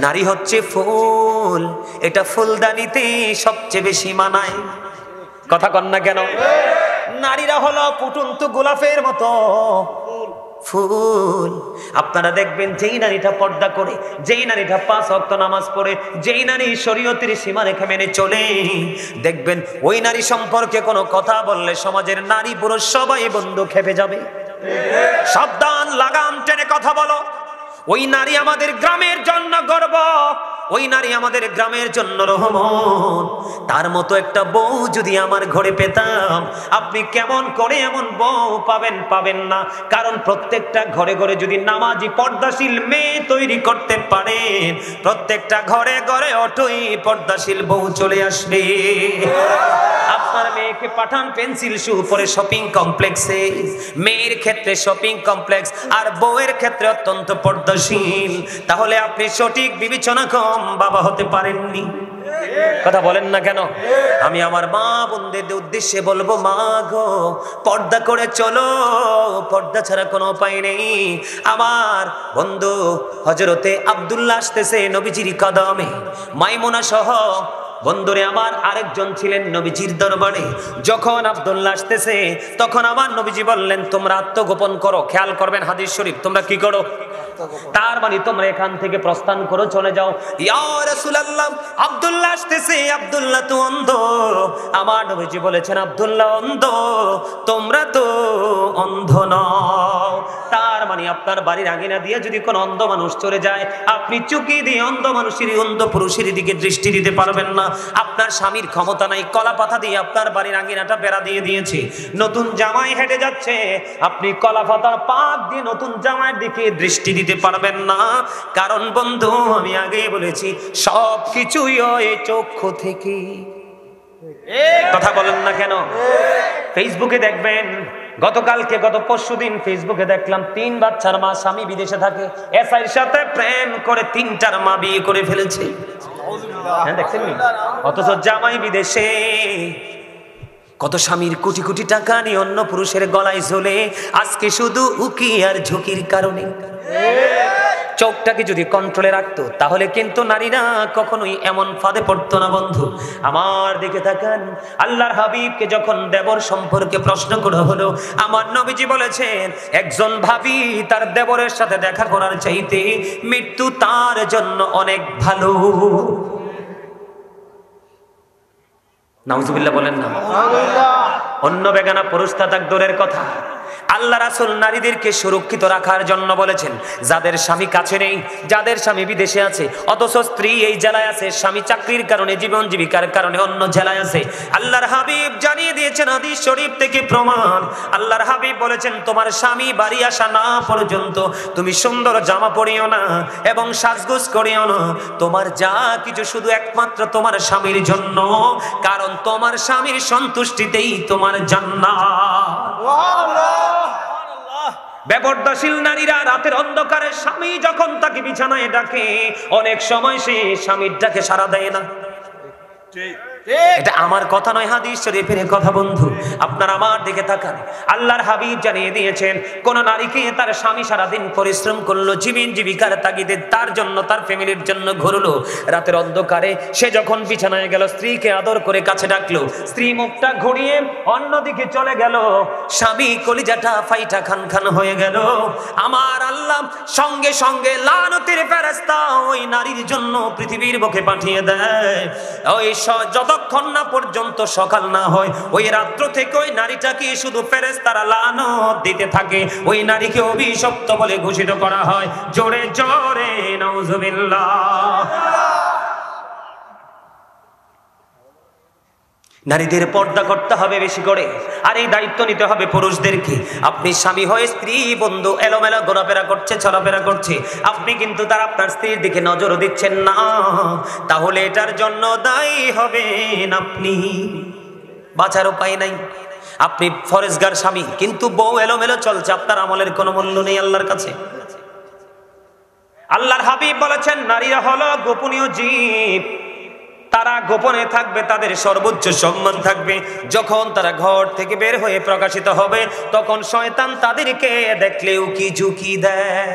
নারী হচ্ছে ফুল, এটা ফুলদানিতে সবচেয়ে বেশি মানায়। কথা কন না কেন? নারীরা হলো ফুটন্ত গোলাপের মতো ফুল। আপনারা দেখবেন যেই নারীটা পর্দা করে, যেই নারীটা 5 ওয়াক্ত নামাজ পড়ে, যেই নারী শরীয়তের সীমারেখা মেনে চলে, দেখবেন ওই নারী সম্পর্কে কোনো কথা বললে সমাজের নারী পুরুষ সবাই বন্ধু খেপে যাবে। সাবধান, লাগাম টেনে কথা বলো। ওই নারী আমাদের গ্রামের জন্য গর্ব, ওই নারী আমাদের গ্রামের জন্য রহমত। তার মতো একটা বউ যদি আমার ঘরে পেতাম, আপনি কেমন করে এমন বউ পাবেন? পাবেন না। কারণ প্রত্যেকটা ঘরে ঘরে যদি নামাজি পর্দাশীল মেয়ে তৈরি করতে পারেন, প্রত্যেকটা ঘরে ঘরে অটোই পর্দাশীল বউ চলে আসবে। আপনার মেয়েকে পাঠান পেন্সিল শু পরে শপিং কমপ্লেক্সে, মেয়ের ক্ষেত্রে শপিং কমপ্লেক্স আর বউয়ের ক্ষেত্রে অত্যন্ত পর্দাশীল, তাহলে আপনি সঠিক বিবেচনা কম বাবা হতে পারেননি। কথা বলেন না কেন? আমি আমার মা বোনদের উদ্দেশ্যে বলবো, মা গো, পর্দা করে চলো, পর্দা ছাড়া কোনো উপায় নেই। আমার বন্ধু হযরতে আব্দুল্লাহ আসতেছে নবীজির কদমে, মাইমুনা সহ বন্ধুরে আমার আরেকজন ছিলেন নবীজির দরবারে। যখন আব্দুল্লাহ আসতেছে তখন আমার নবীজি বললেন, তোমরা আত্মগোপন করো। খেয়াল করবেন হাদিস শরীফ, তোমরা কি করো? তার মানে তোমরা এখান থেকে প্রস্থান করো, চলে যাও। ইয়া রাসূলুল্লাহ, আব্দুল্লাহ আসতেছে, আব্দুল্লাহ তো অন্ধ। আমার নবীজি বলেছেন, আব্দুল্লাহ অন্ধ, তোমরা তো অন্ধ নও। তার মানে আপনার বাড়ির আঙিনা দিয়ে যদি কোনো অন্ধ মানুষ চলে যায়, আপনি চুকি দিয়ে অন্ধ মানুষের, অন্ধ পুরুষের দিকে দৃষ্টি দিতে পারবেন না। আপনার স্বামীর ক্ষমতা নাই, কলা পাতা দিয়ে আপনার বাড়ির আঙিনাটা বেড়া দিয়ে দিয়েছে। নতুন জামাই হেঁটে যাচ্ছে, আপনি কলা পাতা পাক দিয়ে নতুন জামাইয়ের দিকে দৃষ্টি দিতে পারবেন না। কারণ বন্ধু, আমি আগেই বলেছি, সব কিছুই হয় চক্ষু থেকে। কথা বলেন না কেন? ফেসবুকে দেখবেন, গতকালকে গত পরশুদিন ফেসবুকে দেখলাম 3 বাচ্চার মা, স্বামী বিদেশে থাকে, এসআইর সাথে প্রেম করে 3টার মা বিয়ে করে ফেলেছে। হ্যাঁ, দেখছেন নি? অথচ জামাই বিদেশে। কত স্বামীর কোটি কোটি টাকা নিয়ে অন্য পুরুষের গলায় ঝোলে, আজকে শুধু উকি আর ঝুঁকির কারণে। চোখটাকে যদি কন্ট্রোলে রাখতো, তাহলে কিন্তু নারীরা কখনোই এমন ফাঁদে পড়তো না। বন্ধু আমার দিকে তাকান, আল্লাহর হাবিবকে যখন দেবর সম্পর্কে প্রশ্ন করা হলো, আমার নবীজি বলেছেন, একজন ভাবি তার দেবরের সাথে দেখা করার চাইতে মৃত্যু তার জন্য অনেক ভালো। নাউজুবিল্লাহ বলেন না? অন্য বেগানা পুরুষ তাক দূরের কথা, আল্লাহ রাসূল নারীদেরকে সুরক্ষিত রাখার জন্য বলেছেন, যাদের স্বামী কাছে নেই, যাদের স্বামী বিদেশে আছে, অথচ স্ত্রী এই জেলায় আছে, স্বামী চাকরির কারণে, জীবন জীবিকার কারণে অন্য জেলায় আছে, আল্লাহর হাবিব জানিয়ে দিয়েছেন হাদিস শরীফ থেকে প্রমাণ। আল্লাহর হাবিব বলেছেন, তোমার স্বামী বাড়ি আসা না পর্যন্ত তুমি সুন্দর জামা পরিও না এবং সাজগোজ করিও না। তোমার যা কিছু শুধু একমাত্র তোমার স্বামীর জন্য, কারণ তোমার স্বামীর সন্তুষ্টিতেই তোমার জান্নাত। বেপরদাশীল নারীরা রাতের অন্ধকারে স্বামী যখন তাকে বিছানায় ডাকে, অনেক সময় সে স্বামীর ডাকে সাড়া দেয় না। এটা আমার কথা নয়, হাদিস শরীফের কথা। বন্ধু আপনারা আমার দিকে তাকান, আল্লাহর হাবিব জানিয়ে দিয়েছেন, কোন নারীকে তার স্বামী সারাদিন পরিশ্রম করলো, জীবন জীবিকার তাগিদে তার জন্য, তার ফ্যামিলির জন্য ঘুরলো, রাতের অন্ধকারে সে যখন বিছানায় গেল, স্ত্রীকে আদর করে কাছে ডাকলো, স্ত্রী মুখটা ঘুরিয়ে অন্যদিকে চলে গেল, স্বামী কলিজাটা ফাইটা খান খান হয়ে গেল। আমার আল্লাহ সঙ্গে সঙ্গে লানতের ফেরেশতা ওই নারীর জন্য পৃথিবীর বুকে পাঠিয়ে দেয়। ওই যতক্ষণ না পর্যন্ত সকাল না হয়, ওই রাত্র থেকে ওই নারীটাকে শুধু ফেরেশতারা লানত দিতে থাকে, ওই নারীকে অভিশপ্ত বলে ঘোষিত করা হয়। জোরে জোরে নাউজুবিল্লাহ। নারীদের পর্দা করতে হবে বেশি করে, আর এই দায়িত্ব নিতে হবে পুরুষদেরকে। আপনি স্বামী হয়ে স্ত্রী বন্ধু এলোমেলো ঘোরাফেরা করছে, চলাফেরা করছে, আপনি কিন্তু তার আপনার স্ত্রীর দিকে নজরও দিচ্ছেন না, তাহলে এটার জন্য দায়ী হবেন আপনি। বাঁচার উপায় নাই। আপনি ফরেজগার স্বামী, কিন্তু বউ এলোমেলো চলছে, আপনার আমলের কোনো মূল্য নেই আল্লাহর কাছে। আল্লাহর হাবিব বলেছেন, নারীরা হলো গোপনীয় জীব, তারা গোপনে থাকবে, তাদের সর্বোচ্চ সম্মান থাকবে। যখন তারা ঘর থেকে বের হয়ে প্রকাশিত হবে, তখন শয়তান তাদেরকে দেখলে উকি ঝুঁকি দেয়।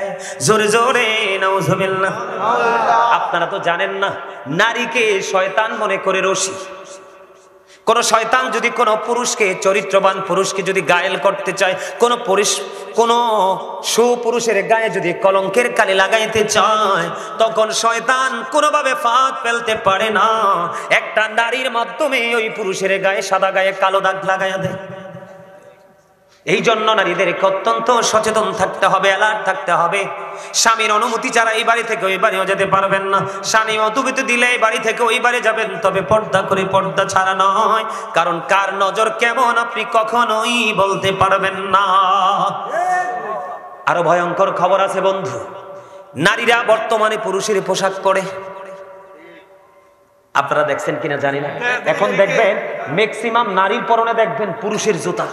জোরে জোরে নাউজুবিল্লাহ। আপনারা তো জানেন না, নারীকে শয়তান মনে করে রশি। কোন শয়তান যদি কোন পুরুষকে, চরিত্রবান পুরুষকে যদি ঘায়েল করতে চায়, কোন সুপুরুষের গায়ে যদি কলঙ্কের কালি লাগাইতে চায়, তখন শয়তান কোনোভাবে ফাঁদ ফেলতে পারে না। একটা নারীর মাধ্যমে ওই পুরুষের গায়ে, সাদা গায়ে কালো দাগ লাগাইয়া দেয়। এই জন্য নারীদেরকে অত্যন্ত সচেতন থাকতে হবে, অ্যালার্ট থাকতে হবে। স্বামীর অনুমতি ছাড়া এই বাড়ি থেকে ওই বাড়িও যেতে পারবেন না। স্বামী অনুমতি দিলে এই বাড়ি থেকে ওই বাড়ি যাবেন, তবে পর্দা করে, পর্দা ছাড়া নয়। কারণ কার নজর কেমন আপনি কখনোই বলতে পারবেন না। আরো ভয়ঙ্কর খবর আছে বন্ধু, নারীরা বর্তমানে পুরুষের পোশাক পরে। আপনারা দেখছেন কিনা জানি না, এখন দেখবেন ম্যাক্সিমাম নারীর পরনে দেখবেন পুরুষের জুতা।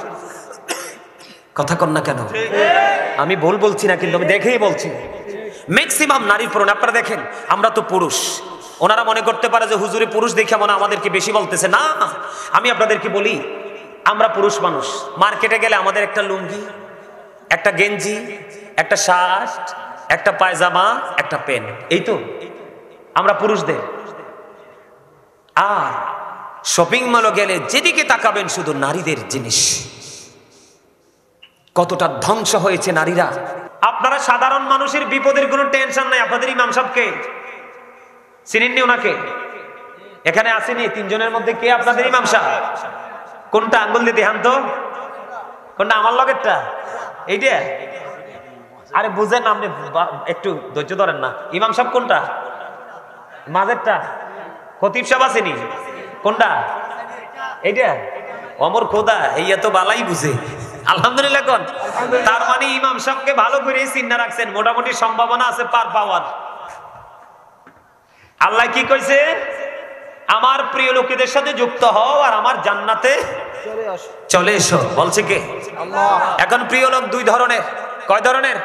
কথা কন না কেন? আমি ভুল বলছি না, কিন্তু আমি দেখেই বলছি ম্যাক্সিমাম নারীর পরনে। আপনারা দেখেন, আমরা তো পুরুষ, ওনারা মনে করতে পারে যে হুজুরে পুরুষ দেখে মনে আমাদেরকে বেশি বলতেছে। না, আমি আপনাদেরকে বলি, আমরা পুরুষ মানুষ, মার্কেটে গেলে আমাদের একটা লুঙ্গি, একটা গেঞ্জি, একটা শার্ট, একটা পায়জামা, একটা প্যান্ট, এই তো আমরা পুরুষদের। আর শপিং মলে গেলে যেদিকে তাকাবেন শুধু নারীদের জিনিস। কতটা ধ্বংস হয়েছে নারীরা। আপনারা সাধারণ মানুষের বিপদের কোনো টেনশন নাই। আপনাদের ইমাম সাহেবকে চিনেননি? ওনাকে এখানে আসেনি তিনজনের মধ্যে কে আপনাদের ইমাম সাহেব? কোনটা? আঙ্গুল দিয়ে দেখান তো, কোনটা? আমার লগেরটা? এইটা? আরে বুঝেন, আপনি একটু ধৈর্য ধরেন না। ইমাম সাহেব কোনটা? মাঝেরটা? খতিব সাহেব আসেনি? কোনটা? এইটা? অমর খোদা, এই এত বালাই বুঝে। আলহামদুলিল্লাহ কোন? তার মানে ইমাম সাহেবকে ভালো করে চিন্তা রাখছেন, মোটামুটি সম্ভাবনা আছে পার পাওয়ার। আল্লাহ কি কইছে? আমার প্রিয় লোকেদের সাথে যুক্ত হও আর আমার জান্নাতে চলে এসো। বলছে কে? আল্লাহ। এখন প্রিয় লোক দুই ধরনের। কয় ধরনের?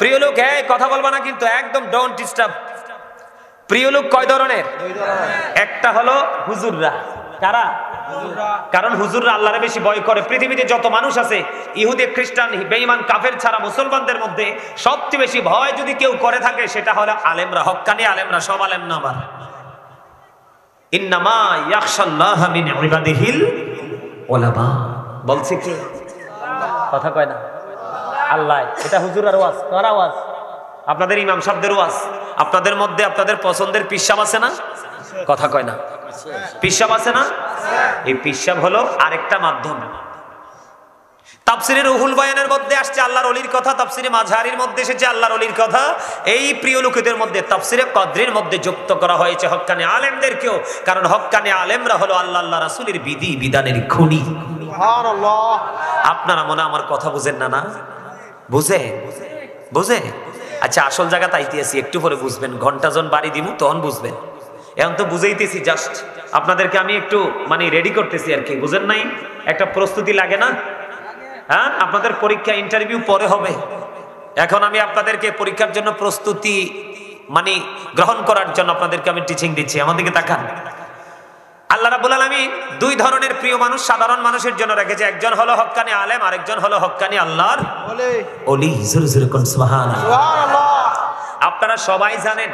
প্রিয় লোক, হ্যাঁ কথা বলবা না কিন্তু, একদম ডোন্ট ডিস্টার্ব। প্রিয় লোক কয় ধরনের? একটা হলো হুজুররা। কারা? কারণ হুজুররা আল্লাহরে বেশি ভয় করে। পৃথিবীতে যত মানুষ আছে, ইহুদি, খ্রিস্টান, বেঈমান, কাফের ছাড়া মুসলমানদের মধ্যে সবচেয়ে বেশি ভয় যদি কেউ করে থাকে, সেটা হলো আলেমরা, হক্কানি আলেমরা। সব আলেম না আবার। ইন্নামা ইয়াখশাল্লাহা মিন ইবাদিহিল উলামা। বলছে কি? কথা কয় না? আল্লাহ। এটা হুজুরের ওয়াজ, কার ওয়াজ? আপনাদের ইমাম সাহেবদের ওয়াজ। আপনাদের মধ্যে আপনাদের পছন্দের পিসাব আছে না? কথা কয় না? পিসাব আছে না? এই পিসাব হলো আরেকটা মাধ্যম। তাফসিরে রুহুল বয়ানের মধ্যে আসছে আল্লাহর ওলির কথা, তাফসিরে মাঝহারির মধ্যে এসেছে আল্লাহর ওলির কথা। এই প্রিয় লোকেদের মধ্যে তাফসিরে কদরের মধ্যে যুক্ত করা হয়েছে হক্কানি আলেমদেরকেও। কারণ হক্কানি আলেমরা হলো আল্লাহ রাসূলের বিধি বিধানের খনি। সুবহানাল্লাহ। আপনারা মনে আমার কথা বুঝেন না? না বুঝে? বুঝে? আচ্ছা, আসল জায়গা তাইতেছি, একটু পরে বুঝবেন। ঘন্টা জন বাড়ি দিব তখন বুঝবেন। এখন তো বুঝাইতেছি, জাস্ট আপনাদেরকে আমি একটু মানে রেডি করতেছি আর কি। বুঝেন নাই? একটা প্রস্তুতি লাগে না? হ্যাঁ, আপনাদের পরীক্ষা, ইন্টারভিউ পরে হবে। এখন আমি আপনাদেরকে পরীক্ষার জন্য প্রস্তুতি মানে গ্রহণ করার জন্য আপনাদেরকে আমি টিচিং দিচ্ছি। আমাদেরকে তাকান। আল্লাহ রাব্বুল আলামিন দুই ধরনের প্রিয় মানুষ সাধারণ মানুষের জন্য রেখেছে। একজন হলো হক্কানি আলেম, আরেকজন হলো হক্কানি আল্লাহর ওলি। জোরে জোরে কোন সুবহানাল্লাহ। আপনারা সবাই জানেন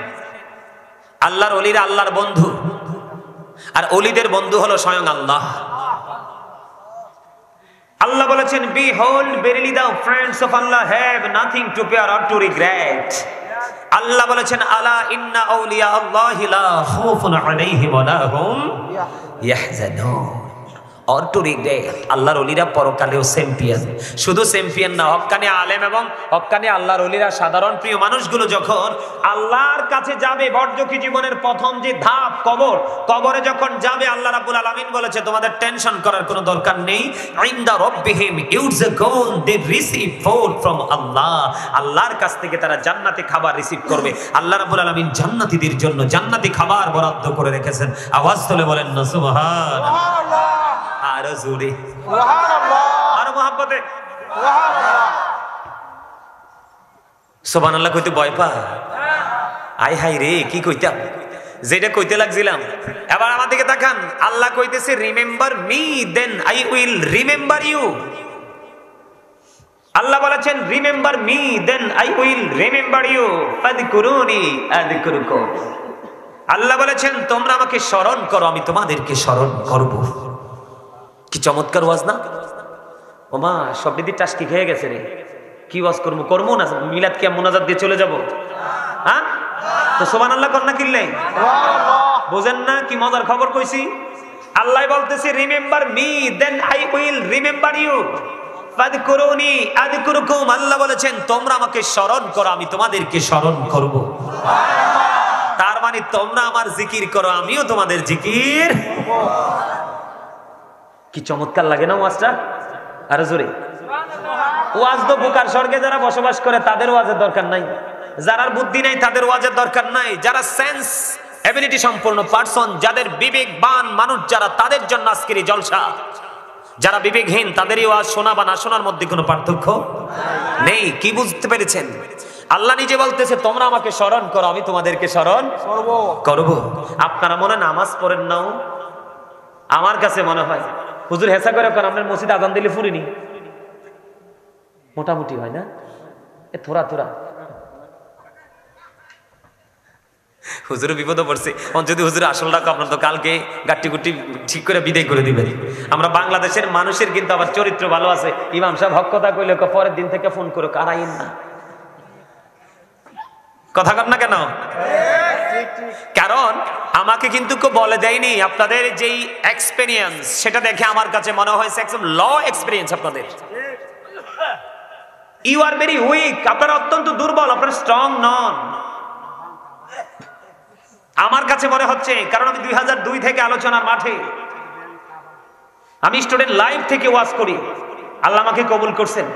আল্লাহর ওলিরা আল্লাহর বন্ধু, আর ওলিদের বন্ধু হলো স্বয়ং আল্লাহ। আল্লাহ বলেছেন, behold verily the friends of Allah have nothing to fear or to regret। আল্লাহ বলেছেন, আলা ইন্না আউলিয়া আল্লাহি লা খাউফুন আলাইহিম ওয়া লা হুম ইয়াহজানুন। or to regret। আল্লাহর ওলিরা পরকালেও চ্যাম্পিয়ন। শুধু চ্যাম্পিয়ন না, হক্কানি আলেম এবং হক্কানি আল্লাহর ওলিরা সাধারণ প্রিয় মানুষগুলো যখন আল্লাহর কাছে যাবে, বর্জকি জীবনের প্রথম যে ধাপ কবর, কবরে যখন যাবে, আল্লাহ রাব্বুল আলামিন বলেছে তোমাদের টেনশন করার কোনো দরকার নেই। ইনদা রাব্বিহিম ইউরযাকুন, দে রিসিভ ফুড ফ্রম আল্লাহ। আল্লাহর কাছ থেকে তারা জান্নাতি খাবার রিসিভ করবে। আল্লাহ রাব্বুল আলামিন জান্নাতীদের জন্য জান্নাতি খাবার বরাদ্দ করে রেখেছেন। আওয়াজ তুলে বলেন না সুবহানাল্লাহ। আরো জোরে সুবহানাল্লাহ, আরো মহব্বতে সুবহানাল্লাহ। সুবহানাল্লাহ কইতে ভয় পা? আয় হায় রে, কি কইতাম। যেটা কইতে লাগছিলাম। এবার আমার দিকে তাকান, আল্লাহ কইতেছে remember me then I will remember you. Allah বলেছেন remember me then I will remember you ফাযকুরুনি আযকুরুকুম। আল্লাহ বলেছেন তোমরা আমাকে স্মরণ করো, আমি তোমাদেরকে স্মরণ করব। কি চমৎকার ওয়াজ না? ওমা সবদিদি টাস্কি খেয়ে গেছে রে। কি ওয়াজ করবো করবো না মিলাদ কি মুনাজাত দিয়ে চলে যাব? হ্যাঁ তো সুবহানাল্লাহ কর না কিনলে বুঝেন না কি মজার খবর কইছি? আল্লাহ বলতেছে remember me then I will remember you ফাযকুরুনি আযকুরুকুম। আল্লাহ বলেছেন তোমরা আমাকে স্মরণ করো, আমি তোমাদেরকে স্মরণ করব। তার মানে তোমরা আমার জিকির করো, আমিও তোমাদের জিকির। কি চমৎকার লাগে না ওয়াজটা? আরে জোরে ওয়াজ তো বুকার স্বর্গে যারা বসবাস করে তাদের ওয়াজের দরকার নাই, যারা বুদ্ধি নাই তাদের ওয়াজের দরকার নাই, যারা সেন্স এবিলিটি সম্পন্ন পারসন, যাদের বিবেকবান মানুষ যারা, তাদের জন্য আজকের এই জলসা। যারা বিবেকহীন তাদেরই ওয়াজ শোনা বা না শোনার মধ্যে কোনো পার্থক্য নেই। কি বুঝতে পেরেছেন? আল্লাহ নিজে বলতেছে তোমরা আমাকে স্মরণ করো, আমি তোমাদেরকে স্মরণ করব। আপনারা মনে নামাজ পড়েন নাও? আমার কাছে মনে হয় হুজুর হেসা করে আপনার মসজিদ আজান দিলে ফুরিনি মোটামুটি হয় না, এ থোড়া থোড়া হুজুর বিপদে পড়ছে। যদি হুজুর আসল রাখো আপনার তো কালকে গাট্টি গুটি ঠিক করে বিদায় করে দিবেন। আমরা বাংলাদেশের মানুষের কিন্তু আবার চরিত্র ভালো আছে। ইমাম সাহেব হক কথা কইলে পরের দিন থেকে ফোন করে কারাইন না, কথা কন না কেন? কারণ আমাকে কিন্তু কেউ বলে দেয়নি। আপনাদের যেই এক্সপেরিয়েন্স সেটা দেখে আমার কাছে মনে হয়েছে একদম ল এক্সপেরিয়েন্স আপনাদের। ইউ আর ভেরি উইক, আপনারা অত্যন্ত দুর্বল, আপনারা স্ট্রং নন। আমার কাছে মনে হচ্ছে, কারণ আমি 2002 থেকে আলোচনার মাঠে, আমি স্টুডেন্ট লাইফ থেকে ওয়াজ করি। আল্লাহ আমাকে কবুল করছেন।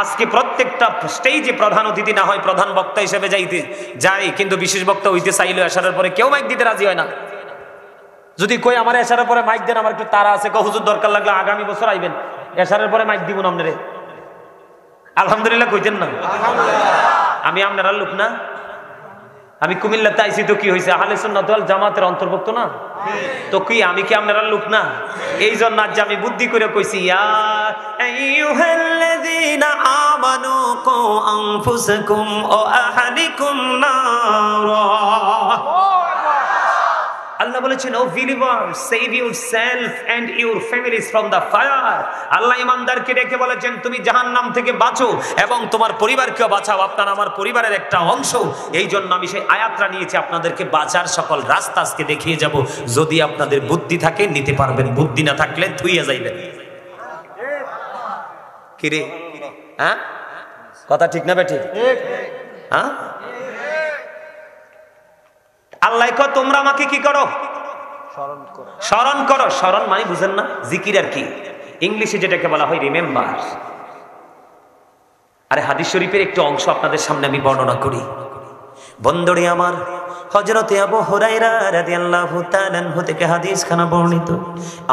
আজকে প্রত্যেকটা স্টেজে প্রধান অতিথি না হয় প্রধান বক্তা হিসেবে যাই, কিন্তু বিশেষ বক্তা হইতে চাইলে আসার পরে কেউ মাইক দিতে রাজি হয় না। যদি কই আমার এসারের পরে মাইক দেন, আমার একটু তারা আছে, হুজুর দরকার লাগলে আগামী বছর আইবেন, এসারের পরে মাইক দিব না আপনারে, আলহামদুলিল্লাহ কইতেন না? আমি আপনারা লোক না, আমি কুমিল্লাতে আইছি তো কি হয়েছে, আহলে সুন্নাত ওয়াল জামাতের অন্তর্ভুক্ত না তো কি আমি কি আপনারা লোক না? এই জন্য আজ আমি বুদ্ধি করে কইছি, ইয়া আইয়ুহাল্লাযীনা আমানু কু আনফুসাকুম ওয়া আহলিকুম নারা। আল্লাহ বলেছেন O believers, save yourself and your families from the fire. Allah ইমানদারকে ডেকে বলেছেন তুমি জাহান্নাম থেকে বাঁচো এবং তোমার পরিবারকে বাঁচাও, আপনারা আমার পরিবারের একটা অংশ। এই জন্য আমি সেই আয়াতটা নিয়েছি, আপনাদেরকে বাঁচার সকল রাস্তা আজকে দেখিয়ে যাব। যদি আপনাদের বুদ্ধি থাকে নিতে পারবেন, বুদ্ধি না থাকলে থুইয়া যাইবেন। কি রে, হ্যাঁ কথা ঠিক না বেঠিক? হ্যাঁ আল্লাহ কয় তোমরা আমাকে কি করো? স্মরণ করো। স্মরণ মানে বুঝেন না? জিকির আর কি, ইংলিশে যেটাকে বলা হয় রিমেম্বার। আরে হাদিস শরীফের একটু অংশ আপনাদের সামনে আমি বর্ণনা করি। বন্ধুরে আমার, হযরতে আবু হুরায়রা রাদিয়াল্লাহু তাআলা আনহু থেকে হাদিস খানা বর্ণিত।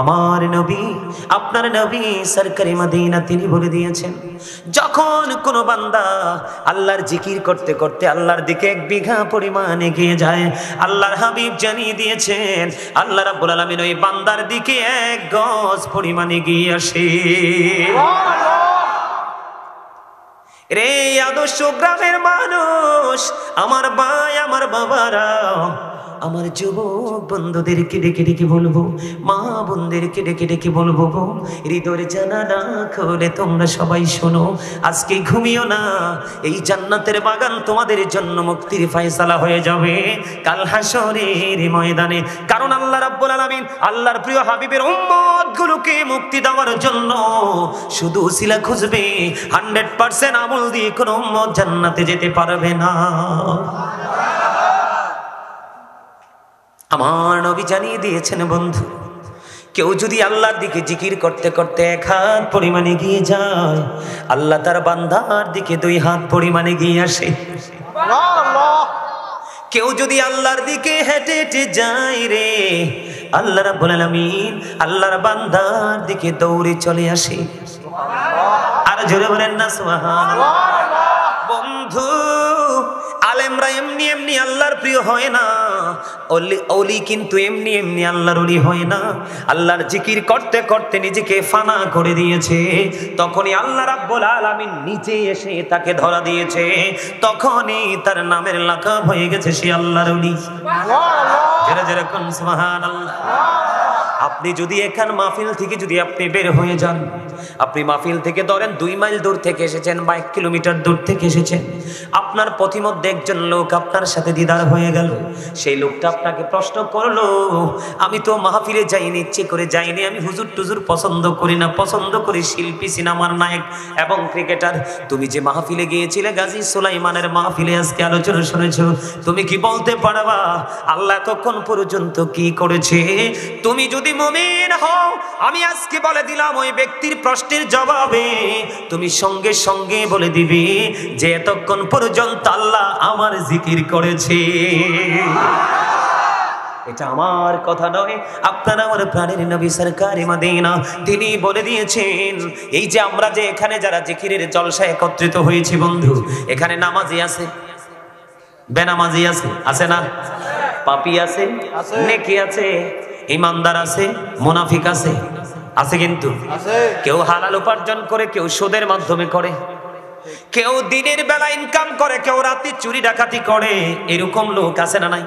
আমার নবী, আপনার নবী সরকারি মদিনা তিনি বলে দিয়েছেন, যখন কোন বান্দা আল্লাহর জিকির করতে করতে আল্লাহর দিকে 1 বিঘা পরিমাণ এগিয়ে যায়, আল্লাহর হাবিব জানিয়ে দিয়েছেন আল্লাহ রাব্বুল আলামিন ওই বান্দার দিকে 1 গজ পরিমাণ এগিয়ে আসে। রে আদর্শ গ্রামের মানুষ, আমার ভাই, আমার বাবারা, আমার যুবক বন্ধুদেরকে ডেকে ডেকে বলবো, মা বোনদেরকে ডেকে ডেকে বলবো, হৃদয়ের জানালা খুলে তোমরা সবাই শোনো, আজকে ঘুমিও না, এই জান্নাতের বাগান তোমাদের জন্য মুক্তির ফয়সালা হয়ে যাবে কাল হাসরের ময়দানে। কারণ আল্লাহ রাব্বুল আলামিন আল্লাহর প্রিয় হাবিবের উম্মত গুলোকে মুক্তি দেওয়ার জন্য শুধু উসিলা খুঁজবে, 100% আমল দিয়ে কোনো উম্মত জান্নাতে যেতে পারবে না। আমার নবী জানিয়ে দিয়েছেন বন্ধু, কেউ যদি আল্লাহর দিকে জিকির করতে করতে 1 হাত পরিমাণে গিয়ে যায়, আল্লাহ তার বান্দার দিকে 2 হাত পরিমাণে গিয়ে আসে। কেউ যদি আল্লাহর দিকে হেঁটে হেঁটে যায় রে, আল্লাহ রাব্বুল আলামিন আল্লাহর বান্দার দিকে দৌড়ে চলে আসে। আর জোরে বলেন না সুবহানাল্লাহ। বন্ধু, আলেমরা এমনি এমনি আল্লাহর প্রিয় হয় না, ওলি কিন্তু এমনি এমনি আল্লাহর ওলি হয় না, আল্লাহর জিকির করতে করতে নিজেকে ফানা করে দিয়েছে, তখনই আল্লাহ রাব্বুল আলামিন নিজে এসে তাকে ধরা দিয়েছে, তখনই তার নামের লাকাব হয়ে গেছে সে আল্লাহর ওলি। জোরে জোরে কোন সুবহানাল্লাহ। আপনি যদি এখান মাহফিল থেকে যদি আপনি বের হয়ে যান, আপনি মাহফিল থেকে ধরেন 2 মাইল দূর থেকে এসেছেন বা 1 কিলোমিটার দূর থেকে এসেছেন, আপনার পথিমধ্যে একজন লোক আপনার সাথে দিদার হয়ে গেল, সেই লোকটা আপনাকে প্রশ্ন করলো, আমি তো মাহফিলে যাইনি, ইচ্ছে করে যাইনি, আমি হুজুর টুজুর পছন্দ করি না, পছন্দ করি শিল্পী, সিনেমার নায়ক এবং ক্রিকেটার, তুমি যে মাহফিলে গিয়েছিলে গাজী সুলাইমানের মাহফিলে আজকে আলোচনা শুনেছো, তুমি কি বলতে পারবা আল্লাহ এতক্ষণ পর্যন্ত কি করেছে? তুমি যদি মুমিন হও, আমি আজকে বলে দিলাম ওই ব্যক্তির প্রশ্নের জবাবে তুমি সঙ্গে সঙ্গে বলে দিবি যে এতক্ষণ পর্যন্ত আল্লাহ আমার জিকির করেছে। এটা আমার কথা নয়, আপনারা আমার প্রাণের নবী সরকারে মদিনা তিনি বলে দিয়েছেন। এই যে আমরা যে এখানে যারা জিকিরের জলসায় একত্রিত হয়েছি বন্ধু, এখানে নামাজি আছে, বেনামাজি আছে, আছে না? পাপী আছে, নেকি আছে, ইমানদার আছে, মুনাফিক আছে, আছে কিন্তু কেউ হালাল উপার্জন করে, কেউ সুদের মাধ্যমে করে, কেউ দিনের বেলা ইনকাম করে, কেউ রাতে চুরি ডাকাতি করে, এরকম লোক আছে না নাই?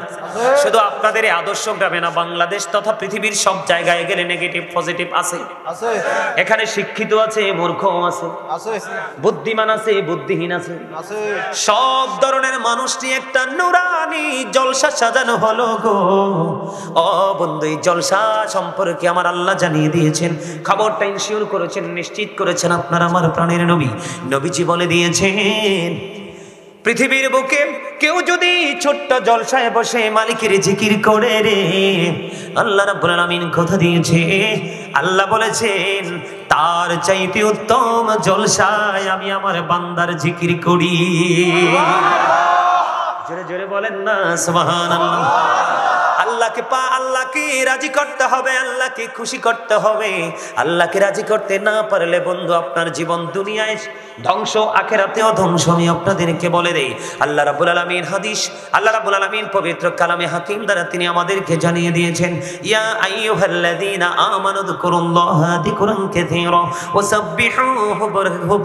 শুধু আপনাদের এই আদর্শ গ্রামে না, বাংলাদেশ তথা পৃথিবীর সব জায়গায় গেলে নেগেটিভ পজিটিভ আছে। এখানে শিক্ষিত আছে, মূর্খও আছে, বুদ্ধিমান আছে, বুদ্ধিহীন আছে, সব ধরনের মানুষ নিয়ে একটা নুরানি জলসা সাজানো হলো গো। ও বন্ধু, এই জলসা সম্পর্কে আমার আল্লাহ জানিয়ে দিয়েছেন, খবরটা ইনশিওর করেছেন, নিশ্চিত করেছেন আপনার আমার প্রাণের নবী। নবীজি বলে দিয়েছেন, পৃথিবীর বুকে কেউ যদি ছোট্ট জলসায় বসে মালিকের জিকির করে রে, আল্লাহ রাব্বুল আলামিন কথা দিয়েছে, আল্লাহ বলেছেন তার চাইতে উত্তম জলসায় আমি আমার বান্দার জিকির করি। জোরে জোরে বলেন না সুবহানাল্লাহ। আল্লাহকে রাজি করতে হবে, আল্লাহকে খুশি করতে হবে। আল্লাহকে রাজি করতে না পারলে বন্ধু আপনার জীবন দুনিয়ায় ধ্বংস, আখিরাতেও ধ্বংস। আমি আপনাদেরকে বলে দেই, আল্লাহ রাব্বুল আলামিন হাদিস, আল্লাহ রাব্বুল আলামিন পবিত্র কালামে হাকিম দ্বারা তিনি আমাদেরকে জানিয়ে দিয়েছেন, ইয়া আইয়ুহাল্লাযীনা আমানু যকুরুল্লাহা যিকরান কাসীরা ওয়াসাব্বিহুহু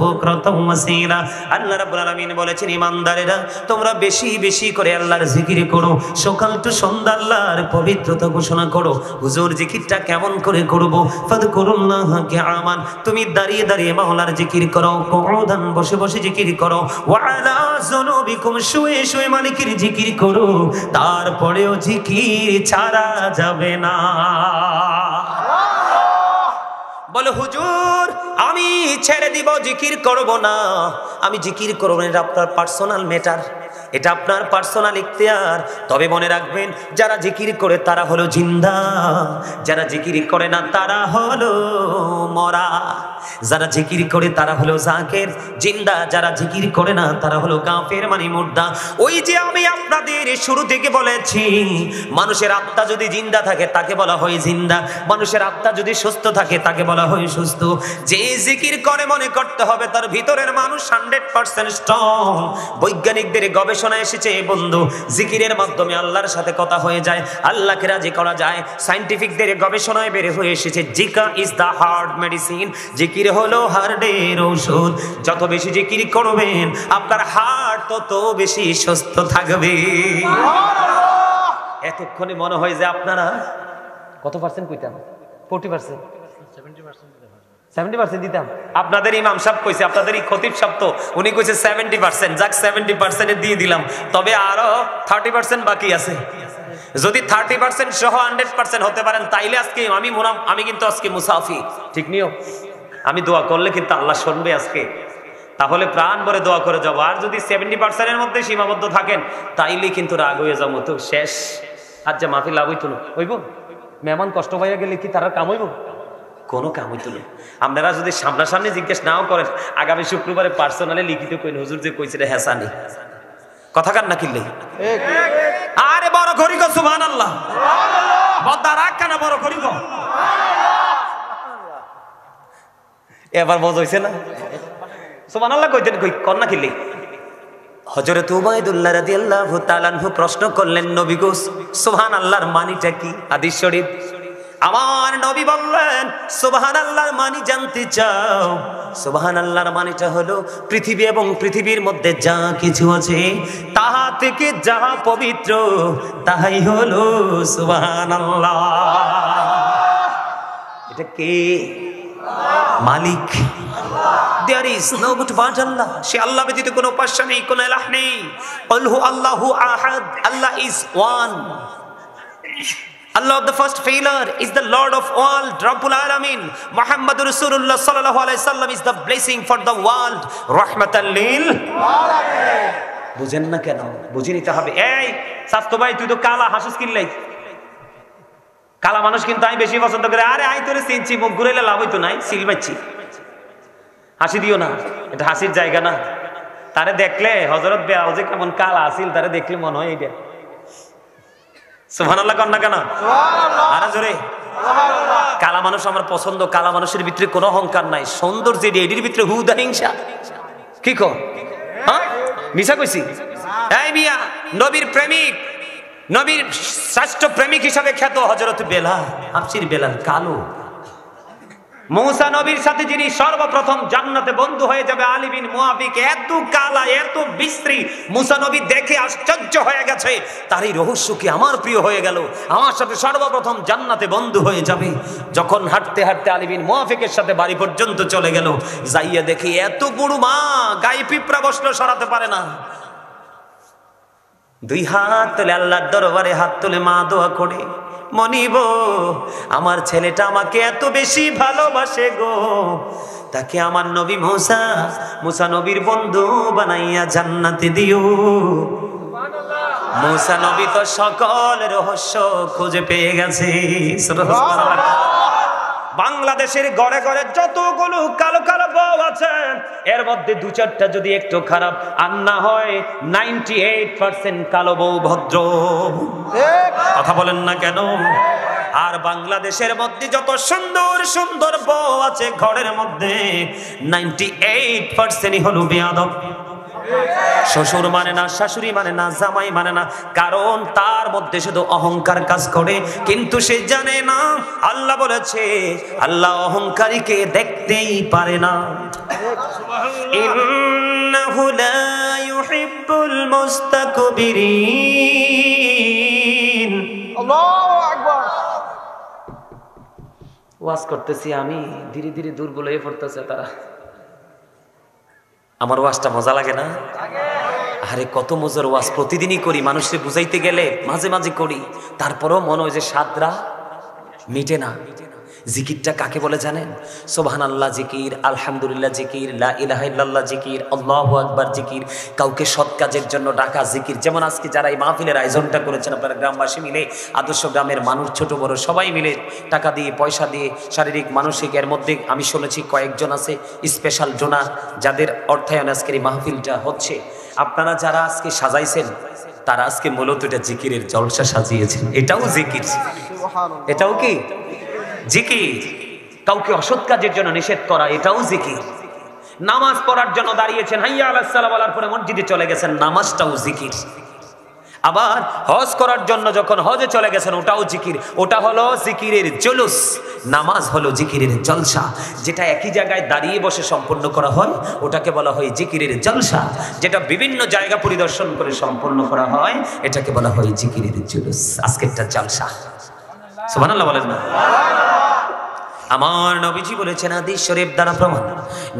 বুকরাতাও ওয়াসীলা। আল্লাহ রাব্বুল আলামিন বলেছেন, ঈমানদারেরা তোমরা বেশি বেশি করে আল্লাহর জিকির করো, সকাল টু সন্ধ্যা আল্লাহর পবিত্রতা ঘোষণা করো। হুজুর জিকিরটা কেমন করে করব? ফাযকুরুল্লাহা কিয়ামান, তুমি দাঁড়িয়ে দাঁড়িয়ে মাওলার জিকির করো, কুউদান বসে বসে জিকির করো, ওয়া আলা যুনুবিকুম শুয়ে শুয়ে মালিকের জিকির করো, তারপরেও জিকির ছাড়া যাবে না। বলে হুজুর আমি ছেড়ে দিব, জিকির করব না, আমি জিকির করব না, এটা আপনার পার্সোনাল ম্যাটার, এটা আপনার পার্সোনাল ইখতিয়ার। তবে মনে রাখবেন, যারা জিকির করে তারা হলো জিন্দা, যারা জিকির করে না তারা হলো মরা। যারা জিকির করে তারা হলো জাকির, জিন্দা। যারা জিকির করে না তারা হলো কাফের, মানে মুর্দা। ওই যে আমি আপনাদের শুরু থেকে বলেছি, মানুষের আত্মা যদি জিন্দা থাকে তাকে বলা হয় জিন্দা, মানুষের আত্মা যদি সুস্থ থাকে তাকে বলা হয় সুস্থ। যে জিকির করে মনে করতে হবে তার ভিতরের মানুষ 100% স্ট্রং। বৈজ্ঞানিকদের গবেষণা এসেছে বন্ধু, জিকিরের মাধ্যমে আল্লাহর সাথে কথা হয়ে যায়, আল্লাহকে রাজি করা যায়। সায়েন্টিফিকদের গবেষণায় বের হয়ে এসেছে, জিকা ইজ দা হার্ট মেডিসিন, জিকির হলো হার্টের ঔষধ। যত বেশি জিকির করবেন আপনার হার্ট তত বেশি সুস্থ থাকবে। এতক্ষণে মনে হয় যে আপনারা কত পার্সেন্ট কইতাম? 40%, 70% দিতাম। আপনাদের ইমাম সাহেব কইছে, আপনাদের খতিব সাহেব তো উনি কইছে 70%, যাক 70% দিয়ে দিলাম, তবে আরো 30% বাকি আছে। যদি 30% সহ 100% হতে পারেন তাইলে আজকে আমি কিন্তু আজকে মুসাফি, ঠিক নিও, আমি দোয়া করলে কিন্তু আল্লাহ শুনবে আজকে, তাহলে প্রাণ ভরে দোয়া করে যাবো। আর যদি 70% এর মধ্যে সীমাবদ্ধ থাকেন তাইলে কিন্তু রাগ হয়ে যাবো, তো শেষ। আর যে মাহফিল লাভ হইতো না, হইব মেহমান কষ্ট পাইয়া গেলে কি তারা কাম হইব? কোনো কাম হইতো না। আপনারা যদি সামনাসামনি জিজ্ঞেস নাও করেন, আগামী শুক্রবারে পার্সোনালি লিখিত কইন, হুজুর যে কইছে রে হেসানি কথা কান না কিনলে। আরে বড় করি গো সুবহানাল্লাহ, বদ্দা রাগ কেন বড় করি গো। এবার বোঝ হইছে না? সুবহানাল্লাহ কইতেন, কই কর না কিনলে। হযরত উবাইদুল্লাহ রাদিয়াল্লাহু তাআলা আনহু প্রশ্ন করলেন, নবী গো সুবহানাল্লাহর মানিটা কি? হাদিস শরীফ। আমার নবী বললেন, সুবহানাল্লাহর মানি জানতে চাও? সুবহানাল্লাহর মানিটা হলো পৃথিবী এবং পৃথিবীর মধ্যে যা কিছু আছে তাহা থেকে যাহা পবিত্র তাহাই হলো সুবহানাল্লাহ। এটা কে? মালিক। There is no but Allah. সে আল্লাহ ব্যতীত কোনো উপাস্য নেই, কোনো ইলাহ নেই। কুল হু আল্লাহু আহাদ, Allah is one. Allah the first failer is the Lord of all, Rabbul Alamin. Muhammadur Rasulullah sallallahu alaihi wasallam is the blessing for the world, rahmatan lil alamin. বুঝেন না কেন? বুঝে নিতে হবে। এই স্বাস্থ্য ভাই, তুই তো কালা হাসুস কিনলাই। কালা মানুষ কিন্তু আমি বেশি পছন্দ করি। আরে আই তোরে চিনছি, মুখ ঘুরাইলে লাভ হইতো নাই, সিল মারছি। হাসি দিও না, এটা হাসির জায়গা না। তারে দেখলে হযরত বেলাল যে কেমন কালা আসিল, তারে দেখলে মনে হয় এটা। সুবহানাল্লাহ কর না কেন? সুবহানাল্লাহ। আরে জোরে সুবহানাল্লাহ। কালা মানুষ আমার পছন্দ। কালা মানুষের ভিতরে কোনো অহংকার নাই, সৌন্দর্য এর ভিতরে হুদা হিংসা। কি কো? হ্যাঁ মিছা কইছি? এই মিয়া, নবীর প্রেমিক, নবীর শ্রেষ্ঠ প্রেমিক হিসাবে খ্যাত হযরত বেলাল, হাবশীর বেলাল কালো। মূসা নবীর সাথে যিনি সর্বপ্রথম জান্নাতে বন্ধু হয়ে যাবে, আলী বিন মুয়াফিক, এত কালা, এত বিশ্রী। মূসা নবী দেখে আশ্চর্য হয়ে গেছে, তারই রহস্য কি আমার প্রিয় হয়ে গেল, আমার সাথে সর্বপ্রথম জান্নাতে বন্ধু হয়ে যাবে। যখন হাঁটতে হাঁটতে আলী বিন মুয়াফিকের সাথে বাড়ি পর্যন্ত চলে গেল, যাইয়া দেখি এত বড় মা, গায়ে পিঁপড়া বসলো, সরাতে পারে না। দুই হাত তুলে আল্লাহর দরবারে হাত তুলে মা দোয়া করে, মনিব আমার ছেলেটা আমাকে এত বেশি ভালোবাসে গো, তাকে আমার নবী মুসা নবীর বন্ধু বানাইয়া জান্নাতে দিও। মুসা নবী তো সকল রহস্য খুঁজে পেয়ে গেছে। বাংলাদেশের ঘরে ঘরে যতগুলো কালো কালো বউ আছে, এর মধ্যে দু চারটা যদি একটু খারাপ আর না হয় 98% কালো বউ ভদ্র। কথা বলেন না কেন? আর বাংলাদেশের মধ্যে যত সুন্দর সুন্দর বউ আছে ঘরের মধ্যে 98%ই হলো বেয়াদব। শ্বশুর মানে না, শাশুড়ি মানে না, জামাই মানে না, কারণ তার মধ্যে শুধু অহংকার কাজ করে। কিন্তু সে জানে না আল্লাহ বলেছে, আল্লাহ অহংকারীকে দেখতেই পারে না। ইন্নাহু লা ইউহিব্বুল মুস্তাকবিরিন। আল্লাহু আকবার। ওয়াজ করতেছি আমি, ধীরে ধীরে দুর্বল হয়ে পড়তেছে তারা। আমার ওয়াজটা মজা লাগে না? আরে কত মজার ওয়াজ, প্রতিদিনই করি, মানুষকে বুঝাইতে গেলে মাঝে মাঝে করি, তারপরেও মনে হয় যে সাদরা মিটে না। জিকিরটা কাকে বলে জানেন? সুবহানাল্লাহ জিকির, আলহামদুলিল্লাহ জিকির, লা ইলাহা ইল্লাল্লাহ জিকির, আল্লাহু আকবার জিকির, কাউকে সৎ কাজের জন্য ডাকা জিকির। যেমন আজকে যারা এই মাহফিলের আয়োজনটা করেছেন, আপনারা গ্রামবাসী মিলে, আদর্শ গ্রামের মানুষ, ছোট বড় সবাই মিলে টাকা দিয়ে, পয়সা দিয়ে, শারীরিক মানসিক, এর মধ্যে আমি শুনেছি কয়েকজন আছে স্পেশাল ডোনার, যাদের অর্থায়নে আজকের এই মাহফিলটা হচ্ছে। আপনারা যারা আজকে সাজাইছেন, তারা আজকে মূলত এটা জিকিরের জলসা সাজিয়েছেন। এটাও জিকির, এটাও কি জিকির। কাউকে অসৎ কাজের জন্য নিষেধ করা, এটাও জিকির। নামাজ পড়ার জন্য দাঁড়িয়েছেন, হাইয়া আলাস সালাহ বলার পরে মসজিদে চলে গেছেন, নামাজটাও জিকির। আবার হজ করার জন্য যখন হজে চলে গেছেন, ওটাও জিকির। ওটা হলো জিকিরের জুলুস, নামাজ হলো জিকিরের জলসা। যেটা একই জায়গায় দাঁড়িয়ে বসে সম্পন্ন করা হয়, ওটাকে বলা হয় জিকিরের জলসা। যেটা বিভিন্ন জায়গা পরিদর্শন করে সম্পন্ন করা হয়, এটাকে বলা হয় জিকিরের জুলুস। আজকেরটা জলসা। সুবহানাল্লাহ বলেন না? আমার নবীজি বলেছেন, হাদিস শরীফ দ্বারা প্রমাণ,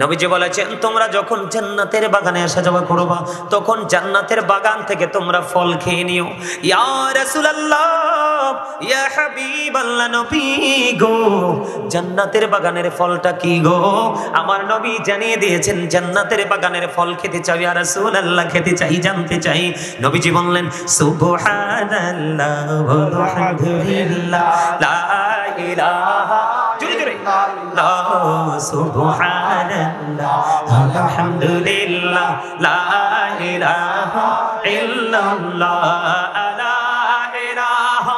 নবীজি বলেছেন, তোমরা যখন জান্নাতের বাগানে আসা যাওয়া করবা, তখন জান্নাতের বাগান থেকে তোমরা ফল খেয়ে নিও। ইয়া রাসূলুল্লাহ, ইয়া হাবিবাল্লাহ, নবী গো, জান্নাতের বাগানের ফলটা কি গো? আমার নবী জানিয়ে দিয়েছেন, জান্নাতের বাগানের ফল খেতে চাই। ইয়া রাসূলুল্লাহ, খেতে চাই, জানতে চাই। নবীজি বললেন, সুবহানাল্লাহ ওয়া আলহামদুলিল্লাহ, লা ইলাহা ইল্লাল্লাহ, সুবহানাল্লাহ আলহামদুলিল্লাহ, লা ইলাহা ইল্লাল্লাহ, লা ইলাহা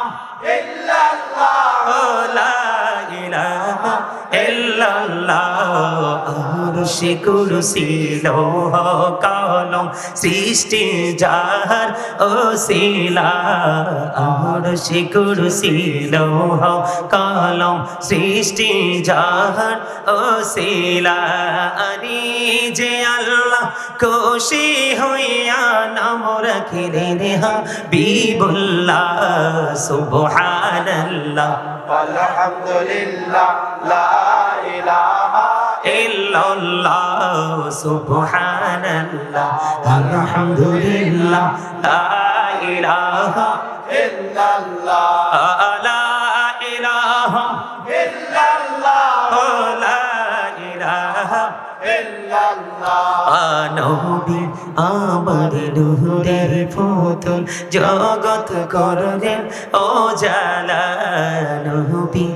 ইল্লাল্লাহ, লা ইলাহা ইল্লাল্লাহ, আরশে কুরসি লৌহ কলম সৃষ্টি যার ওসিলা আরশে কুরসি লৌহ কলম সৃষ্টি যার ওসিলা আনি যে আল্লাহ খুশি হইয়া নাম রাখিলেন হাবিবুল্লাহ সুবহানাল্লাহ আলহামদুলিল্লাহ লা ইলাহা ইল্লাল্লাহ সুবহানাল্লাহ আলহামদুলিল্লাহ লা ইলাহা ইল্লাল্লাহ লা ইলাহা ইল্লাল্লাহ লা ইলাহা ইল্লাল্লাহ নবী আমার নূরের পুতুল জগৎ করলেন ও জালা নবী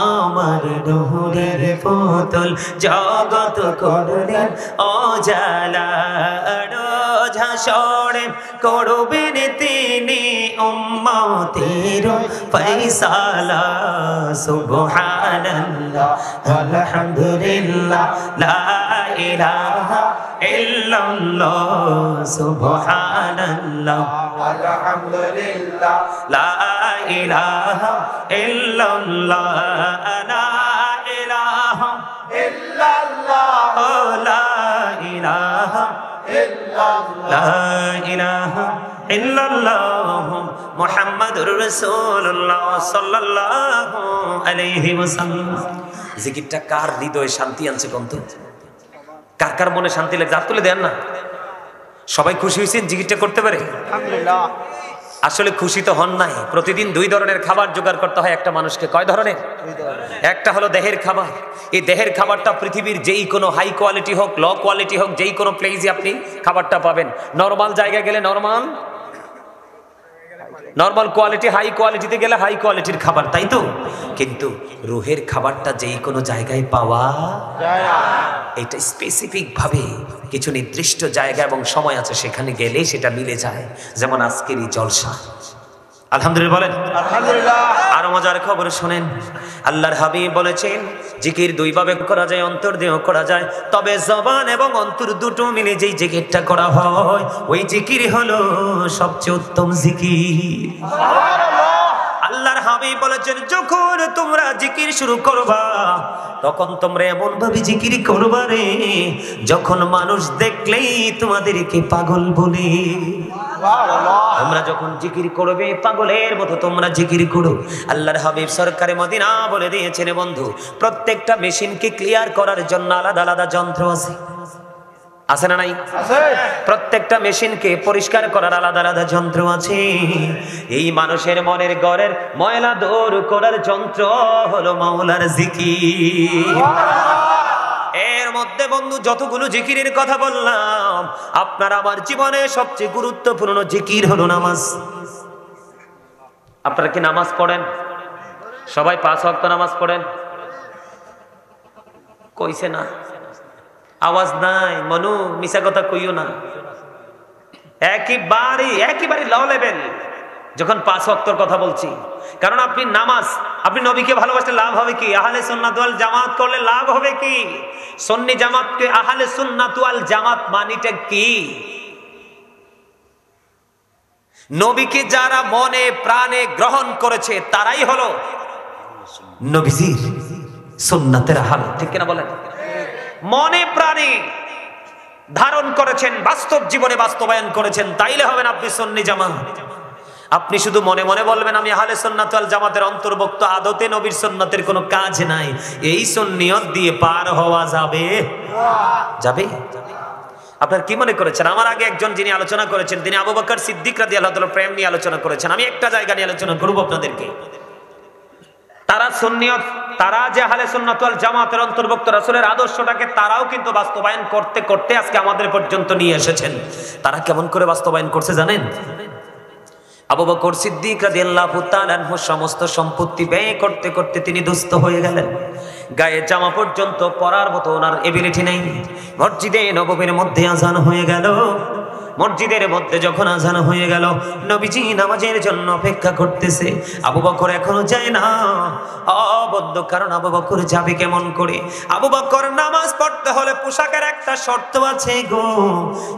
আমার নূরের পুতুল জগৎ করলেন ও জালা রোজ হাসরে করবেন তিনি উম্মতের ফয়সালা সুবহানাল্লাহ আলহামদুলিল্লাহ লা ইলাহা ইল্লাল্লাহ সুবহানাল্লাহ আলহামদুলিল্লাহ লা ইলাহা ইল্লাল্লাহ লা ইলাহা ইল্লাল্লাহ লা ইলাহা ইল্লাল্লাহ লা ইলাহা ইল্লাল্লাহ মুহাম্মাদুর রাসূলুল্লাহ সাল্লাল্লাহু আলাইহি ওয়াসাল্লাম। জিকিরটা কার হৃদয়ে শান্তি আনছে কোনতো? কার কার মনে শান্তি লাগে? হাত তুলে দেন না। সবাই খুশি হয়েছেন জিকিরটা করতে পারে? আলহামদুলিল্লাহ। আসলে খুশি তো হন নাই। প্রতিদিন 2 ধরনের খাবার জোগাড় করতে হয় একটা মানুষকে। কয় ধরনের? একটা হলো দেহের খাবার। এই দেহের খাবারটা পৃথিবীর যেই কোনো হাই কোয়ালিটি হোক, লো কোয়ালিটি হোক, যেই কোনো প্লেসে আপনি খাবারটা পাবেন। নরমাল জায়গায় গেলে নরমাল কোয়ালিটি, হাই কোয়ালিটিতে গেলে হাই কোয়ালিটির খাবার, তাই তো? কিন্তু রুহের খাবারটা যেই কোনো জায়গায় পাওয়া যায় না। এটা স্পেসিফিক ভাবে কিছু নির্দিষ্ট জায়গা এবং সময় আছে, সেখানে গেলে সেটা মিলে যায়। যেমন আজকের এই জলসা। আলহামদুলিল্লাহ বলেন। আলহামদুলিল্লাহ। আরো মজার খবর শুনেন, আল্লাহর হাবিব বলেছেন জিকির 2 ভাবে করা যায়, অন্তর দিয়েও করা যায়। তবে জবান এবং অন্তর দুটো মিলে যেই জিকিরটা করা হয়, ওই জিকির হলো সবচেয়ে উত্তম জিকির। আল্লাহর হাবিব বলেছেন যখন তোমরা জিকির শুরু করবা, তখন তোমরা এমন ভাবে জিকির করবা রে, যখন মানুষ দেখলেই তোমাদেরকে পাগল বলে। তোমরা যখন জিকির করবে পাগলের মতো তোমরা জিকির করো। আল্লাহর হাবিব সরকারে মদিনা বলে দিয়েছেন বন্ধু, প্রত্যেকটা মেশিনকে ক্লিয়ার করার জন্য আলাদা আলাদা যন্ত্র আছে। আছে না নাই? আছে। প্রত্যেকটা মেশিনকে পরিষ্কার করার আলাদা আলাদা যন্ত্র আছে। এই মানুষের মনের ঘরের ময়লা দূর করার যন্ত্র হলো মাওলার জিকির। এর মধ্যে বন্ধু যতগুলো জিকিরের কথা বললাম, আপনার আমার জীবনে সবচেয়ে গুরুত্বপূর্ণ জিকির হলো নামাজ। আপনারা কি নামাজ পড়েন? সবাই 5 ওয়াক্ত নামাজ পড়েন? কইছে না, আওয়াজ নাই। মনু মিছা কথা কইও না। একেবারে লো লেভেল যখন 5 ওয়াক্তর কথা বলছি। কারণ আপনি নামাজ, আপনি নবীকে ভালোবাসলে লাভ হবে কি? আহলে সুন্নাত ওয়াল জামাত করলে লাভ হবে কি? সুন্নি জামাতকে আহলে সুন্নাত ওয়াল জামাত মানিটা কি? নবীকে যারা মনে প্রাণে গ্রহণ করেছে তারাই হলো নবীজির সুন্নাতের আহলে। ঠিক কিনা বলেন? মনে প্রাণে ধারণ করেছেন, বাস্তব জীবনে বাস্তবায়ন করেছেন, তাইলে হবেন আপনি সুন্নি জামাত। আপনি শুধু মনে মনে বলবেন আমি আহলে সুন্নাত ওয়াল জামাতের অন্তর্ভুক্ত, আদতে নবীর সুন্নাতের কোনো কাজ নাই। এই সুন্নিয়ত দিয়ে পার হওয়া যাবে? যাবে? আপনার কি মনে করেছেন? আমার আগে একজন যিনি আলোচনা করেছেন, তিনি আবু বকর সিদ্দিক রাদিয়াল্লাহু তাআলা প্রেম নিয়ে আলোচনা করেছেন। আমি একটা জায়গা নিয়ে আলোচনা করব আপনাদেরকে। তারা সুন্নিয়ত, তারা যে আহলে সুন্নাত ওয়াল জামাতের অন্তর্ভুক্ত, রাসূলের আদর্শটাকে তারাও কিন্তু বাস্তবায়ন করতে করতে আজকে আমাদের পর্যন্ত নিয়ে এসেছেন। তারা কেমন করে বাস্তবায়ন করছে জানেন? আবু বকর সিদ্দিক রাদিয়াল্লাহু তাআলা আনহু সমস্ত সম্পত্তি ব্যয় করতে করতে তিনি দুস্থ হয়ে গেলেন। গায়ে জামা পর্যন্ত পরার মতো ওনার এবিলিটি নেই। মসজিদে নববীর মধ্যে আজান হয়ে গেল। মসজিদের মধ্যে যখন আজান হয়ে গেল, নবীজি নামাজের জন্য অপেক্ষা করতেছে। আবু বকর এখনো যায় না। অবদ্ধ কারণ আবু বকর যাবে কেমন করে? আবু বকর নামাজ পড়তে হলে পোশাকের একটা শর্ত আছে গো।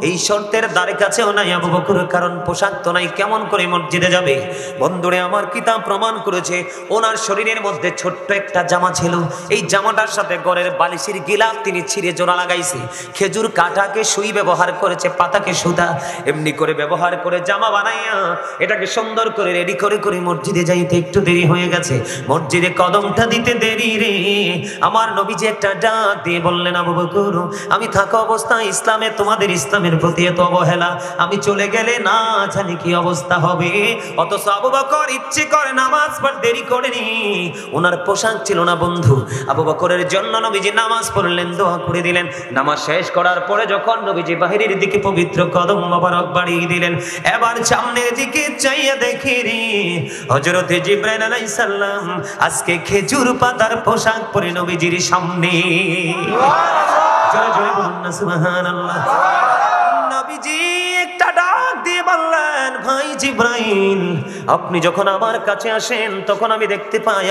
এই শর্তের দ্বারে কাছেও নাই আবু বকর, কারণ পোশাক তো নাই, কেমন করে মসজিদে যাবে? বন্ধুরে আমার কিতাব প্রমাণ করেছে ওনার শরীরের মধ্যে ছোট্ট একটা জামা ছিল। এই জামাটার সাথে ঘরের বালিশের গিলাফ তিনি ছিঁড়ে জোড়া লাগাইছে। খেজুর কাটাকে সুই ব্যবহার করেছে, পাতাকে সুতা, এমনি করে ব্যবহার করে জামা বানাইয়া এটাকে সুন্দর করে রেডি করে করে মসজিদে যাইতে একটু দেরি হয়ে গেছে। মসজিদে কদমটা দিতে দেরি রে, আমার নবীজি একটা ডাক দিয়ে বললেন, আবু বকর আমি থাকা অবস্থায় ইসলামে তোমাদের ইসলামের প্রতি এত অবহেলা, আমি চলে গেলে না জানি কি অবস্থা হবে। অথচ আবু বকর ইচ্ছে করে নামাজ পড়তে দেরি করেনি। ওনার পোশাক ছিল না বন্ধু। আবু বকরের জন্য নবীজি নামাজ পড়লেন, দোয়া করে দিলেন। নামাজ শেষ করার পরে যখন নবীজি বাহিরের দিকে পবিত্র কদম মোবারক বাড়িয়ে দিলেন, এবার সামনের দিকে চাইয়া দেখি রে হযরতে জিবরাইল আলাইহিস সালাম আজকে খেজুর পাতার পোশাক পরে নবীজির সামনে। জোরে জোরে বলুন না সুবহানাল্লাহ। নবীজি একটা ডাক দিয়ে বললেন, ভাই জিবরাইল আপনি যখন আমার কাছে আসেন তখন আমি দেখতে পাই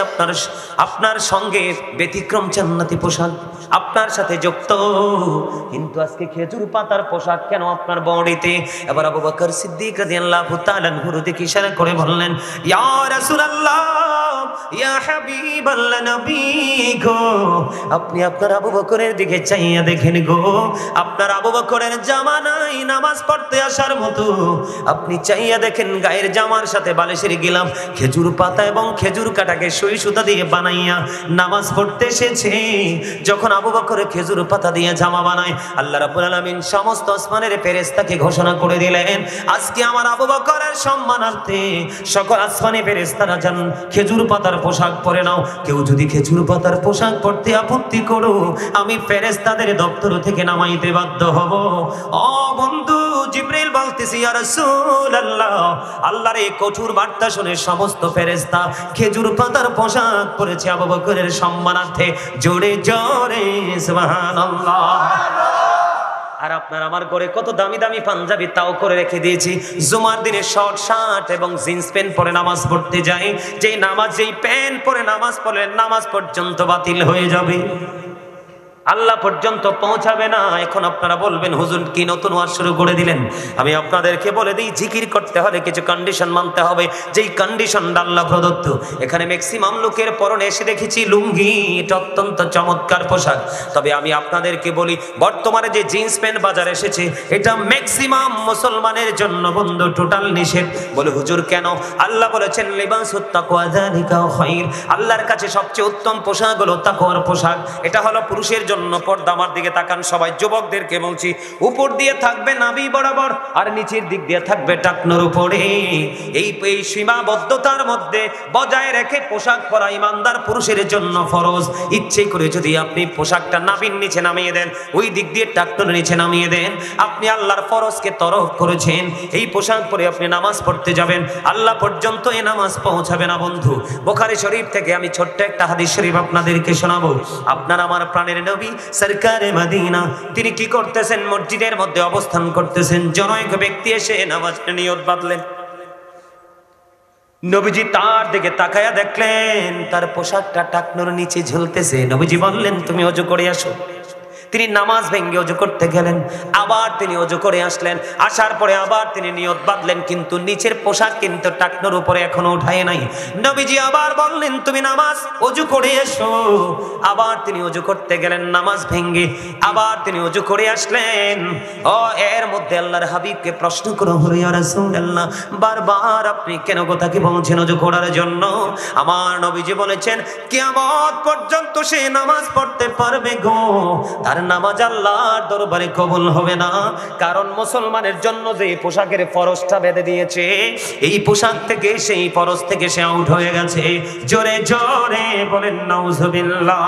আপনার সঙ্গে ব্যতিক্রম জান্নাতি পোশাক আপনার সাথে যুক্ত, কিন্তু আজকে খেজুর পাতার পোশাক কেন আপনার বডিতে? এবার আবু বকর সিদ্দিক রাদিয়াল্লাহু তাআলা আনহুর দিকে ইশারা করে বললেন, ইয়া রাসূলুল্লাহ ইয়া হাবিবাল্লাহ, নবী গো আপনি আপনার আবু বকরের দিকে চাইয়া দেখেন গো, আপনার আবু বকরের জামা নাই নামাজ পড়তে আসার মতো। আপনি চাইয়া দেখেন গায়ের জামার সাথে বালিশের গিলাফ খেজুর পাতা এবং খেজুর কাটাকে সুই সুতা দিয়ে বানাইয়া নামাজ পড়তে এসেছে। যখন আবু বকর খেজুর পাতা দিয়ে জামা বানায়, আল্লাহ রাব্বুল আলামিন সমস্ত আসমানের ফেরেশতাকে ঘোষণা করে দিলেন, আজকে আমার আবু বকরের সম্মানার্থে সকল আসমানি ফেরেশতারা যান খেজুর পাতার পোশাক পরে নাও। কেউ যদি খেজুর পাতার পোশাক পরতে আপত্তি করো, আমি ফেরেশতাদের দপ্তর থেকে নামাইতে বাধ্য হব। ও বন্ধু জিবরাইল বলতেছি, ইয়া রাসূলুল্লাহ আল্লাহর এই কঠোর বার্তা শুনে সমস্ত ফেরেশতা খেজুর পাতার পোশাক পরেছে আবু বকরের সম্মানার্থে। জোরে জোরে সুবহানাল্লাহ। আর আপনার আমার ঘরে কত দামি দামি পাঞ্জাবি তাও করে রেখে দিয়েছি। জুমার দিনে শর্ট শার্ট এবং জিন্স প্যান্ট পরে নামাজ পড়তে যাই, যেই প্যান্ট পরে নামাজ পড়লে নামাজ পর্যন্ত বাতিল হয়ে যাবে, আল্লাহ পর্যন্ত পৌঁছাবে না। এখন আপনারা বলবেন হুজুর কি নতুন ওয়াজ শুরু করে দিলেন? আমি আপনাদেরকে বলে দিই, জিকির করতে হলে কিছু কন্ডিশন মানতে হবে, যেই কন্ডিশনটা আল্লাহ প্রদত্ত। এখানে ম্যাক্সিমাম লোকের পরনে এসে দেখেছি লুঙ্গি, এটা অত্যন্ত চমৎকার পোশাক। তবে আমি আপনাদেরকে বলি, বর্তমানে যে জিন্স প্যান্ট বাজারে এসেছে এটা ম্যাক্সিমাম মুসলমানের জন্য বন্ধু টোটাল নিষেধ। বলে হুজুর কেন? আল্লাহ বলেছেন লিবাসুত তাকওয়া যালিকা খায়র, আল্লাহর কাছে সবচেয়ে উত্তম পোশাক হলো তাকওয়ার পোশাক। এটা হলো পুরুষের জন্য পর্দা। আমার দিকে তাকান সবাই, যুবকদেরকে বলছি, উপর দিয়ে থাকবে নাভি বরাবর আর নিচের দিক দিয়ে থাকবে টাকনোর উপরে। এই সীমাবদ্ধতার মধ্যে বজায় রেখে পোশাক পরা ইমানদার পুরুষের জন্য ফরজ। ইচ্ছে করে যদি আপনি পোশাকটা নাভির নিচে নামিয়ে দেন, ওই দিক দিয়ে টাকনোর নিচে নামিয়ে দেন, আপনি আল্লাহর ফরজকে তরক করেছেন। এই পোশাক পরে আপনি নামাজ পড়তে যাবেন, আল্লাহ পর্যন্ত এই নামাজ পৌঁছাবে না বন্ধু। বুখারী শরীফ থেকে আমি ছোট্ট একটা হাদিস শরীফ আপনাদেরকে শোনাবো। আপনার আমার প্রাণের নবী সরকারে মদিনা তিনি কি করতেছেন? মসজিদের মধ্যে অবস্থান করতেছেন। জনৈক ব্যক্তি এসে নামাজের নিয়ত বাঁধলেন। নবীজি তার দিকে তাকায়া দেখলেন তার পোশাকটা টাকনোর নিচে ঝুলতেছে। নবীজি বললেন, তুমি ওযু করে আসো। তিনি নামাজ ভেঙ্গে ওযু করতে গেলেন, আবার তিনি ওযু করে আসলেন। আসার পরে আবার তিনি নিয়ত বাঁধলেন, কিন্তু নিচের পোশাক কিন্তু টাকনোর উপরে এখনো উঠায় নাই। নবীজি আবার বললেন, তুমি নামাজ ওযু করে এসো। আবার তিনি ওযু করতে গেলেন নামাজ ভেঙ্গে, আবার তিনি ওযু করে আসলেন। এর মধ্যে আল্লাহর হাবিবকে প্রশ্ন করা হলো, ইয়া রাসূলুল্লাহ বারবার আপনি কেন কথাকে বলছেন ওযু করার জন্য? আমার নবীজি বলেছেন, কিয়ামত পর্যন্ত সে নামাজ পড়তে পারবে গো, তার নামাজ আল্লাহর দরবারে কবুল হবে না। কারণ মুসলমানের জন্য যে পোশাকের ফরজটা বেঁধে দিয়েছে, এই পোশাক থেকে সেই ফরজ থেকে সে আউট হয়ে গেছে। জোরে জোরে বলেন নাউজুবিল্লাহ।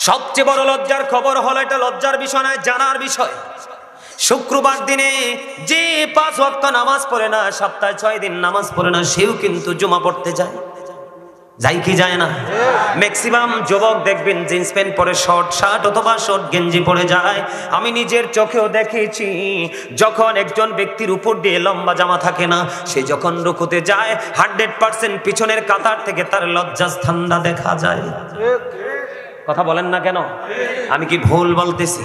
সবচেয়ে বড় লজ্জার খবর হলো, এটা লজ্জার বিষয় নয়, জানার বিষয়। শুক্রবার দিনে যে 5 ওয়াক্ত নামাজ পড়ে না, সপ্তাহে 6 দিন নামাজ পড়ে না, সেও কিন্তু জুমা পড়তে যায়। যাই কি যায় না? ম্যাক্সিমাম যুবক দেখবেন জিন্স প্যান্ট পরে শর্ট শার্ট অথবা শর্ট গেঞ্জি পরে যায়। আমি নিজের চোখেও দেখেছি, যখন একজন ব্যক্তির উপর দিয়ে লম্বা জামা থাকে না, সে যখন রুকুতে যায় 100% পিছনের কাতার থেকে তার লজ্জাস্থানটা দেখা যায়। কথা বলেন না কেন? আমি কি ভুল বলতেছি?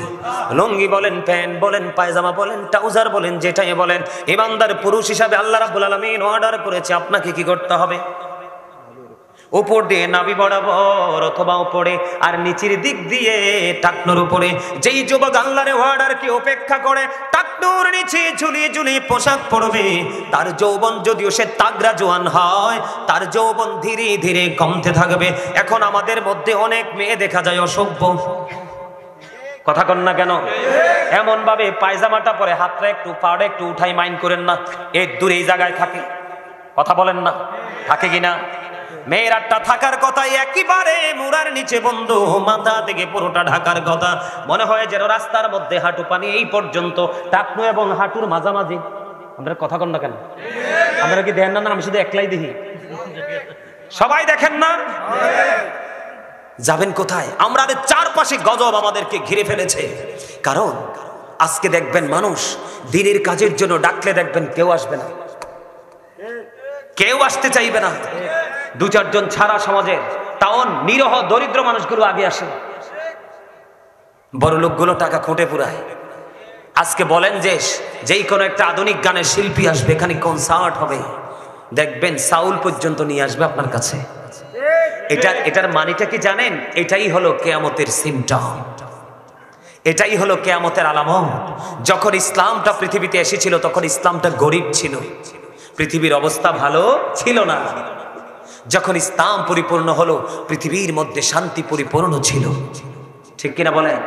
লুঙ্গি বলেন, প্যান্ট বলেন, পায়জামা বলেন, ট্রাউজার বলেন, যেটাই বলেন, ইমানদার পুরুষ হিসাবে আল্লাহ রাব্বুল আলামিন অর্ডার করেছে আপনাকে কি করতে হবে? উপর দিয়ে নাভি বরাবর অথবা উপরে আর নিচের দিক দিয়ে টাকনুর উপরে। যেই যুবক আল্লাহর অর্ডারকে উপেক্ষা করে টাকনুর নিচে ঝুলিয়ে ঝুলিয়ে পোশাক পরবে, তার যৌবন যদিও সে তাগড়া জোয়ান হয়, তার যৌবন ধীরে ধীরে কমতে থাকবে। এখন আমাদের মধ্যে অনেক মেয়ে দেখা যায় অসভ্য। কথা কন না কেন? এমন ভাবে পায়জামাটা পরে হাতটা একটু পাড়ে একটু উঠাই, মাইন্ড করেন না, এর দূরে এই জায়গায় থাকে। কথা বলেন না, থাকে কিনা? মেয়েরাটা থাকার কথা একেবারে মুড়ার নিচে বন্ধু, মাথা থেকে পুরোটা ঢাকার কথা। মনে হয় যেন রাস্তার মধ্যে হাঁটু পানি এই পর্যন্ত, টাকনু এবং হাঁটুর মাঝামাঝি। আপনারা কথা কন না কেন? আপনারা কি দেখেন না? আমি শুধু একলাই দেখি, সবাই দেখেন না? যাবেন কোথায়? আমরা চারপাশে গজব আমাদেরকে ঘিরে ফেলেছে। কারণ আজকে দেখবেন মানুষ দিনের কাজের জন্য ডাকলে দেখবেন কেউ আসবে না, কেউ আসতে চাইবে না। দু চারজন ছাড়া সমাজের, তাও নিরহ দরিদ্র মানুষগুলো আগে আসে, বড় লোকগুলো টাকা খুঁটে পুরায়। আজকে বলেন যে যেই কোনো একটা আধুনিক গানের শিল্পী আসবে, এখানে কনসার্ট হবে, দেখবেন সাউল পর্যন্ত নিয়ে আসবে আপনার কাছে। এটার মানেটা কি জানেন? এটাই হলো কিয়ামতের সিমটম, এটাই হলো কিয়ামতের আলামত। যখন ইসলামটা পৃথিবীতে এসেছিল তখন ইসলামটা গরিব ছিল, পৃথিবীর অবস্থা ভালো ছিল না। যখন ইসলাম পরিপূর্ণ হলো পৃথিবীর মধ্যে শান্তি পরিপূর্ণ ছিল। ঠিক কিনা বলেন?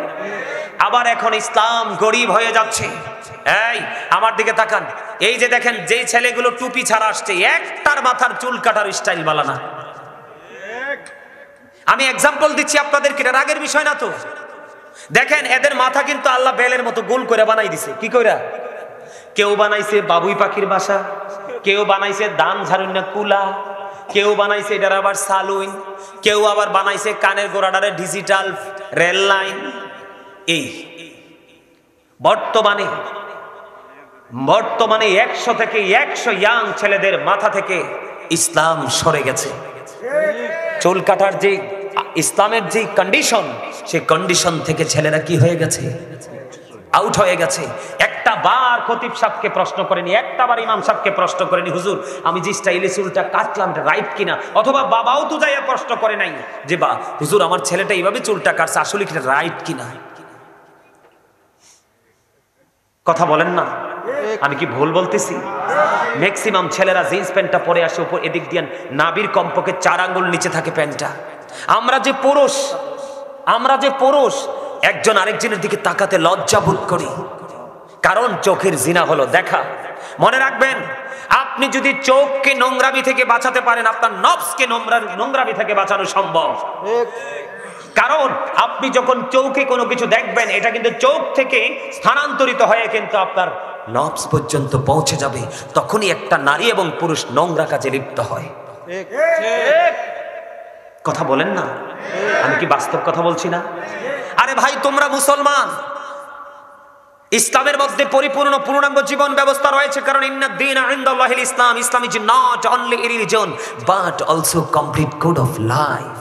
আবার এখন ইসলাম গরিব হয়ে যাচ্ছে। এই আমার দিকে তাকান, এই যে দেখেন যেই ছেলেগুলো টুপি ছাড়া আসছে, একটার মাথার চুল কাটার স্টাইল বালা না। আমি এক্সাম্পল দিচ্ছি আপনাদেরকে, এটা রাগের বিষয় না তো। দেখেন এদের মাথা কিন্তু আল্লাহ বেলের মতো গোল করে বানাই দিছে। কি কইরা? কেউ বানাইছে বাবুই পাখির বাসা, কেউ বানাইছে দান ঝাড়ুন্না কুলা, কেউ বানাইছে এটার আবার সালুইন, কেউ আবার বানাইছে কানের গোড়াটারে ডিজিটাল রেল লাইন। এই বর্তমানে 100 থেকে 100 ইয়াং ছেলেদের মাথা থেকে ইসলাম সরে গেছে। চুল কাটার যে ইসলামের যে কন্ডিশন, সেই কন্ডিশন থেকে ছেলেরা কি হয়ে গেছে? আউট হয়ে গেছে। একটা বার খতিব সাহেবকে প্রশ্ন করেনি, একটা বার ইমাম সাহেবকে প্রশ্ন করেনি, হুজুর আমি যে স্টাইলে চুলটা কাটলাম এটা রাইট কিনা। অথবা বাবাও তো যাইয়া প্রশ্ন করে নাই যে বা হুজুর আমার ছেলেটা এইভাবে চুলটা কাটছে, আসলে কি রাইট কিনা। কথা বলেন না? আমি কি ভুল বলতেছি? ম্যাক্সিমাম ছেলেরা জিন্স প্যান্টটা পরে আসে, উপর এদিক দিয়ে নাভির কমপক্ষে 4 আঙ্গুল নিচে থাকে প্যান্টটা। আমরা যে পুরুষ একজন আরেকজনের দিকে তাকাতে লজ্জা বোধ করি, কারণ চোখের জিনা হলো দেখা। মনে রাখবেন, আপনি যদি চোখকে নোংরামি থেকে বাঁচাতে পারেন, আপনার নফসকে নোংরামি থেকে বাঁচানো সম্ভব। কারণ আপনি যখন চোখে কোনো কিছু দেখবেন, এটা কিন্তু চোখ থেকে স্থানান্তরিত হয়ে কিন্তু আপনার নফস পর্যন্ত পৌঁছে যাবে। তখনই একটা নারী এবং পুরুষ নোংরা কাজে লিপ্ত হয়। কথা বলেন না? আমি কি বাস্তব কথা বলছি না? আরে ভাই, তোমরা মুসলমান, ইসলামের মধ্যে পরিপূর্ণ পূর্ণাঙ্গ জীবন ব্যবস্থা রয়েছে। কারণ ইন্নাদ-দীনা ইনদাল্লাহিল ইসলাম, Islam is not only a religion but also complete code of life.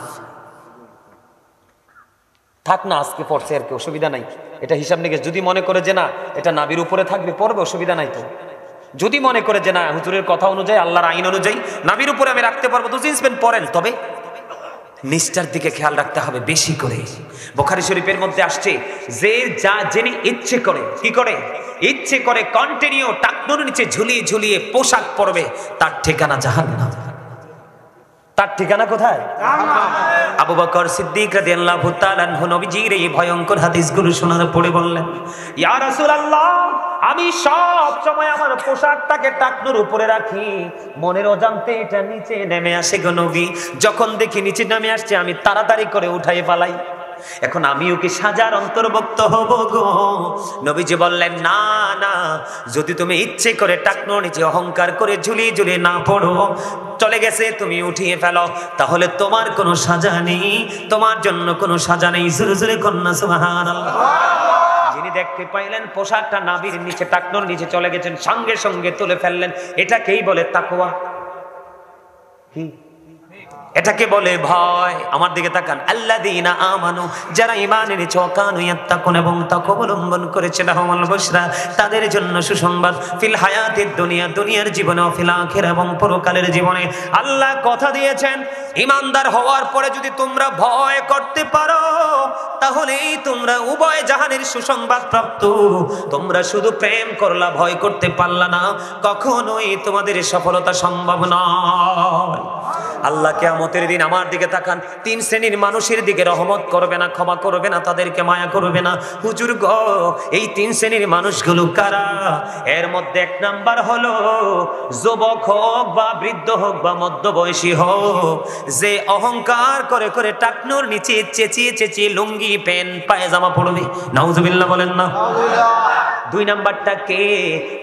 থাক না, আজকে পড়ছে আর কি, অসুবিধা নাই। এটা হিসাব নিকেশ যদি মনে করে যে না এটা নাভির উপরে থাকবে, পড়বে, অসুবিধা নাই তো। যদি মনে করে যে না হুজুরের কথা অনুযায়ী, আল্লাহর আইন অনুযায়ী নাভির উপরে আমি রাখতে পারবো, তো জিন্স প্যান্ট পরেন। তবে নিষ্ঠার দিকে খেয়াল রাখতে হবে বেশি করে। বুখারী শরীফের মধ্যে আসছে যে যিনি ইচ্ছে করে, কি করে? ইচ্ছে করে কন্টিনিউ টাকনুর নিচে ঝুলিয়ে ঝুলিয়ে পোশাক পরবে, তার ঠিকানা জাহান্নাম। তার ঠিকানা কোথায়? আবু বকর সিদ্দিক রাদিয়াল্লাহু তাআলা আনহু নবীজির এই ভয়ঙ্কর হাদিসগুলো শোনার পরে বললেন, ইয়া রাসূলুল্লাহ, আমি সব সময় আমার পোশাকটাকে টাকনুর উপরে রাখি, মনের অজান্তে এটা নিচে নেমে আসে গো নবী। যখন দেখি নিচে নেমে আসছে আমি তাড়াতাড়ি করে উঠাই ফেলাই। এখন আমিও কি সাজার অন্তর্ভুক্ত হব গো? নবীজি বললেন না না, যদি তুমি ইচ্ছে করে টাকনোর নিচে অহংকার করে ঝুলিয়ে ঝুলিয়ে না পড়ো, চলে গেছে তুমি উঠিয়ে ফেলো, তাহলে তোমার কোনো সাজা নেই, তোমার জন্য কোনো সাজা নেই। জোরে জোরে কন্যা সুবহানাল্লাহ। যিনি দেখতে পাইলেন পোশাকটা নাভির নিচে টাকনোর নিচে চলে গেছেন, সঙ্গে সঙ্গে তুলে ফেললেন। এটাকেই বলে তাকওয়া। কি? এটাকে বলে ভয়। আমার দিকে তাকান। আল্লাযীনা আমানু, যারা ঈমান এনেছে, ওয়াকানু ইয়াত্তাকুন, এবং তাকওয়া অবলম্বন করেছে, লাহুমুল বুশরা, তাদের জন্য সুসংবাদ, ফিল হায়াতিদ দুনিয়া, দুনিয়ার জীবনে, ও ফিল আখিরা, এবং পরকালের জীবনে। আল্লাহ কথা দিয়েছেন, ঈমানদার হওয়ার পরে যদি তোমরা ভয় করতে পারো, তাহলেই তোমরা উভয় জাহানের সুসংবাদ প্রাপ্ত। তোমরা শুধু প্রেম করলা, ভয় করতে পারলা না, কখনোই তোমাদের সফলতা সম্ভব নয়। আল্লাহ কিয়ামতের দিন, আমার দিকে তাকান, 3 শ্রেণীর মানুষের দিকে রহমত করবে না, ক্ষমা করবে না, তাদেরকে মায়া করবে না। হুজুর গো, এই 3 শ্রেণীর মানুষগুলো কারা? এর মধ্যে 1 নাম্বার হলো যুবক হোক বা বৃদ্ধ হোক বা মধ্যবয়সী হোক, যে অহংকার করে করে টাকনোর নিচে চেঁচিয়ে চেঁচিয়ে লুঙ্গি প্যান্ট পায়জামা পরবে। নাউজুবিল্লাহ বলেন না। 2 নাম্বারটা কে?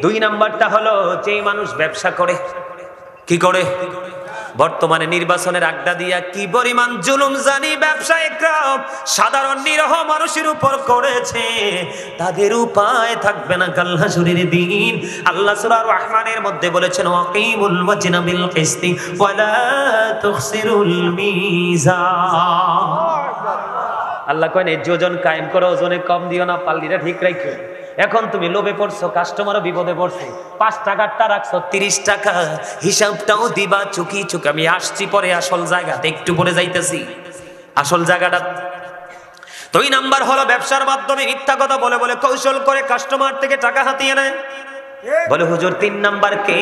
2 নাম্বারটা হলো যে মানুষ ব্যবসা করে। কি করে? বর্তমানে নির্বাচনের আড্ডা দিয়া কি পরিমাণ জুলুম জানি ব্যবসায়িকরা সাধারণ নিরহ মানুষের উপর করেছে, তাদের উপায় থাকবে না কাল হাসরের দিন। আল্লাহ সূরা রহমানের মধ্যে বলেছেন, ওয়াকিমুল ওয়াজনা বিল কিসতি ওয়ালা তুখসিরুল মিজান। আল্লাহ কয় না, ওজন কায়েম করো, ওজনে কম দিও না, পাল্লিটা ঠিক রাখো। এখন তুমি লোভে পড়ছো, কাস্টমারও বিপদে পড়ছে, 5 টাকারটা রাখছো 30 টাকা, হিসাবটাও দিবা চুকি চুকি। আমি আসছি পরে আসল জায়গাতে, একটু পরে যাইতেছি আসল জায়গাটা। 2 নাম্বার হলো ব্যবসার মাধ্যমে মিথ্যা কথা বলে বলে কৌশল করে কাস্টমার থেকে টাকা হাতিয়ে নেয়। বলে হুজুর 3 নাম্বার কে?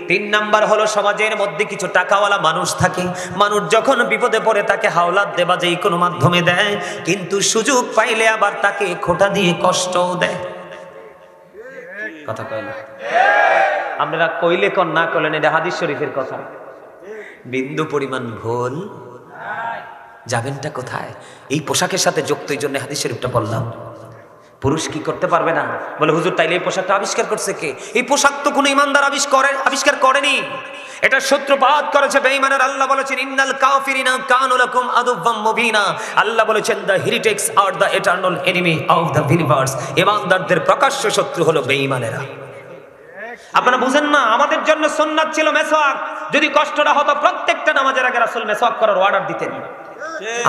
3 নাম্বার হলো সমাজের মধ্যে কিছু টাকাওয়ালা মানুষ থাকে, মানুষ যখন বিপদে পড়ে তাকে হাওলাত দেবা যেই কোনো মাধ্যমে দেয়, কিন্তু সুযোগ পাইলে আবার তাকে খোঁটা দিয়ে কষ্টও দেয়। কথা কয় না? আপনারা কইলে কোন না কইলেন, এটা হাদিস শরীফের কথা। বিন্দু পরিমাণ ভুল যাবেনটা কোথায়? এই পোশাকের সাথে যুক্ত, এই জন্য হাদিস শরীফটা বললাম। পুরুষ কি করতে পারবে না? বলে হুজুর তাইলে এই পোশাকটা আবিষ্কার করছে কে? এই পোশাক তো কোনো ইমানদার আবিষ্কার করেনি, এটা সূত্রপাত করেছে বেঈমানের। আল্লাহ বলেছেন, ইন্নাল কাফিরিনা কানু লাকুম আদুওয়াম মুবিনা। আল্লাহ বলেছেন, the heretics are the eternal enemy of the believers. ইমানদারদের প্রকাশ্য শত্রু হলো বেঈমানেরা। আপনারা বুঝেন না? আমাদের জন্য সুন্নাত ছিল মেসওয়াক। যদি কষ্টটা হতো, প্রত্যেকটা নামাজের আগে রাসূল মেসওয়াক করার অর্ডার দিতেন।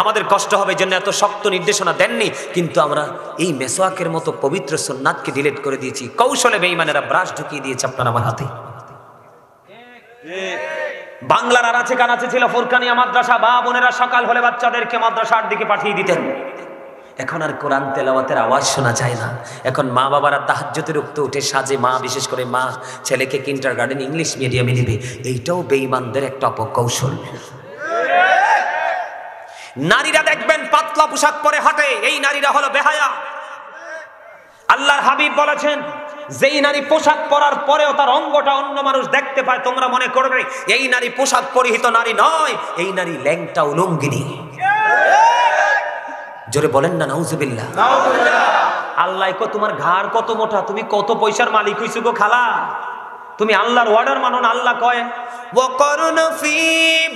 আমাদের কষ্ট হবে জন্য এত শক্ত নির্দেশনা দেননি, কিন্তু আমরা এই মেসওয়াকের মতো পবিত্র সুন্নাতকে ডিলিট করে দিয়েছি। কৌশলে বেঈমানেরা ব্রাশ ঢুকিয়ে দিয়েছে আপনার আমার হাতে। বাংলার আনাচে কানাচে ছিল ফুরকানিয়া মাদ্রাসা, মা বোনেরা সকাল হলে বাচ্চাদেরকে মাদ্রাসার দিকে পাঠিয়ে দিতেন। এখন আর কোরআন তেলাওয়াতের আওয়াজ শোনা যায় না। এখন মা বাবারা তাহাজ্জুদের উঠতে উঠে সাজে, মা বিশেষ করে মা ছেলেকে কিন্ডারগার্টেন ইংলিশ মিডিয়ামে নেবে, এইটাও বেঈমানদের একটা অপকৌশল। নারীরা দেখবেন পাতলা পোশাক পরে হাঁটে, এই নারীরা হলো বেহায়া। আল্লাহর হাবিব বলেছেন, যেই নারী পোশাক পরার পরেও তার অঙ্গটা অন্য মানুষ দেখতে পায়, তোমরা মনে করবে এই নারী পোশাক পরিহিত নারী নয়, এই নারী ল্যাংটা উলঙ্গিনী। জোরে বলেন না নাউজুবিল্লাহ। আল্লাহ কো তোমার ঘাড় কত মোটা, তুমি কত পয়সার মালিক হইছো গো খালা, তুমি আল্লাহর অর্ডার মানো না। আল্লাহ কয়, ওয়াকারনা ফি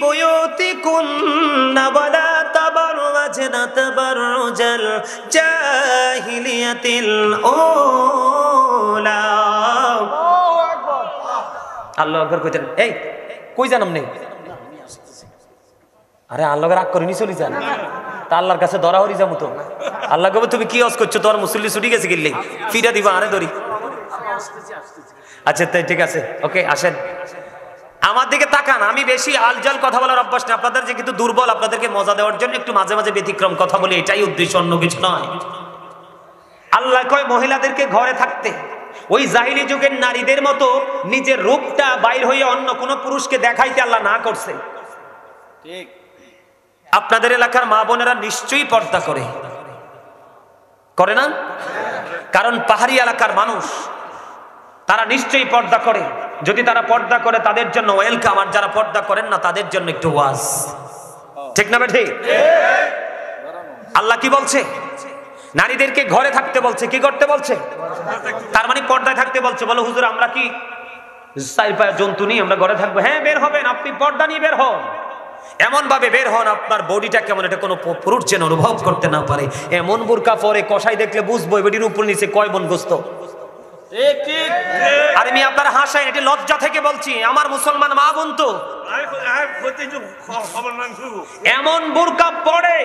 বুয়ুতিকুন্না ওয়ালা তাবাররাজনা তাবাররুজাল জাহিলিয়াতিল উলা। আল্লাহ আকবার কইতেন, এই কই জানাম নেই, আরে আল্লাহকে রাগ করে নি চলি যান, তা আল্লাহর কাছে ধরা হরি যাবো তো। আল্লাহ কবে তুমি কি অস করছো, তোর মুসল্লি ছুটি গেছে গেলে ফিরা দিবা, আরে ধরি। আচ্ছা তাই ঠিক আছে, ওকে আসেন আমার দিকে তাকান। আমি বেশি আলজাল কথা বলার অভ্যাস না, আপনাদের যে কিন্তু দুর্বল, আপনাদেরকে মজা দেওয়ার জন্য একটু মাঝে মাঝে ব্যতিক্রম কথা বলি, এটাই উদ্দেশ্য, অন্য কিছু নয়। আল্লাহ কয় মহিলাদেরকে ঘরে থাকতে, ওই জাহিলি যুগের নারীদের মতো নিজের রূপটা বাইর হয়ে অন্য কোন পুরুষকে দেখাইতে আল্লাহ না করছে। ঠিক, আপনাদের এলাকার মা বোনেরা নিশ্চয়ই পর্দা করে না? কারণ পাহাড়ি এলাকার মানুষ, তারা নিশ্চয়ই পর্দা করে। যদি তারা পর্দা করে তাদের জন্য ওয়েলকাম, আর যারা পর্দা করেন না তাদের জন্য একটু ওয়াজ। ঠিক না বেঠি? আল্লাহ কি বলছে? নারীদেরকে ঘরে থাকতে বলছে, কি করতে বলছে? তার মানে পর্দায় থাকতে বলছে। বলো হুজুর আমরা কি চার পায়ে জন্তু নিয়ে আমরা ঘরে থাকবো? হ্যাঁ বের হবেন, আপনি পর্দা নিয়ে বের হন, এমন ভাবে বের হন আপনার বডিটা কেমন এটা কোনো পুরুষ যেন অনুভব করতে না পারে। এমন বোরকা পরে কষাই দেখলে বুঝবো বেডির উপর নিচে কয় বোন গোস্ত। আর আমি আপনার হাসায় এটি লজ্জা থেকে বলছি, আমার মুসলমান মা বোন তো এমন বোরকা পরে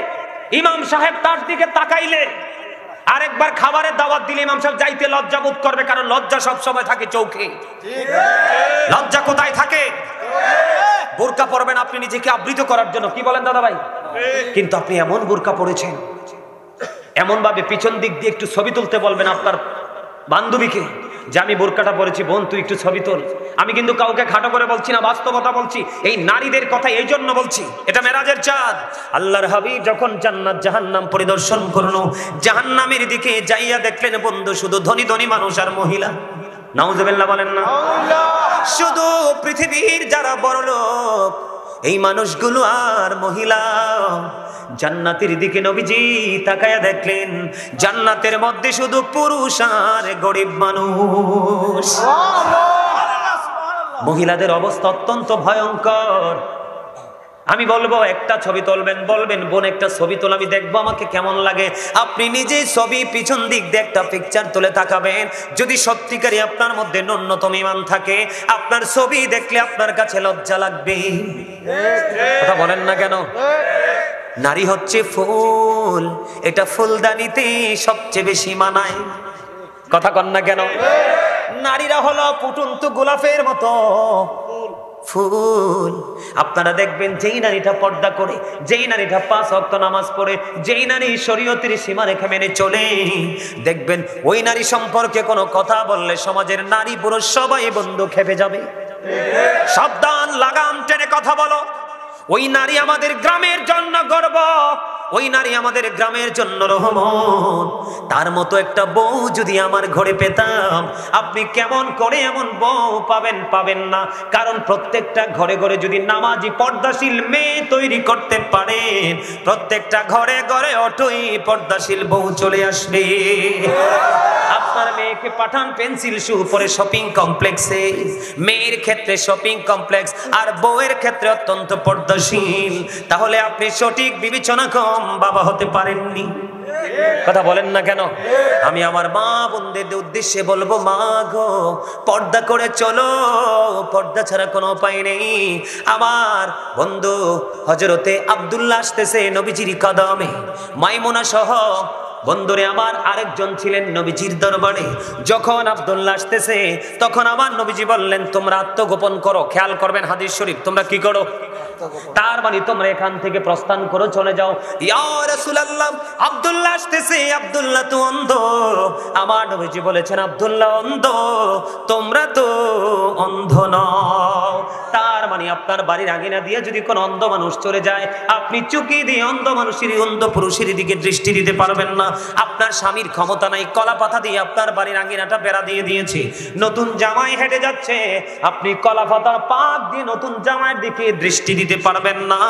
ইমাম সাহেব তার দিকে তাকাইলে আরেকবার খাবারের দাওয়াত দিলে ইমাম সাহেব যাইতে লজ্জা বোধ করবে, কারণ লজ্জা সব সময় থাকে চৌকে। লজ্জা কোথায় থাকে? বোরকা পরবেন আপনি নিজেকে আবৃত করার জন্য, কি বলেন দাদা ভাই? কিন্তু আপনি এমন বোরকা পরেছেন, এমন ভাবে পিছন দিক দিয়ে একটু ছবি তুলতে বলবেন আপনার বান্ধবীকে যে আমি বোরকাটা পরেছি, বোন তুই একটু ছবি তোল। আমি কিন্তু কাউকে খাটো করে বলছি না, বাস্তবতা বলছি। এই নারীদের কথা এই জন্য বলছি, এটা মেরাজের চাঁদ। আল্লাহর হাবিব যখন জান্নাত জাহান্নাম পরিদর্শন করলো, জাহান্নামের দিকে যাইয়া দেখলেন বন্ধু শুধু ধনী ধনী মানুষ আর মহিলা। নাউজুবিল্লাহ বলেন না? শুধু পৃথিবীর যারা বড় লোক এই মানুষগুলো আর মহিলা। জান্নাতের দিকে নবীজি তাকায়া দেখলেন জান্নাতের মধ্যে শুধু পুরুষ আর গরিব মানুষ। মহিলাদের অবস্থা অত্যন্ত ভয়ঙ্কর। আমি বলবো একটা ছবি তুলবেন, বলবেন বোন একটা ছবি তোল, আমি দেখবো আমাকে কেমন লাগে। আপনি নিজে ছবি পিছন দিক দিয়ে একটা পিকচার তুলে তাকাবেন, যদি সত্যিকারই আপনার মধ্যে ন্যূনতম ঈমান থাকে, আপনার ছবি দেখলে আপনার কাছে লজ্জা লাগবে। কথা বলেন না কেন? নারী হচ্ছে ফুল, এটা ফুলদানিতে সবচেয়ে বেশি মানায়। কথা কন না কেন? নারীরা হলো ফুটন্ত গোলাপের মতো ফুল। আপনারা দেখবেন যেই নারীটা পর্দা করে, যেই নারীটা 5 ওয়াক্ত নামাজ পড়ে, যেই নারী শরীয়তের সীমারেখা মেনে চলে, দেখবেন ওই নারী সম্পর্কে কোনো কথা বললে সমাজের নারী পুরুষ সবাই বন্ধু খেপে যাবে। সাবধান, লাগাম টেনে কথা বলো। ওই নারী আমাদের গ্রামের জন্য গর্ব, ওই নারী আমাদের গ্রামের জন্য রহমত। তার মতো একটা বউ যদি আমার ঘরে পেতাম, আপনি কেমন করে এমন বউ পাবেন? পাবেন না। কারণ প্রত্যেকটা ঘরে ঘরে যদি নামাজি পর্দাশীল মেয়ে তৈরি করতে পারেন, প্রত্যেকটা ঘরে ঘরে অটোই পর্দাশীল বউ চলে আসবে। আপনার মেয়েকে পাঠান পেন্সিল শু পরে শপিং কমপ্লেক্সে, মেয়ের ক্ষেত্রে শপিং কমপ্লেক্স আর বউয়ের ক্ষেত্রে অত্যন্ত পর্দাশীল, তাহলে আপনি সঠিক বিবেচনা কম বাবা হতে পারেননি। কথা বলেন না কেন? আমি আমার মা বোনদের উদ্দেশ্যে বলবো, মা গো পর্দা করে চলো, পর্দা ছাড়া কোনো উপায় নেই। আমার বন্ধু হযরতে আব্দুল্লাহ আসতেছে নবীজির কদমে, মাইমুনা সহ বন্ধুরে আমার আরেকজন ছিলেন নবীজির দরবারে। যখন আব্দুল্লাহ আসতেছে তখন আমার নবীজি বললেন তোমরা আত্মগোপন করো। খেয়াল করবেন হাদিস শরীফ, তোমরা কি করো? তার মানে তোমরা এখান থেকে প্রস্থান করো, চলে যাও। ইয়া রাসূলুল্লাহ, আব্দুল্লাহ আসতেছে, আব্দুল্লাহ তো অন্ধ। আমার নবীজি বলেছেন আব্দুল্লাহ অন্ধ, তোমরা তো অন্ধ নও। তার মানে আপনার বাড়ির আঙিনা দিয়ে যদি কোনো অন্ধ মানুষ চলে যায়, আপনি চুকি দিয়ে অন্ধ মানুষের, অন্ধ পুরুষের দিকে দৃষ্টি দিতে পারবেন না। আপনার স্বামীর ক্ষমতা নাই, কলা পাতা দিয়ে আপনার বাড়ির আঙিনাটা বেড়া দিয়ে দিয়েছে, নতুন জামাই হেঁটে যাচ্ছে, আপনি কলা পাতার পাক দিয়ে নতুন জামাইয়ের দিকে দৃষ্টি দিতে পারবেন না।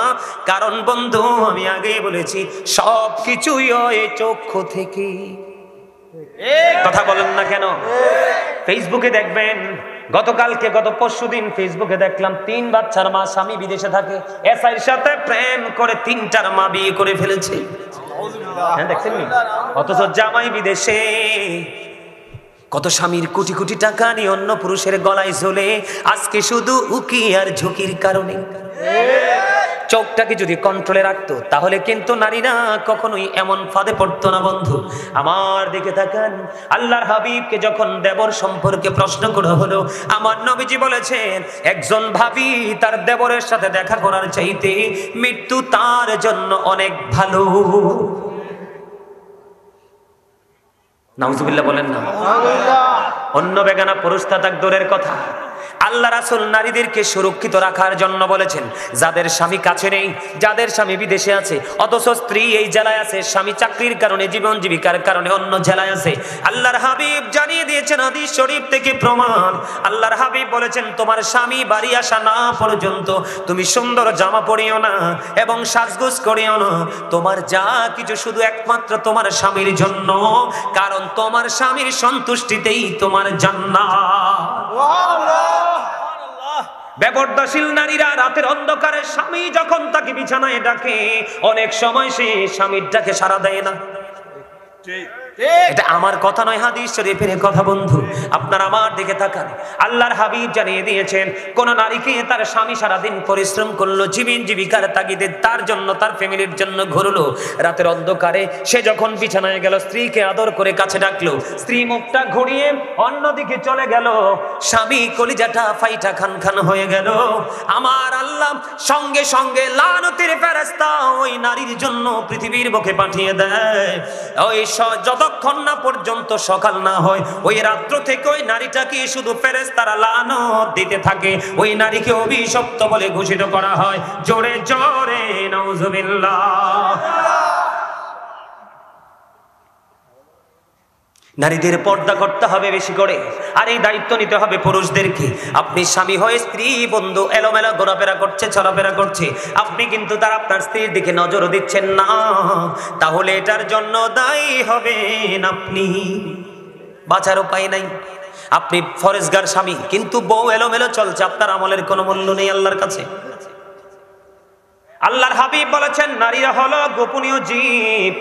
কারণ বন্ধু আমি আগেই বলেছি সব কিছুই ওই চক্ষু থেকে। কথা বলেন না কেন? ফেসবুকে দেখবেন, গতকালকে গত পরশুদিন ফেসবুকে দেখলাম 3 বাচ্চার মা, স্বামী বিদেশে থাকে, এসআইর সাথে প্রেম করে 3টার মা বিয়ে করে ফেলেছে। হ্যাঁ দেখছেন? অথচ জামাই বিদেশে। কত স্বামীর কোটি কোটি টাকা নিয়ে অন্য পুরুষের গলায় ঝোলে, আজকে শুধু উকি আর ঝুঁকির কারণে। চোখটাকে যদি কন্ট্রোলে রাখতো তাহলে কিন্তু নারীরা কখনোই এমন ফাঁদে পড়তো না। বন্ধু আমার দিকে তাকান, আল্লাহর হাবিবকে যখন দেবর সম্পর্কে প্রশ্ন করা হলো, আমার নবীজি বলেছেন একজন ভাবি তার দেবরের সাথে দেখা করার চাইতে মৃত্যু তার জন্য অনেক ভালো। নাউজুবিল্লাহ বলেন না? অন্য বেগানা পুরুষ তাক দূরের কথা, আল্লাহ রাসূল নারীদেরকে সুরক্ষিত রাখার জন্য বলেছেন, যাদের স্বামী কাছে নেই, যাদের স্বামী বিদেশে আছে, অথচ স্ত্রী এই জেলায় আছে, স্বামী চাকরির কারণে, জীবন জীবিকার কারণে অন্য জেলায় আছে, আল্লাহর হাবিব জানিয়ে দিয়েছেন হাদিস শরীফ থেকে প্রমাণ। আল্লাহর হাবিব বলেছেন, তোমার স্বামী বাড়ি আসা না পর্যন্ত তুমি সুন্দর জামা পরিও না এবং সাজগোজ করিও না। তোমার যা কিছু শুধু একমাত্র তোমার স্বামীর জন্য, কারণ তোমার স্বামীর সন্তুষ্টিতেই তোমার জান্নাত। বেপরদাশীল নারীরা রাতের অন্ধকারে স্বামী যখন তাকে বিছানায় ডাকে, অনেক সময় সে স্বামীর ডাকে সাড়া দেয় না। এটা আমার কথা নয়, হাদিস শরীফের কথা। বন্ধু, আপনারা আমার দিকে তাকান। আল্লাহর হাবিব জানিয়ে দিয়েছেন, কোন নারীকে তার স্বামী সারাদিন পরিশ্রম করলো, জীবন জীবিকার তাগিদে তার জন্য, তার ফ্যামিলির জন্য ঘুরলো, রাতের অন্ধকারে সে যখন বিছানায় গেল, স্ত্রীকে আদর করে কাছে ডাকলো, স্ত্রী মুখটা ঘুরিয়ে অন্যদিকে চলে গেল, স্বামী কলিজাটা ফাইটা খান খান হয়ে গেল। আমার আল্লাহ সঙ্গে সঙ্গে লানতের ফেরেশতা ওই নারীর জন্য পৃথিবীর বুকে পাঠিয়ে দেয়। ওই যতক্ষণ না পর্যন্ত সকাল না হয়, ওই রাত্র থেকে ওই নারীটাকে শুধু ফেরেশতারা লানত দিতে থাকে, ওই নারীকে অভিশপ্ত বলে ঘোষিত করা হয়। জোরে জোরে নাউজুবিল্লাহ। নারীদের পর্দা করতে হবে বেশি করে, আর এই দায়িত্ব নিতে হবে পুরুষদেরকে। আপনি স্বামী হয়ে স্ত্রী বন্ধু এলোমেলো ঘোরাফেরা করছে, চলাফেরা করছে, আপনি কিন্তু তার আপনার স্ত্রীর দিকে নজরও দিচ্ছেন না, তাহলে এটার জন্য দায়ী হবেন আপনি। বাঁচার উপায় নাই। আপনি ফরেজগার স্বামী, কিন্তু বউ এলোমেলো চলছে, আপনার আমলের কোনো মূল্য নেই আল্লাহর কাছে। আল্লাহর হাবিব বলেছেন, নারীরা হলো গোপনীয় জীব,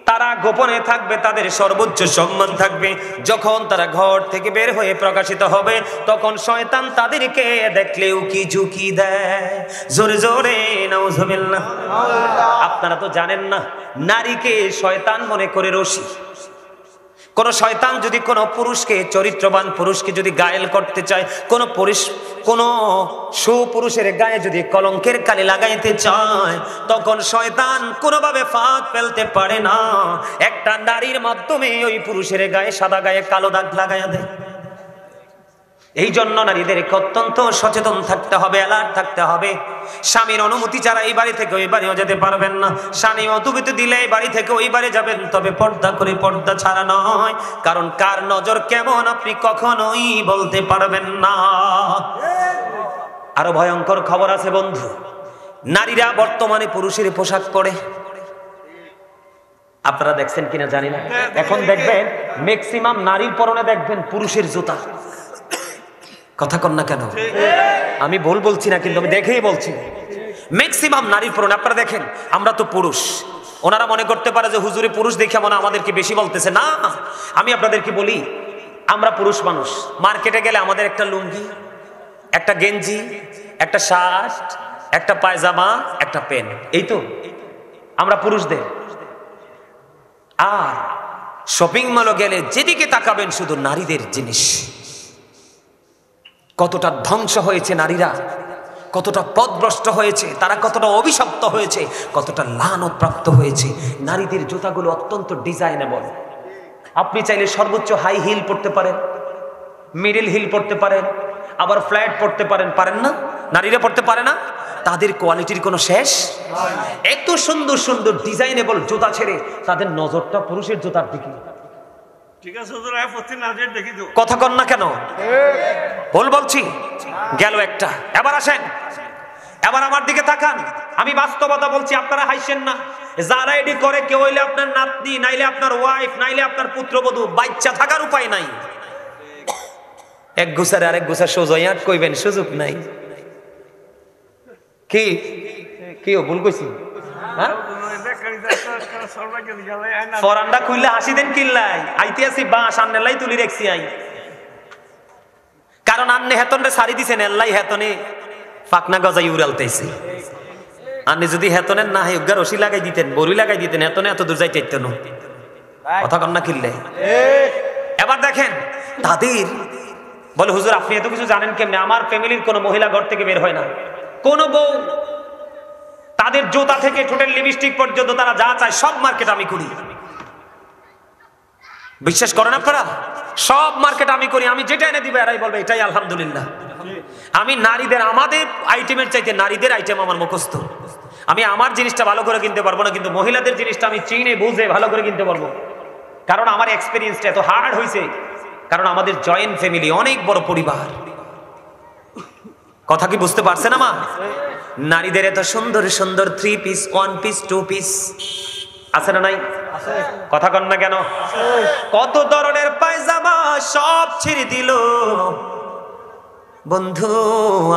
তারা গোপনে থাকবে, তাদের সর্বোচ্চ সম্মান থাকবে। যখন তারা ঘর থেকে বের হয়ে প্রকাশিত হবে, তখন শয়তান তাদেরকে দেখলে উকি ঝুঁকি দেয়। জোরে জোরে নাউজুবিল্লাহ। আপনারা তো জানেন না, নারীকে শয়তান মনে করে রশি। কোন শয়তান যদি কোনো পুরুষকে, চরিত্রবান পুরুষকে যদি গায়েল করতে চায়, কোন সুপুরুষের গায়ে যদি কলঙ্কের কালি লাগাইতে চায়, তখন শয়তান কোনোভাবে ফাঁক ফেলতে পারে না। একটা নারীর মাধ্যমে ওই পুরুষের গায়ে, সাদা গায়ে কালো দাগ লাগাইয়া দেয়। এই জন্য নারীদেরকে অত্যন্ত সচেতন থাকতে হবে, অ্যালার্ট থাকতে হবে। স্বামীর অনুমতি ছাড়া এই বাড়ি থেকে ওই বাড়িও যেতে পারবেন না। স্বামী অনুমতি দিলে এই বাড়ি থেকে ওই বাড়ি যাবেন, তবে পর্দা করে, পর্দা ছাড়া নয়। কারণ কার নজর কেমন আপনি কখনোই বলতে পারবেন না। আরো ভয়ঙ্কর খবর আছে বন্ধু, নারীরা বর্তমানে পুরুষের পোশাক পরে। আপনারা দেখছেন কিনা জানি না, এখন দেখবেন ম্যাক্সিমাম নারীর পরনে দেখবেন পুরুষের জুতা। কথা কন না কেন? আমি ভুল বলছি না, কিন্তু আমি দেখেই বলছি, ম্যাক্সিমাম নারীর পরনে। আপনারা দেখেন, আমরা তো পুরুষ, ওনারা মনে করতে পারে যে হুজুরে পুরুষ দেখে মনে আমাদেরকে বেশি বলতেছে। না, আমি আপনাদেরকে বলি, আমরা পুরুষ মানুষ, মার্কেটে গেলে আমাদের একটা লুঙ্গি, একটা গেঞ্জি, একটা শার্ট, একটা পায়জামা, একটা প্যান্ট, এই তো আমরা পুরুষদের। আর শপিং মলে গেলে যেদিকে তাকাবেন শুধু নারীদের জিনিস। কতটা ধ্বংস হয়েছে নারীরা, কতটা পথভ্রষ্ট হয়েছে তারা, কতটা অভিশপ্ত হয়েছে, কতটা লানত প্রাপ্ত হয়েছে। নারীদের জুতাগুলো অত্যন্ত ডিজাইনেবল। আপনি চাইলে সর্বোচ্চ হাই হিল পড়তে পারেন, মিডল হিল পড়তে পারেন, আবার ফ্ল্যাট পড়তে পারেন। পারেন না? নারীরা পড়তে পারে না? তাদের কোয়ালিটির কোনো শেষ। এত সুন্দর সুন্দর ডিজাইনেবল জুতা ছেড়ে তাদের নজরটা পুরুষের জুতার দিকে। কথা কন না কেন? ভুল বলছি? গেল একটা। এবার আসেন, এবার আমার দিকে তাকান। আমি বাস্তবতা বলছি, আপনারা হাসছেন না। যারা এডি করে, কেউ হইলে আপনার নাতনি, নাইলে আপনার ওয়াইফ, নাইলে আপনার পুত্রবধূ, বাচ্চা থাকার উপায় নাই। এক গুছারে আরেক গুছা সোজাইয়াট কইবেন, সুযোগ নাই। কি কি ভুল কইছি? হ্যাঁ, ফরান্ডা খুললে হাসি দেন কিল্লাই, আইতে আসি বাঁশ আন্নেলাই তুলি রেখছি আই। কারণ আন্নে হেতনে সারি দিছেন, এল্লাই হেতনে ফাকনা গজাই উড়ালতেছে। আন্নে যদি হেতনের না হয় উগার রশি লাগাই দিতেন, বড়ি লাগাই দিতেন, হেতনে এত দূর যাইতে ইত্তেন। কথা কন না কিল্লে? এবার দেখেন, তাদের বলে, হুজুর আপনি এত কিছু জানেন কেমনে? আমার ফ্যামিলির কোনো মহিলা ঘর থেকে বের হয় না, কোন বউ। তাদের জুতা থেকে ঠোঁটের লিপস্টিক পর্যন্ত তারা যা চায় সব মার্কেট আমি করি। বিশ্বাস করেন আপনারা? সব মার্কেট আমি করি। আমি যেটা এনে দিবে এরাই বলবে এটাই আলহামদুলিল্লাহ। আমি নারীদের, আমাদের আইটেমের চাইতে নারীদের আইটেম আমার মুখস্থ। আমি আমার জিনিসটা ভালো করে কিনতে পারবো না, কিন্তু মহিলাদের জিনিসটা আমি চিনে বুঝে ভালো করে কিনতে পারবো, কারণ আমার এক্সপিরিয়েন্সটা এত হার্ড হয়েছে। কারণ আমাদের জয়েন্ট ফ্যামিলি, অনেক বড় পরিবার। কথা কি বুঝতে পারছেন আমার? নারীদের এত সুন্দর সুন্দর 3 পিস, 1 পিস, 2 পিস আছে না নাই? কথা কন না কেন? কত ধরনের পায়জামা সব ছেড়ে দিল বন্ধু।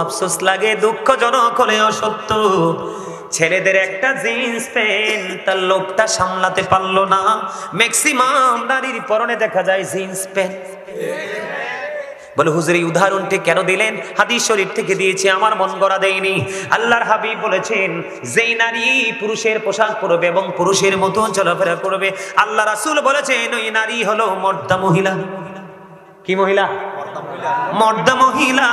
আফসোস লাগে, দুঃখজনক হলেও সত্য। ছেলেদের একটা জিন্স প্যান্ট তার লোকটা সামলাতে পারলো না। ম্যাক্সিমাম নারীর পরনে দেখা যায় জিন্স প্যান্ট। বলে হুজুর এই উদাহরণটি কেন দিলেন? হাদিস শরীফ থেকে দিয়েছি, আমার মন গড়া দেয়নি। আল্লাহর হাবিব বলেছেন, যেই নারী পুরুষের পোশাক পরবে এবং পুরুষের মতো চলাফেরা করবে, আল্লাহ রাসূল বলেছেন ওই নারী হলো মর্দা মহিলা। কি মহিলা? মর্দা মহিলা।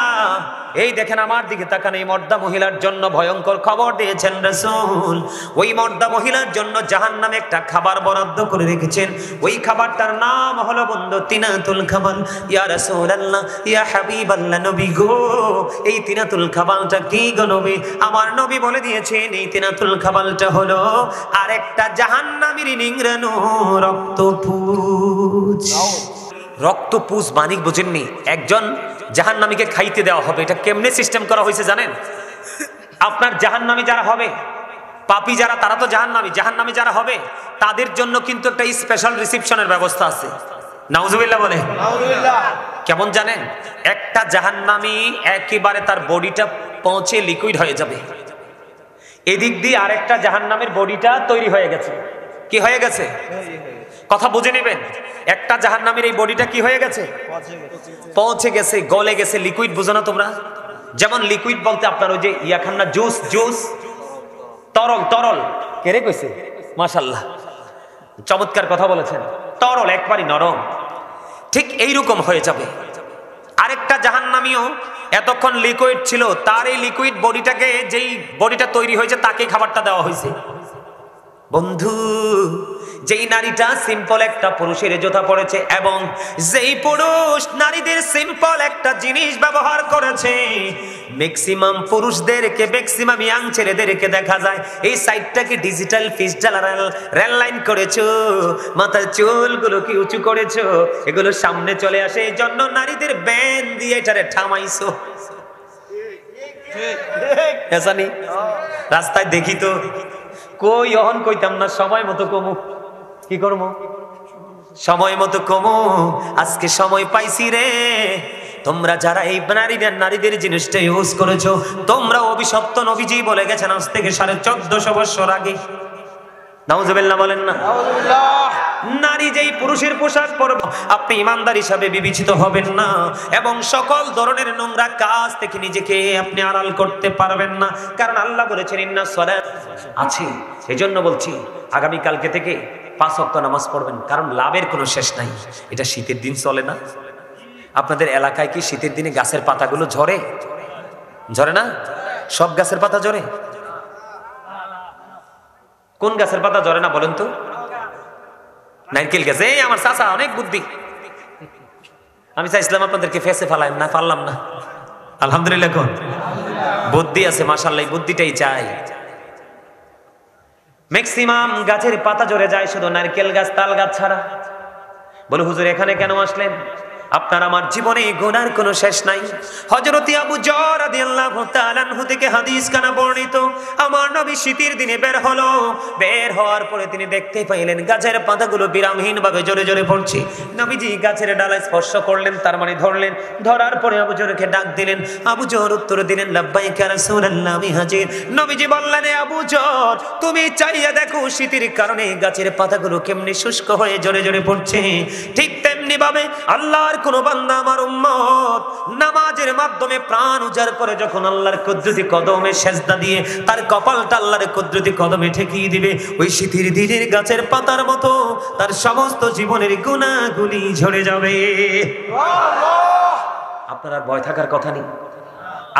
এই দেখেন আমার দিকে তাকান, এই মর্দা মহিলার জন্য ভয়ঙ্কর খবর দিয়েছেন রাসূল। ওই মর্দা মহিলার জন্য জাহান্নামে একটা খাবার বরাদ্দ করে রেখেছেন। ওই খাবারটার নাম হলো বন্ধু তিনাতুল খাবার। ইয়া রাসূলুল্লাহ, ইয়া হাবিবাল্লাহ, নবী গো, এই তিনাতুল খাবারটা কি গো নবী? আমার নবী বলে দিয়েছেন এই তিনাতুল খাবারটা হলো আরেকটা জাহান্নামীর নিংড়ানো রক্তপুঞ্জ। রক্তপুঞ্জ মানিক বোঝেননি? একজন জাহান্নামীকে খাইতে দেওয়া হবে। এটা কেমনে সিস্টেম করা হয়েছে জানেন? আপনার জাহান্নামী যারা হবে, পাপী যারা, তারা তো জাহান্নামী। জাহান্নামী যারা হবে তাদের জন্য কিন্তু একটা স্পেশাল রিসিপশনের ব্যবস্থা আছে। নাউজুবিল্লাহ বলে। কেমন জানেন? একটা জাহান্নামী একেবারে তার বডিটা পৌঁছে লিকুইড হয়ে যাবে, এদিক দিয়ে আরেকটা জাহান্নামের বডিটা তৈরি হয়ে গেছে। কি হয়ে গেছে? কথা বুঝে নেবেন। একটা জাহান্নামীর এই বডিটা কি হয়ে গেছে? পৌঁছে গেছে, গলে গেছে, লিকুইড। বুঝো না তোমরা? যেমন লিকুইড বলতে আপনার ওই যে ইয়া খান না, জুস, জুস, তরল। তরল কে রে কইছে? মাশাআল্লাহ, চমৎকার কথা বলেছেন। তরল, একবারই নরম। ঠিক এইরকম হয়ে যাবে। আরেকটা জাহান্নামীও এতক্ষণ লিকুইড ছিল, তার এই লিকুইড বডিটাকে, যেই বডিটা তৈরি হয়েছে তাকে খাবারটা দেওয়া হয়েছে। বন্ধু, যেই নারীটা সিম্পল একটা পুরুষের জোতা পড়েছে এবং যেই পুরুষ নারীদের সিম্পল একটা জিনিস ব্যবহার করেছে, ম্যাক্সিমাম পুরুষদেরকে, ম্যাক্সিমাম ইয়াং ছেলেদেরকে দেখা যায় এই সাইডটাকে ডিজিটাল ফিস্টাল রেল লাইন করেছো, মাথার চুলগুলো কি উঁচু করেছো, এগুলো সামনে চলে আসে, এই জন্য নারীদের ব্যান দিয়ে এটারে থামাইছো। রাস্তায় দেখি তো, কই অহন কইতাম না, সময় মতো কমু। কি করবো? সময় মতো কমু। আজকে সময় পাইছি রে। তোমরা যারা এই নারীদের জিনিসটা ইউজ করেছো, তোমরা অভিশপ্ত। নবীজি বলে গেছেন আজ থেকে 1450 বছর আগে। নাউজুবিল্লাহ বলেন না? নারী যেই পুরুষের পোশাক পরবে, আপনি ইমানদার হিসাবে বিবেচিত হবেন না এবং সকল ধরনের নোংরা কাজ থেকে নিজেকে আপনি আড়াল করতে পারবেন না। কারণ আল্লাহ বলেছেন ইন্না সালাত আছে। এজন্য বলছি আগামী কালকে থেকে 5 ওয়াক্ত নামাজ পড়বেন, কারণ লাভের কোনো শেষ নাই। এটা শীতের দিন চলে না? আপনাদের এলাকায় কি শীতের দিনে গাছের পাতাগুলো ঝরে? ঝরে না? সব গাছের পাতা ঝরে? কোন গাছের পাতা ঝরে না বলেন তো? নারকেল গাছে। এই আমার চাচা অনেক বুদ্ধি। আমি চাইছিলাম আপনাদেরকে ফেসে ফালাইম না, পারলাম না। আলহামদুলিল্লাহ, কোন বুদ্ধি আছে, মাশাআল্লাহ, এই বুদ্ধিটাই চাই। ম্যাক্সিমাম গাছের পাতা ঝরে যায়, শুধু নারকেল গাছ, তাল গাছ ছাড়া। বলে হুজুর এখানে কেন আসলেন? আপনার আমার জীবনে গুনার কোনো শেষ নাই। হযরত আবু যর রাদিয়াল্লাহু তাআলা আনহু থেকে হাদিস কানা বর্ণিত, আমার নবী শীতের দিনে বের হলো। বের হওয়ার পরে তিনি দেখতে পাইলেন গাছের পাতাগুলো বিরামহীন ভাবে জোরে জোরে পড়ছে। নবীজি গাছের ডালায় স্পর্শ করলেন, তার মানে ধরলেন। ধরার পরে আবু যরকে ডাক দিলেন। আবু যর উত্তর দিলেন, লাব্বাইকা রাসূলুল্লাহ, আমি হাজির। নবীজি বললেন, আবু যর, তুমি চাইয়া দেখো শীতের কারণে গাছের পাতাগুলো কেমনে শুষ্ক হয়ে জোরে জোরে পড়ছে। ঠিক তেমনি ভাবে আল্লাহর কোন বান্দা, আমার উম্মত, নামাজের মাধ্যমে প্রাণ উজাড় করে যখন আল্লাহর কুদরতি কদমে সেজদা দিয়ে তার কপালটা আল্লাহর কুদরতি কদমে ঠেকিয়ে দিবে, ওই শীতের দিনের গাছের পাতার মতো তার সমস্ত জীবনের গুনাহগুলি ঝরে যাবে। আপনার আর ভয় থাকার কথা নেই।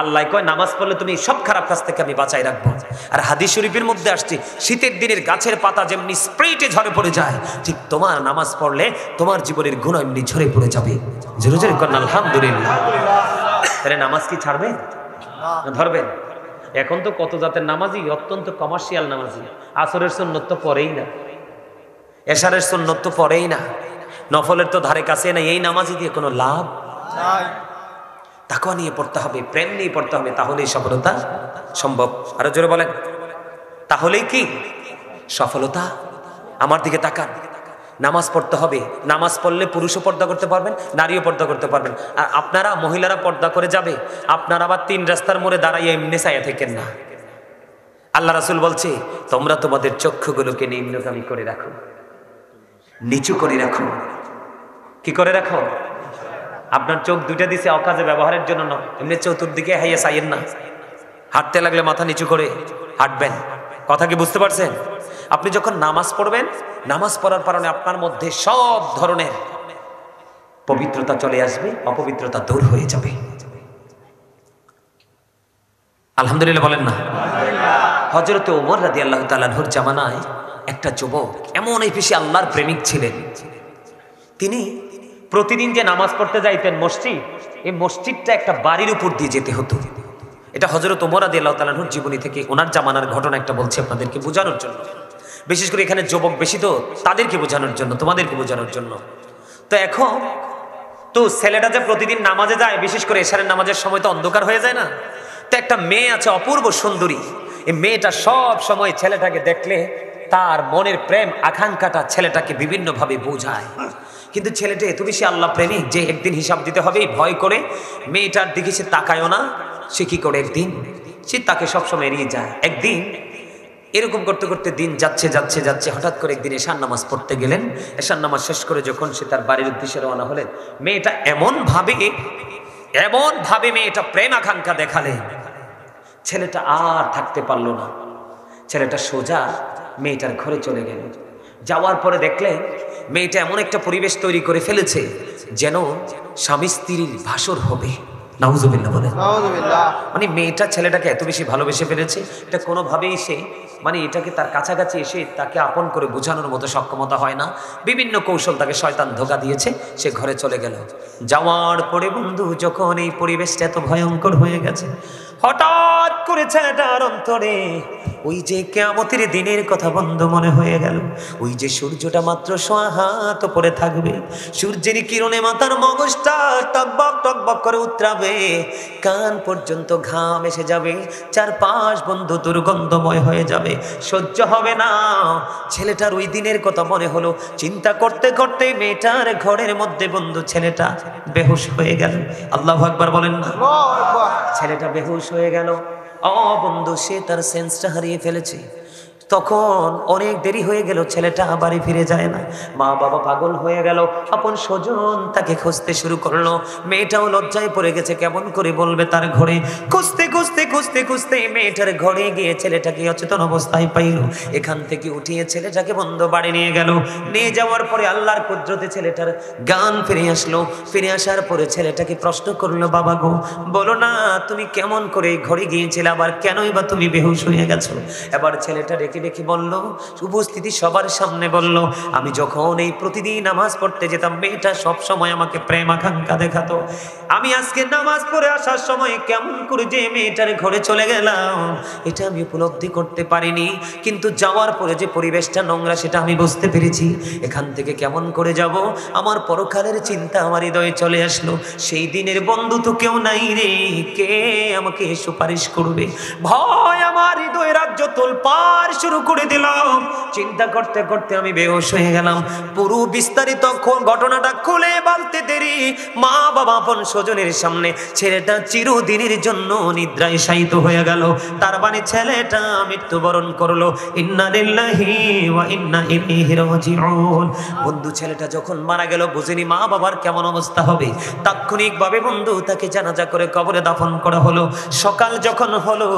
আল্লাহ কয় নামাজ পড়লে তুমি সব খারাপ কাজ থেকে আমি বাঁচাই রাখবো। আর হাদিস শরীফের মধ্যে আসছে শীতের দিনের গাছের পাতা যেমনি স্প্রেটে ঝরে পড়ে যায়, ঠিক তোমার নামাজ পড়লে তোমার জীবনের গুনাহ এমনি ঝরে পড়ে যাবে। জোরে জোরে করেন আলহামদুলিল্লাহ। তাহলে নামাজ কি ছাড়বেন না ধরবেন? এখন তো কত জাতের নামাজি, অত্যন্ত কমার্শিয়াল নামাজি। আসরের সুন্নত তো পড়েই না, এশারের সুন্নত তো পড়েই না, নফলের তো ধারে কাছে না। এই নামাজি দিয়ে কোনো লাভ নাই। তাকওয়া নিয়ে পড়তে হবে, প্রেম নিয়ে পড়তে হবে, তাহলেই সফলতা সম্ভব। আরো জোরে বলেন, তাহলেই কি সফলতা? আমার দিকে তাকান, নামাজ পড়তে হবে। নামাজ পড়লে পুরুষও পর্দা করতে পারবেন, নারীও পর্দা করতে পারবেন। আর আপনারা মহিলারা পর্দা করে যাবে, আপনারা আবার 3 রাস্তার মোড়ে দাঁড়াইয়া এমনি চাইয়া থাকেন না। আল্লাহ রাসূল বলছে, তোমরা তোমাদের চক্ষুগুলোকে নিম্নগামী করে রাখো, নিচু করে রাখো। কি করে রাখো? আপনার চোখ দুইটা দিছে অকাজে ব্যবহারের জন্য নয়, এমনি চতুর্দিকে হাইয়া চাইয়েন না। হাঁটতে লাগলে মাথা নিচু করে হাঁটবেন। কথা কি বুঝতে পারছেন? আপনি যখন নামাজ পড়বেন, নামাজ পড়ার কারণে আপনার মধ্যে সব ধরনের পবিত্রতা চলে আসবে, অপবিত্রতা দূর হয়ে যাবে। আলহামদুলিল্লাহ বলেন না? হযরত ওমর রাদিয়াল্লাহু তাআলা আনহুর জামানায় একটা যুবক এমন এই বেশি আল্লাহর প্রেমিক ছিলেন, তিনি প্রতিদিন যে নামাজ পড়তে যাইতেন মসজিদ, এই মসজিদটা একটা বাড়ির উপর দিয়ে যেতে হতো। এটা হযরত ওমর রাদিয়াল্লাহু তাআলা আনহুর জীবনী থেকে, ওনার জামানার ঘটনা একটা বলছি আপনাদেরকে বোঝানোর জন্য। বিশেষ করে এখানে যুবক বেশি, তো তাদেরকে বোঝানোর জন্য, তোমাদেরকে বোঝানোর জন্য। তো এখন তো ছেলেটা যে প্রতিদিন নামাজে যায়, বিশেষ করে এশারের নামাজের সময় তো অন্ধকার হয়ে যায় না। তো একটা মেয়ে আছে অপূর্ব সুন্দরী, এই মেয়েটা সব সময় ছেলেটাকে দেখলে তার মনের প্রেম আকাঙ্ক্ষাটা ছেলেটাকে বিভিন্নভাবে বোঝায়। কিন্তু ছেলেটা এত বেশি আল্লাহ প্রেমিক যে একদিন হিসাব দিতে হবে ভয় করে মেয়েটার দিকে সে তাকায়ও না। সে কি করে, একদিন সে তাকে সবসময় এড়িয়ে যায়। একদিন এরকম করতে করতে দিন যাচ্ছে যাচ্ছে যাচ্ছে, হঠাৎ করে একদিন এশার নামাজ পড়তে গেলেন। এশার নামাজ শেষ করে যখন সে তার বাড়ির উদ্দেশ্যে রওনা হলেন, মেয়েটা এমন ভাবে মেয়েটা প্রেম আকাঙ্ক্ষা দেখালেন, ছেলেটা আর থাকতে পারলো না। ছেলেটা সোজা মেয়েটার ঘরে চলে গেল। যাওয়ার পরে দেখলেন মেয়েটা এমন একটা পরিবেশ তৈরি করে ফেলেছে যেন স্বামী স্ত্রীর ভাসর হবে। নাউজুবিল্লাহ বলেন। নাউজুবিল্লাহ। মানে মেয়েটা ছেলেটাকে এত বেশি ভালোবেসে ফেলেছে, এটা কোনোভাবেই সে মানে এটাকে তার কাছাকাছি এসে তাকে আপন করে বোঝানোর মতো সক্ষমতা হয় না। বিভিন্ন কৌশল তাকে শয়তান ধোঁকা দিয়েছে, সে ঘরে চলে গেল। যাওয়ার পরে বন্ধু যখন এই পরিবেশটা এত ভয়ঙ্কর হয়ে গেছে, হঠাৎ করে ছেলেটার অন্তরে ওই যে কিয়ামতের দিনের কথা বন্ধু মনে হয়ে গেল। ওই যে সূর্যটা মাত্র 1.5 হাত উপরে থাকবে, সূর্যের কিরণে মাথার মগজটা টকবক টকবক করে উতরাবে, কান পর্যন্ত ঘাম এসে যাবে, চারপাশ বন্ধু দুর্গন্ধময় হয়ে যাবে, সহ্য হবে না। ছেলেটার ওই দিনের কথা মনে হলো। চিন্তা করতে করতে মেয়েটার ঘরের মধ্যে বন্ধু ছেলেটা বেহুশ হয়ে গেল। আল্লাহু আকবার বলেন না? আল্লাহু আকবার। ছেলেটা বেহুশ হয়ে গেল। বন্ধু সে তার সেন্সটা হারিয়ে ফেলেছে। তখন অনেক দেরি হয়ে গেল, ছেলেটা বাড়ি ফিরে যায় না। মা বাবা পাগল হয়ে গেল, আপন স্বজন তাকে খুঁজতে শুরু করলো। মেয়েটাও লজ্জায় পড়ে গেছে, কেমন করে বলবে তার ঘরে। খুঁজতে খুঁজতে খুঁজতে খুঁজতে মেয়েটার ঘরে গিয়ে ছেলেটাকে অচেতন অবস্থায় পাইল। এখান থেকে উঠিয়ে ছেলেটাকে বন্ধ বাড়ি নিয়ে গেল। নিয়ে যাওয়ার পরে আল্লাহর কুদরতে ছেলেটার জ্ঞান ফিরে আসলো। ফিরে আসার পরে ছেলেটাকে প্রশ্ন করলো, বাবা গো বলো না তুমি কেমন করে ঘরে গিয়েছিলে, আবার কেনই বা তুমি বেহুশ হয়ে গেছো? এবার ছেলেটা রেখে রেখে বলল, উপস্থিতি সবার সামনে বলল, আমি যখন এই প্রতিদিন নামাজ পড়তে যেতাম মেয়েটা সব সময় আমাকে প্রেম আকাঙ্ক্ষা দেখাতো। আমি আজকে নামাজ পড়ে আসার সময় কেমন করে যে মেয়েটার ঘরে চলে গেলাম এটা আমি উপলব্ধি করতে পারিনি, কিন্তু যাওয়ার পরে যে পরিবেশটা নোংরা সেটা আমি বুঝতে পেরেছি। এখান থেকে কেমন করে যাব, আমার পরকালের চিন্তা আমার হৃদয়ে চলে আসলো। সেই দিনের বন্ধু তো কেউ নাই রে, কে আমাকে সুপারিশ করবে? ভয় আমার হৃদয়ে রাজ্য তোলপাড় শুরু করে দিলাম। চিন্তা করতে করতে আমি বেহুশ হয়ে গেলাম। পুরো বিস্তারিত ঘটনাটা খুলে বলতে দেরি, মা বাবা আপন স্বজনের সামনে ছেলেটা চিরদিনের জন্য নিদ্রায় শায়িত হয়ে গেল। তার মানে ছেলেটা মৃত্যুবরণ করলো। ইন্না লিল্লাহি ওয়া ইন্না ইলাইহি রাজিউন। বন্ধু ছেলেটা যখন মারা গেল বুঝিনি মা বাবার কেমন অবস্থা হবে। তাৎক্ষণিকভাবে বন্ধু তাকে জানাজা করে কবরে দাফন করা হলো। সকাল যখন হলো,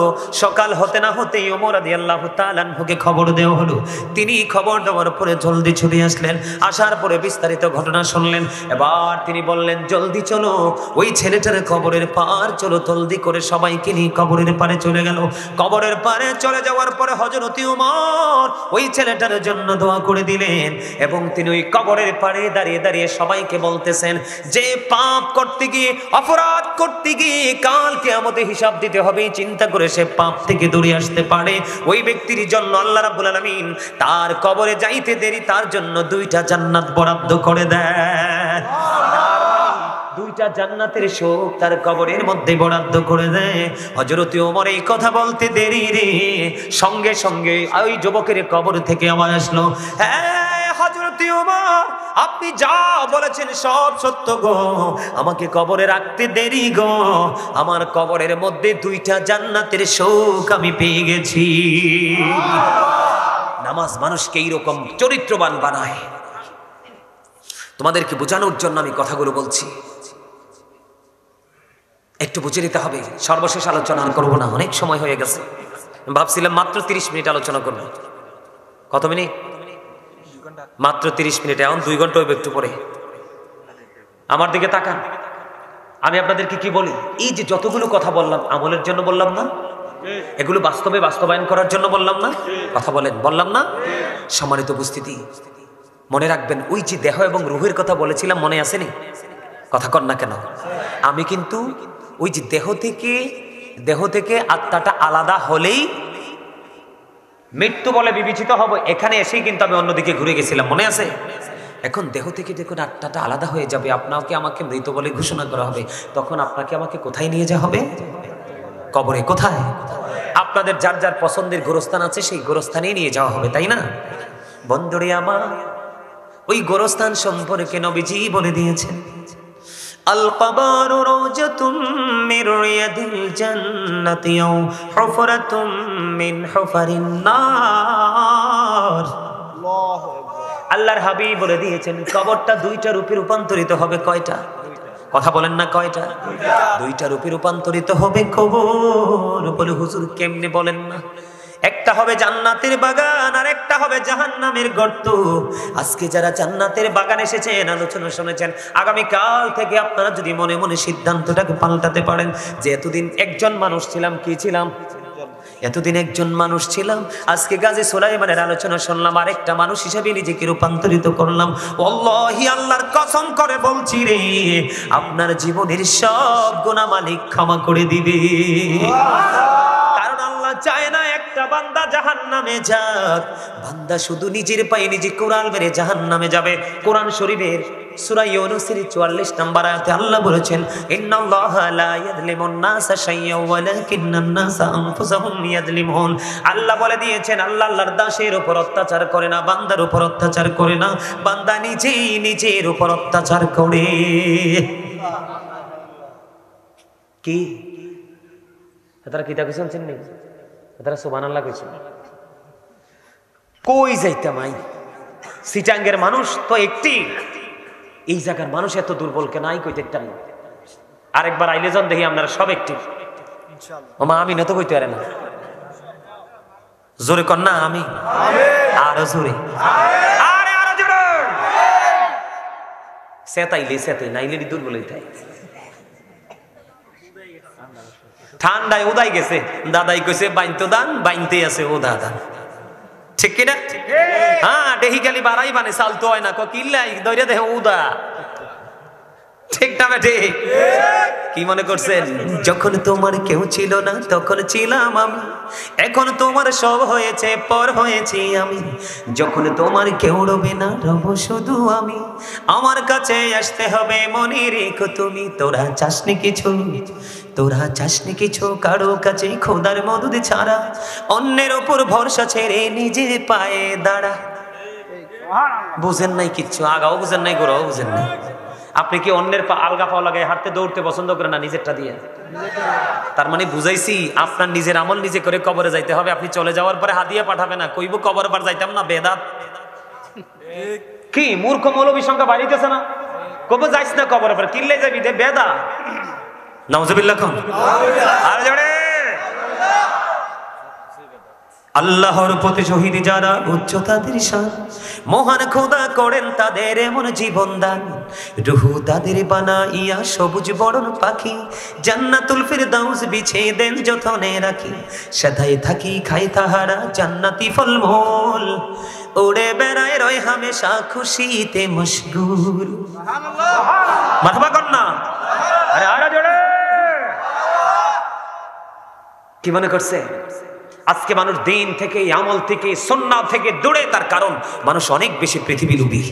সকাল হতে না হতেই ওমর রাদিয়াল্লাহু তাআলা আনহুকে খবর দেওয়া হলো। তিনি খবর দেওয়ার পরে জলদি ছুটে আসলেন, আসার পরে বিস্তারিত ঘটনা শুনলেন। এবার তিনি বললেন, জলদি চলো ওই ছেলেটার কবরের পার চলো, জলদি করে সবাইকে নিয়ে কবরের পারে চলে গেল। কবরের পারে চলে যাওয়ার পরে হযরত ওমর ওই ছেলেটার জন্য দোয়া করে দিলেন এবং তিনি ওই কবরের পারে দাঁড়িয়ে দাঁড়িয়ে সবাইকে বলতেছেন যে পাপ করতে গিয়ে, অপরাধ করতে গিয়ে কাল কিয়ামতে হিসাব দিতে হবে, চিন্তা করে সে পাপ থেকে দূরে আসতে পারে, ওই ব্যক্তির জন্য আল্লাহ রাব্বুল আলামিন তার কবরে যাইতে দেরি তার জন্য 2টা জান্নাত বরাদ্দ করে দেয়। দুইটা জান্নাতের শোক তার কবরের মধ্যে বরাদ্দ করে দেয়। হযরত ওমর এই কথা বলতে দেরি রে, সঙ্গে সঙ্গে ওই যুবকের কবর থেকে আওয়াজ আসলো, হ্যাঁ হযরত ওমর, আপনি যা বলেছেন সব সত্য গো, আমাকে কবরে রাখতে দেরি গো, আমার কবরের মধ্যে 2টা জান্নাতের শোক আমি পেয়ে গেছি। নামাজ মানুষকে এইরকম চরিত্রবান বানায়। তোমাদেরকে বোঝানোর জন্য আমি কথাগুলো বলছি, একটু বুঝে নিতে হবে। সর্বশেষ আলোচনা আর করবো না, অনেক সময় হয়ে গেছে। ভাবছিলাম মাত্র 30 মিনিট আলোচনা করবো। কত মিনিট? মাত্র 30 মিনিট, এখন 2 ঘন্টা হইবে একটু পরে। আমার দিকে তাকান, আমি আপনাদেরকে কি বলি, এই যে যতগুলো কথা বললাম আমলের জন্য বললাম না? এগুলো বাস্তবে বাস্তবায়ন করার জন্য বললাম না? কথা বলেন, বললাম না? সম্মানিত উপস্থিতি, মনে রাখবেন ওই যে দেহ এবং রূহের কথা বলেছিলাম, মনে আসেনি? কথা কর না কেন? আমি কিন্তু ওই যে দেহ থেকে আত্মাটা আলাদা হলেই মৃত্যু বলে বিবেচিত হব, এখানে এসেই কিন্তু আমি অন্যদিকে ঘুরে গেছিলাম, মনে আছে? এখন দেহ থেকে দেখুন আত্মাটা আলাদা হয়ে যাবে, আপনাকে আমাকে মৃত বলে ঘোষণা করা হবে, তখন আপনাকে আমাকে কোথায় নিয়ে যাওয়া হবে? কবরে। কোথায়? আপনাদের যার যার পছন্দের গোরস্থান আছে সেই গোরস্থানে নিয়ে যাওয়া হবে, তাই না? বন্ধুরে আমার, ওই গোরস্থান সম্পর্কে নবীজি বলে দিয়েছেন, আল কবরু রাওজাতুম মির রিয়াদিল জান্নাতি আও হুফরাতুম মিন হুফারিন নার। আল্লাহু আকবার। আল্লাহর হাবিব বলে দিয়েছেন কবরটা 2টা রূপে রূপান্তরিত হবে। কয়টা? কথা বলেন না, কয়টা? 2টা রূপে রূপান্তরিত হবে কবর। বলে হুজুর কেমনে বলেন না? একটা হবে জান্নাতের বাগান আর একটা হবে জাহান্নামের গর্ত। আজকে যারা জান্নাতের বাগান এসেছেন, আলোচনা শুনেছেন, আগামী কাল থেকে আপনারা যদি মনে মনে সিদ্ধান্তটাকে পাল্টাতে পারেন যে এতদিন একজন মানুষ ছিলাম, কি ছিলাম? এতদিন একজন মানুষ ছিলাম, আজকে গাজী সুলাইমানের আলোচনা শুনলাম, আরেকটা মানুষ হিসেবে নিজেকে রূপান্তরিত করলাম। ওয়াল্লাহি আল্লাহর কসম করে বলছি রে, আপনার জীবনের সব গুনাহ মালিক ক্ষমা করে দিবে। কারণ আল্লাহ চায় না একটা বান্দা জাহান্নামে যাক। বান্দা শুধু নিজের পায়ে নিজে কুড়াল মেরে জাহান্নামে যাবে। কোরআন শরীফের সূরা ইউনূসের 44 নম্বর আয়াতে আল্লাহ বলেছেন, ইন্নাল্লাহা লা ইয়াযলিমুন নাসা শাইয়্যা ওয়ালাকিন্নান নাসা আনফুসাহুম ইয়াযলিমুন। আল্লাহ বলে দিয়েছেন, আল্লাহ আল্লাহর দাসের উপর অত্যাচার করে না, বান্দার উপর অত্যাচার করে না, বান্দা নিজেই নিজের উপর অত্যাচার করে। কি তারা কিতা কইছেন চিন্নি? তারা সুবহানাল্লাহ কইছেন। কই যাইতাম আই? সিটাঙ্গের মানুষ তো একটি, এই জায়গার মানুষ এত দুর্বল কেন? আই কইতে টান। আরেকবার আইলে জন দেখি আপনারা সব একটি। ইনশাআল্লাহ। ওমা আমি না তো কইতে পারে না। জোরে কর না, আমি আরো জোরে, আরে আরো জোরে। সেতাই নাইলে দুর্বল হইতে। ঠান্ডায় উদাই গেছে, দাদাই কইছে বাইনতো দান, বাইনতে আছে ও দাদা, ঠিক কিনা? হ্যাঁ, দেহি গালি বাড়াই বানে চালতো হয় না, কিল্লাই দইরা দেহে উদা, ঠিক না বেঠে? কি মনে করছেন? যখন তোমার কেউ ছিল না তখন ছিলাম আমি, এখন তোমার সব হয়েছে, পর হয়েছি আমি। যখন তোমার কেউ রবে না রব শুধু আমি, আমার কাছে আসতে হবে মনে রেখো তুমি। তোরা চাসনি কিছু কারো কাছে খোদার মদদ ছাড়া, অন্যের ওপর ভরসা ছেড়ে নিজের পায়ে দাঁড়া। বুঝেন নাই কিচ্ছু, আগাও বুঝেন নাই, গোড়াও বুঝেন নাই। আপনি কি অন্যের আলগা পাও লাগায় হাঁটতে দৌড়তে পছন্দ করেন না? নিজেরটা দিয়ে। তার মানে বুঝাইছি, আপনার নিজের আমল নিজে করে কবরে যাইতে হবে। আপনি চলে যাওয়ার পরে হাদিয়া পাঠাবে না, কইব কবর বার যাইতাম না, বেদাত। কি মূর্খ মৌলবীর সংখ্যা বাড়িতেছে না? কবে যাইস না কবরে পরে, কিনলে যাবি, বেদা। নাউজুবিল্লাহ। আর জোরে আল্লাহর প্রতি শহীদ যারা উচ্চ তাদের শান, মহান খোদা করেন তাদের এমন জীবন দান, রুহু তাদের বানাইয়া সবুজ বরণ পাখি, জান্নাতুল ফিরদাউস বিছিয়ে দেন যতনে রাখি, সেথায় থাকি খাই তাহারা জান্নাতি ফলমূল, উড়ে বেড়ায় রয় হামেশা খুশিতে মশগুল। মারহাবা কর না, আরে আরে জোরে। কি মনে করছে আজকে মানুষ দিন থেকে, আমল থেকে, সুন্নাহ থেকে দূরে? তার কারণ মানুষ অনেক বেশি পৃথিবী লোভী।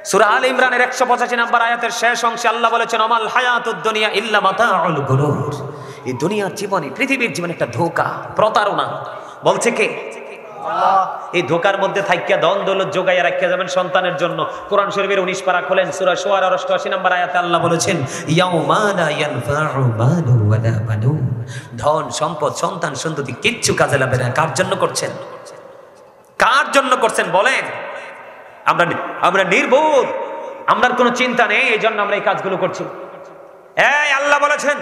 সূরা আলে ইমরানের 185 নম্বর আয়াতের শেষ অংশে আল্লাহ বলেছেন, আমাল হায়াতুদ দুনিয়া ইল্লা মাতাউল গুরুর। এই দুনিয়ার জীবনে, পৃথিবীর জীবন একটা ধোঁকা, প্রতারণা। বলছে কে? এই ধোকার মধ্যে থাইকা ধন দৌলত যোগাইয়া রাখিয়া যাবেন সন্তানের জন্য। কোরআন শরীফের 19 পারা খোলেন, সূরা শুআরা 88 নম্বর আয়াতে আল্লাহ বলেছেন, ইয়াউমা লা ইয়ানফাউ মালু ওয়ালা বানুন। ধন সম্পদ সন্তান সন্ততি কিচ্ছু কাজে লাগবে না। কার জন্য করছেন? কার জন্য করছেন বলেন? আমরা নির্বোধ, আমরার কোনো চিন্তা নেই, এই জন্য আমরা এই কাজগুলো করছি। এই আল্লাহ বলেছেন,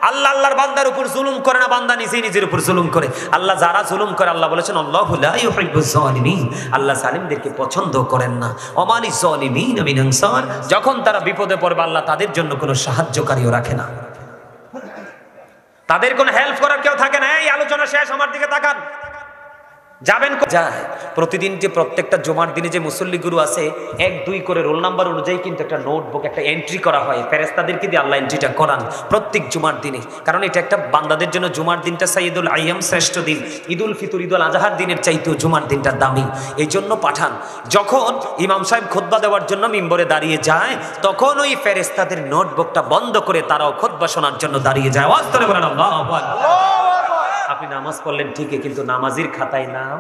আল্লাহ আল্লাহর বান্দার উপর জুলুম করে না, বান্দা নিজেই নিজের উপর জুলুম করে। আল্লাহ যারা জুলুম করে, আল্লাহ বলেছেন, আল্লাহু লা ইউহিব্বুজ জালিমিন। আল্লাহ জালিমদেরকে পছন্দ করেন না। ওমালিজ জালিমিন মিন আনসার। যখন তারা বিপদে পড়বে, আল্লাহ তাদের জন্য কোনো সাহায্যকারীও রাখে না, তাদের কোনো হেল্প করার কেউ থাকে না। এই আলোচনা শেষ, আমার দিকে তাকান। যাবেন যায় প্রতিদিন যে প্রত্যেকটা জুমার দিনে যে মুসল্লি গুরু আছে, 1-2 করে রোল নাম্বার অনুযায়ী কিন্তু একটা নোটবুক, একটা এন্ট্রি করা হয়। ফেরেশতাদেরকে দিয়ে আল্লাহ এন্ট্রিটা করান প্রত্যেক জুমার দিনে। কারণ এটা একটা বান্দাদের জন্য জুমার দিনটা সাইয়্যিদুল আইয়াম, শ্রেষ্ঠ দিন। ঈদুল ফিতর, ঈদুল আজহার দিনের চাইতেও জুমার দিনটা দামি, এই জন্য পাঠান। যখন ইমাম সাহেব খুতবা দেওয়ার জন্য মিম্বরে দাঁড়িয়ে যায়, তখন ওই ফেরেশতাদের নোটবুকটা বন্ধ করে তারাও খুতবা শোনার জন্য দাঁড়িয়ে যায়। আওয়াজ করে বলেন আল্লাহু আকবার। আপনি নামাজ পড়লেন ঠিকই, কিন্তু নামাজির খাতায় নাম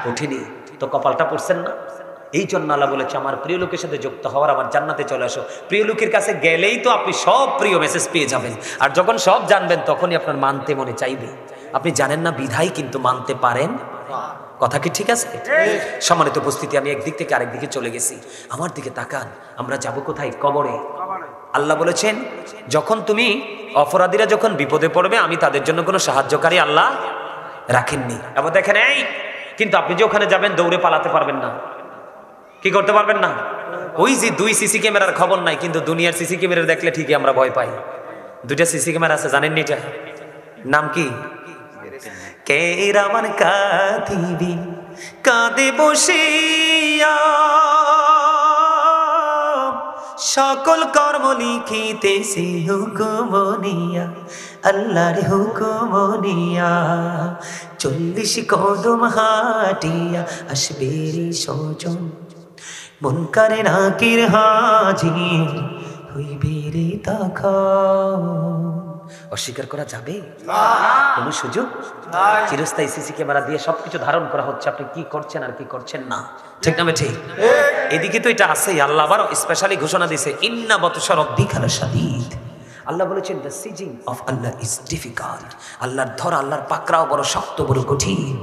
উঠিনি তো কপালটা পড়ছেন না। এই জন্য আল্লাহ বলেছে, আমার প্রিয় লোকের সাথে যুক্ত হওয়ার, আমার জান্নাতে চলে আসো। প্রিয় লোকের কাছে গেলেই তো আপনি সব প্রিয় মেসেজ পেয়ে যাবেন। আর যখন সব জানবেন, তখনই আপনার মানতে মনে চাইবে। আপনি জানেন না বিধায় কিন্তু মানতে পারেন। কথা কি ঠিক আছে? সম্মানিত উপস্থিতি, আমি একদিক থেকে আরেক দিকে চলে গেছি। আমার দিকে তাকান, আমরা যাব কোথায়? কবরে। আল্লাহ বলেছেন, যখন তুমি অপরাধীরা যখন বিপদে পড়বে, আমি তাদের জন্য কোনো সাহায্যকারী আল্লাহ রাখেননি। এবার দেখেন, এই কিন্তু আপনি যে ওখানে যাবেন, দৌড়ে পালাতে পারবেন না। কি করতে পারবেন না? ওই যে 2 সিসি ক্যামেরার খবর নাই, কিন্তু দুনিয়ার সিসি ক্যামেরা দেখলে ঠিকই আমরা ভয় পাই। 2টা সিসি ক্যামেরা আছে, জানেন এটা নাম কি? কিরামান কাতিবিন কাঁদে বসিয়া, সকল কর্ম লিখিতেছি হুকুমনিয়া, আল্লাহর হুকুমনিয়া। 40 কদম হাটিয়া আসবে রে সজন, মুনকারে নাকির হাজির হইবে রে তখন। অস্বীকার করা যাবে? কোনো সুযোগ? চিরস্থায়ী সিসি ক্যামেরা দিয়ে সবকিছু ধারণ করা হচ্ছে, আপনি কি করছেন আর কি করছেন না। ঠিক না ঠিক? এদিকে তো এটা আছে। আল্লাহ আবার স্পেশালি ঘোষণা দিয়েছে, ইন্না বাতশা রাব্বিকা লাশাদীদ। আল্লাহ বলেছেন, the seizing of Allah is difficult. আল্লাহর ধরা, আল্লাহর পাকড়াও বড় শক্ত, বড় কঠিন।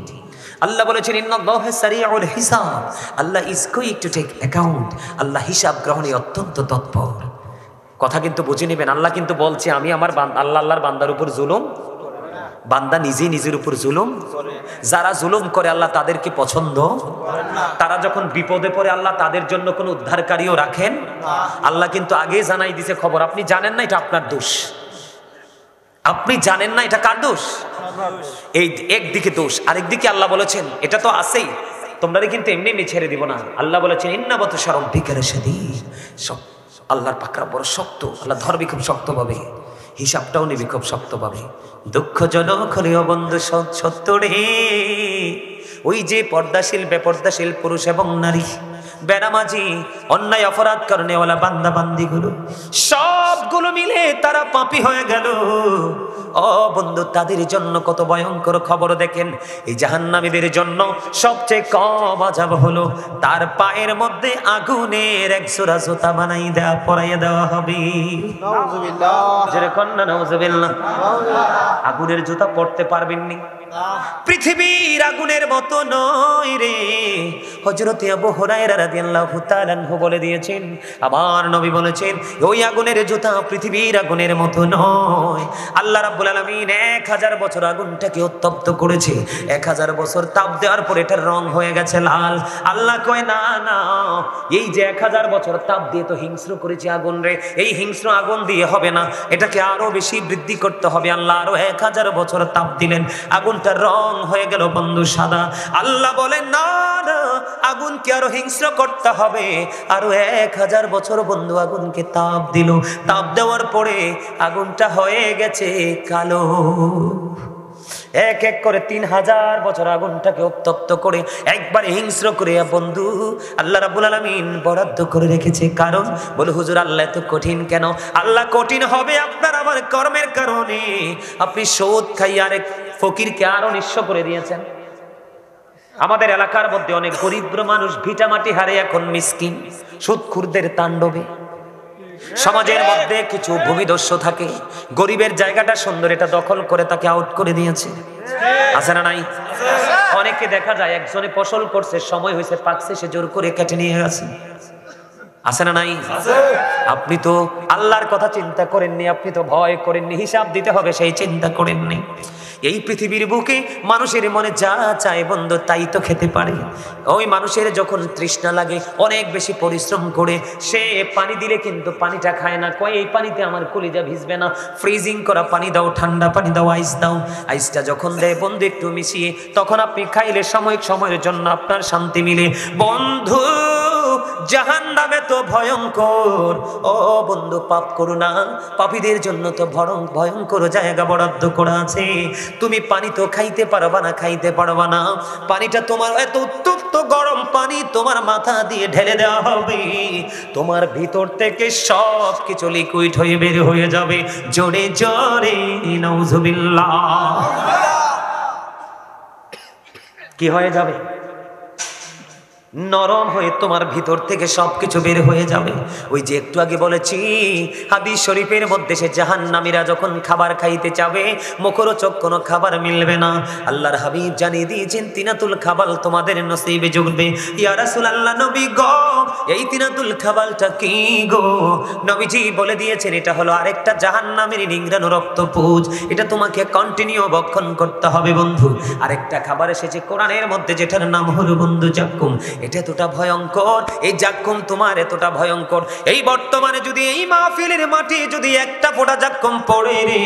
আল্লাহ বলেছেন, ইন্নাল্লাহা সারিউল হিসাব। Allah is quick to take account. Allah হিসাব গ্রহণে অত্যন্ত তৎপর। কথা কিন্তু বুঝে নেবেন, আল্লাহ কিন্তু বলছে, আমি আমার আল্লাহর বান্দার উপর জুলুম, বান্দা নিজেই নিজের উপর জুলুম। যারা জুলুম করে আল্লাহ তাদেরকে পছন্দ। তারা যখন বিপদে পড়ে, আল্লাহ তাদের জন্য কোনো উদ্ধারকারীও রাখেন। আল্লাহ কিন্তু আগেই জানাই দিছে খবর, আপনি জানেন না, এটা আপনার দোষ। আপনি জানেন না, এটা কার দোষ? এই একদিকে দোষ, আরেকদিকে আল্লাহ বলেছেন, এটা তো আছেই, তোমরা কিন্তু এমনি এমনি ছেড়ে দিব না। আল্লাহ বলেছেন, ইন্না বাতশা রাব্বিকা লাশাদীদ। আল্লাহর পাকড়া বড় শক্ত, আল্লাহ ধরবে খুব শক্তভাবে, হিসাবটাও নিবি খুব শক্তভাবে। দুঃখজনক হলেও বন্ধু সত্য রে, ওই যে পর্দাশীল বেপর্দাশীল পুরুষ এবং নারী, বেনামাজি, অন্যায় অপরাধ করনেওয়ালা বান্দা বান্দিগুলো, সবগুলো মিলে তারা পাপী হয়ে গেল। ও বন্ধু, তাদের জন্য কত ভয়ঙ্কর খবর দেখেন। এই জাহান্নামীদের জন্য সবচেয়ে কম আযাব হলো, তার পায়ের মধ্যে আগুনের এক জোড়া জুতা বানাই দেওয়া, পরাইয়া দেওয়া হবে। নাউযুবিল্লাহ। যেরকম না, নাউযুবিল্লাহ। আগুনের জুতা পরতে পারবেন নি? পৃথিবীর আগুনের মতো নয় রে। হযরত আবু হুরায়রা রাদিয়াল্লাহু তাআলা আনহু বলে দিয়েছেন, আমার নবী বলেছেন, ওই আগুনের জুতা পৃথিবীর আগুনের মতো নয়। আল্লাহ রাব্বুল রাব্বুল আলামিন 1000 বছর আগুনটাকে উত্তপ্ত করেছে। 1000 বছর তাপ দেওয়ার পর এটার রং হয়ে গেছে লাল। আল্লাহ কয় না না, এই যে 1000 বছর তাপ দিয়ে তো হিংস্র করেছে আগুন রে, এই হিংস্র আগুন দিয়ে হবে না, এটাকে আরো বেশি বৃদ্ধি করতে হবে। আল্লাহ আরো 1000 বছর তাপ দিলেন, আগুনটার রং হয়ে গেল বন্ধু সাদা। আল্লাহ বলেন না না, আগুনকে আরো হিংস্র করতে হবে, আরো 1000 বছর বন্ধু আগুনকে তাপ দিল। তাপ দেওয়ার পরে আগুনটা হয়ে গেছে কালো। এক এক করে 3000 বছর আগুনটাকে উত্তপ্ত করে একবারে হিংস্র করে বন্ধু আল্লাহ রাব্বুল আলামিন বরাদ্দ করে রেখেছে। কারণ বলে হুজুর আল্লাহ এত কঠিন কেন? আল্লাহ কঠিন হবে আপনার আমার কর্মের কারণে। আপনি সুদ খাই আরেক ফকিরকে আরো নিঃস্ব করে দিয়েছেন। আমাদের এলাকার মধ্যে অনেক গরিব মানুষ ভিটামাটি হারে এখন মিসকিন, সুদখুরদের তাণ্ডবে। সমাজের মধ্যে কিছু ভূমিদস্যু থাকে, গরিবের জায়গাটা সুন্দর, এটা দখল করে তাকে আউট করে দিয়েছে। আছে না নাই? অনেকে দেখা যায় একজনে ফসল করছে, সময় হয়েছে পাকছে, সে জোর করে কেটে নিয়ে গেছে। আছে না নাই? আপনি তো আল্লাহর কথা চিন্তা করেননি, আপনি তো ভয় করেননি, হিসাব দিতে হবে সেই চিন্তা করেননি। এই পৃথিবীর বুকে মানুষের মনে যা চায় বন্ধু তাই তো খেতে পারে। ওই মানুষের যখন তৃষ্ণা লাগে অনেক বেশি পরিশ্রম করে সে পানি দিলে কিন্তু পানিটা খায় না, কয় এই পানিতে আমার কলিজা ভিজবে না, ফ্রিজিং করা পানি দাও, ঠান্ডা পানি দাও, আইস দাও। আইসটা যখন দেয় বন্ধু একটু মিশিয়ে, তখন আপনি খাইলে সাময়িক সময়ের জন্য আপনার শান্তি মিলে। বন্ধু জাহান্নামে তো ভয়ঙ্কর, ও বন্ধু পাপ করো না, পাপীদের জন্য তো ভয়ঙ্কর জায়গা বরাদ্দ করা আছে। তুমি পানি তো খাইতে পারবা না, খাইতে পারবা না। পানিটা তোমার এত উত্তপ্ত গরম পানি তোমার মাথা দিয়ে ঢেলে দেওয়া হবে, তোমার ভিতর থেকে সব কিছু লিকুইড হয়ে বের হয়ে যাবে। জোরে জোরে নাউজুবিল্লাহ। কি হয়ে যাবে? নরম হয়ে তোমার ভিতর থেকে সবকিছু বের হয়ে যাবে। ওই যে একটু আগে বলেছি হাদিস শরীফের মধ্যে, সে জাহান্নামীরা যখন খাবার খাইতে যাবে মুখরোচক কোনো খাবার মিলবে না। আল্লাহর হাবিব জানিয়ে দিয়েছেন তিনাতুল খাবাল তোমাদের নসিবে জুটবে। ইয়া রাসূলুল্লাহ নবী গো, এই তিনাতুল খাবালটা কি গো? নবীজি বলে দিয়েছেন এটা হলো আরেকটা জাহান্নামের নিংড়ানো রক্তপুঁজ, এটা তোমাকে কন্টিনিউ ভক্ষণ করতে হবে বন্ধু। আরেকটা খাবার এসেছে কোরআনের মধ্যে যেটার নাম হলো বন্ধু জাক্কুম। এটা এতটা ভয়ঙ্কর, এই জাক্কুম তোমার এতটা ভয়ঙ্কর, এই বর্তমানে যদি এই মাহফিলের মাটি যদি একটা ফোঁটা জাক্কুম পড়ে রে,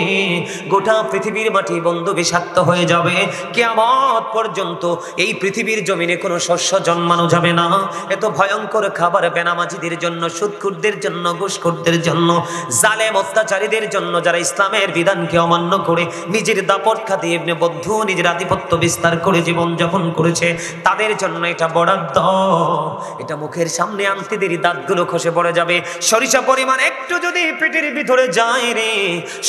গোটা পৃথিবীর মাটি বন্ধু বিষাক্ত হয়ে যাবে। কিয়ামত পর্যন্ত এই পৃথিবীর জমিনে কোনো শস্য জন্মানো যাবে না। এত ভয়ঙ্কর খাবার বেনামাজিদের জন্য, সুদখুরদের জন্য, ঘুষখোরদের জন্য, জালেম অত্যাচারীদের জন্য, যারা ইসলামের বিধানকে অমান্য করে নিজের দাপট খাটিয়ে বন্ধু নিজের আধিপত্য বিস্তার করে জীবন যাপন করেছে, তাদের জন্য এটা বরাদ্দ। এটা মুখের সামনে আনতে দেরি দাঁতগুলো খসে পড়ে যাবে। সরিষা পরিমাণ একটু যদি পেটের ভিতরে যায় রে,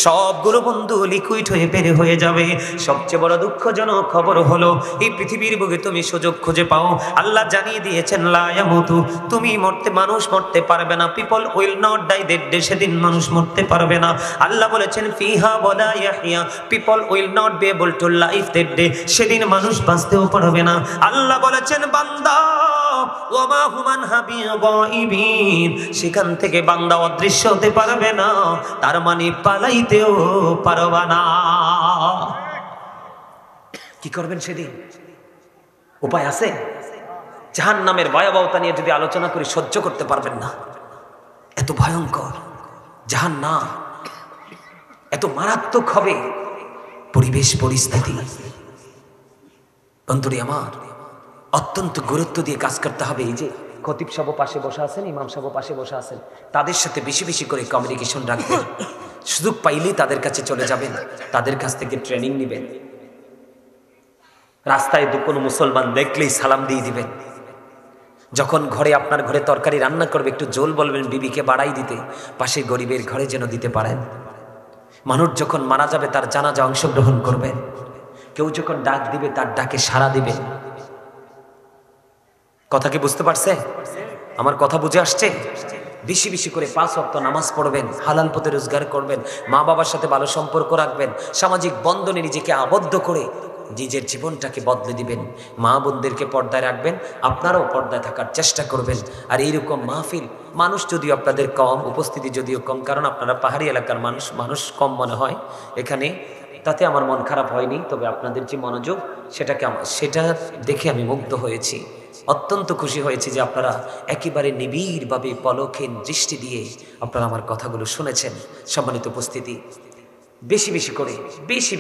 সবগুলো বন্ধু লিকুইড হয়ে বের হয়ে যাবে। সবচেয়ে বড় দুঃখজনক খবর হলো এই পৃথিবীর বুকে তুমি সুযোগ খুঁজে পাও, আল্লাহ জানিয়ে দিয়েছেন লা ইয়ামুতু, তুমি মানুষ মরতে পারবে না। People will not die that day, সেদিন মানুষ মরতে পারবে না। আল্লাহ বলেছেন ফিহা ওয়ালা ইয়াহইয়া, people will not be able to live that day, সেদিন মানুষ বাঁচতেও পারবে না। আল্লাহ বলেছেন বান্দা ওয়ামা হুমান হাবিগাইবিন, সেখান থেকে বান্দা অদৃশ্য হতে পারবে না, তার মানে পালাইতেও পারবে না। কি করবেন সেদিন? উপায় আছে? জাহান্নামের ভয়াবহতা নিয়ে যদি আলোচনা করি সহ্য করতে পারবেন না। এত ভয়ঙ্কর জাহান্নাম, এত মারাত্মক হবে পরিবেশ পরিস্থিতি। বন্ধুরি আমার, অত্যন্ত গুরুত্ব দিয়ে কাজ করতে হবে। এই যে খতিব সাহেব পাশে বসে আছেন, ইমাম সাহেব পাশে বসে আছেন, তাদের সাথে বেশি বেশি করে কমিউনিকেশন রাখবেন। সুযোগ পাইলেই তাদের কাছে চলে যাবেন, তাদের কাছ থেকে ট্রেনিং নেবেন। রাস্তায় কোনো মুসলমান দেখলেই সালাম দিয়ে দিবেন। যখন ঘরে আপনার ঘরে তরকারি রান্না করবে একটু জোল বলবেন বিবিকে বাড়াই দিতে, পাশে গরিবের ঘরে যেন দিতে পারেন। মানুষ যখন মারা যাবে তার জানাজা অংশগ্রহণ করবেন। কেউ যখন ডাক দিবে তার ডাকে সাড়া দিবেন। কথা কি বুঝতে পারছে? আমার কথা বুঝে আসছে? বেশি বেশি করে 5 ওয়াক্ত নামাজ পড়বেন, হালাল পথে রোজগার করবেন, মা বাবার সাথে ভালো সম্পর্ক রাখবেন, সামাজিক বন্ধনে নিজেকে আবদ্ধ করে নিজের জীবনটাকে বদলে দিবেন, মা বোনদেরকে পর্দায় রাখবেন, আপনারাও পর্দায় থাকার চেষ্টা করবেন। আর এইরকম মাহফিল, মানুষ যদিও আপনাদের কম, উপস্থিতি যদিও কম, কারণ আপনারা পাহাড়ি এলাকার মানুষ কম মনে হয় এখানে, তাতে আমার মন খারাপ হয়নি। তবে আপনাদের যে মনোযোগ সেটা দেখে আমি মুগ্ধ হয়েছি, অত্যন্ত খুশি হয়েছি যে আপনারা একেবারে নিবিড়ভাবে পলকহীন দৃষ্টি দিয়ে আপনারা আমার কথাগুলো শুনেছেন। সম্মানিত উপস্থিতি, বেশি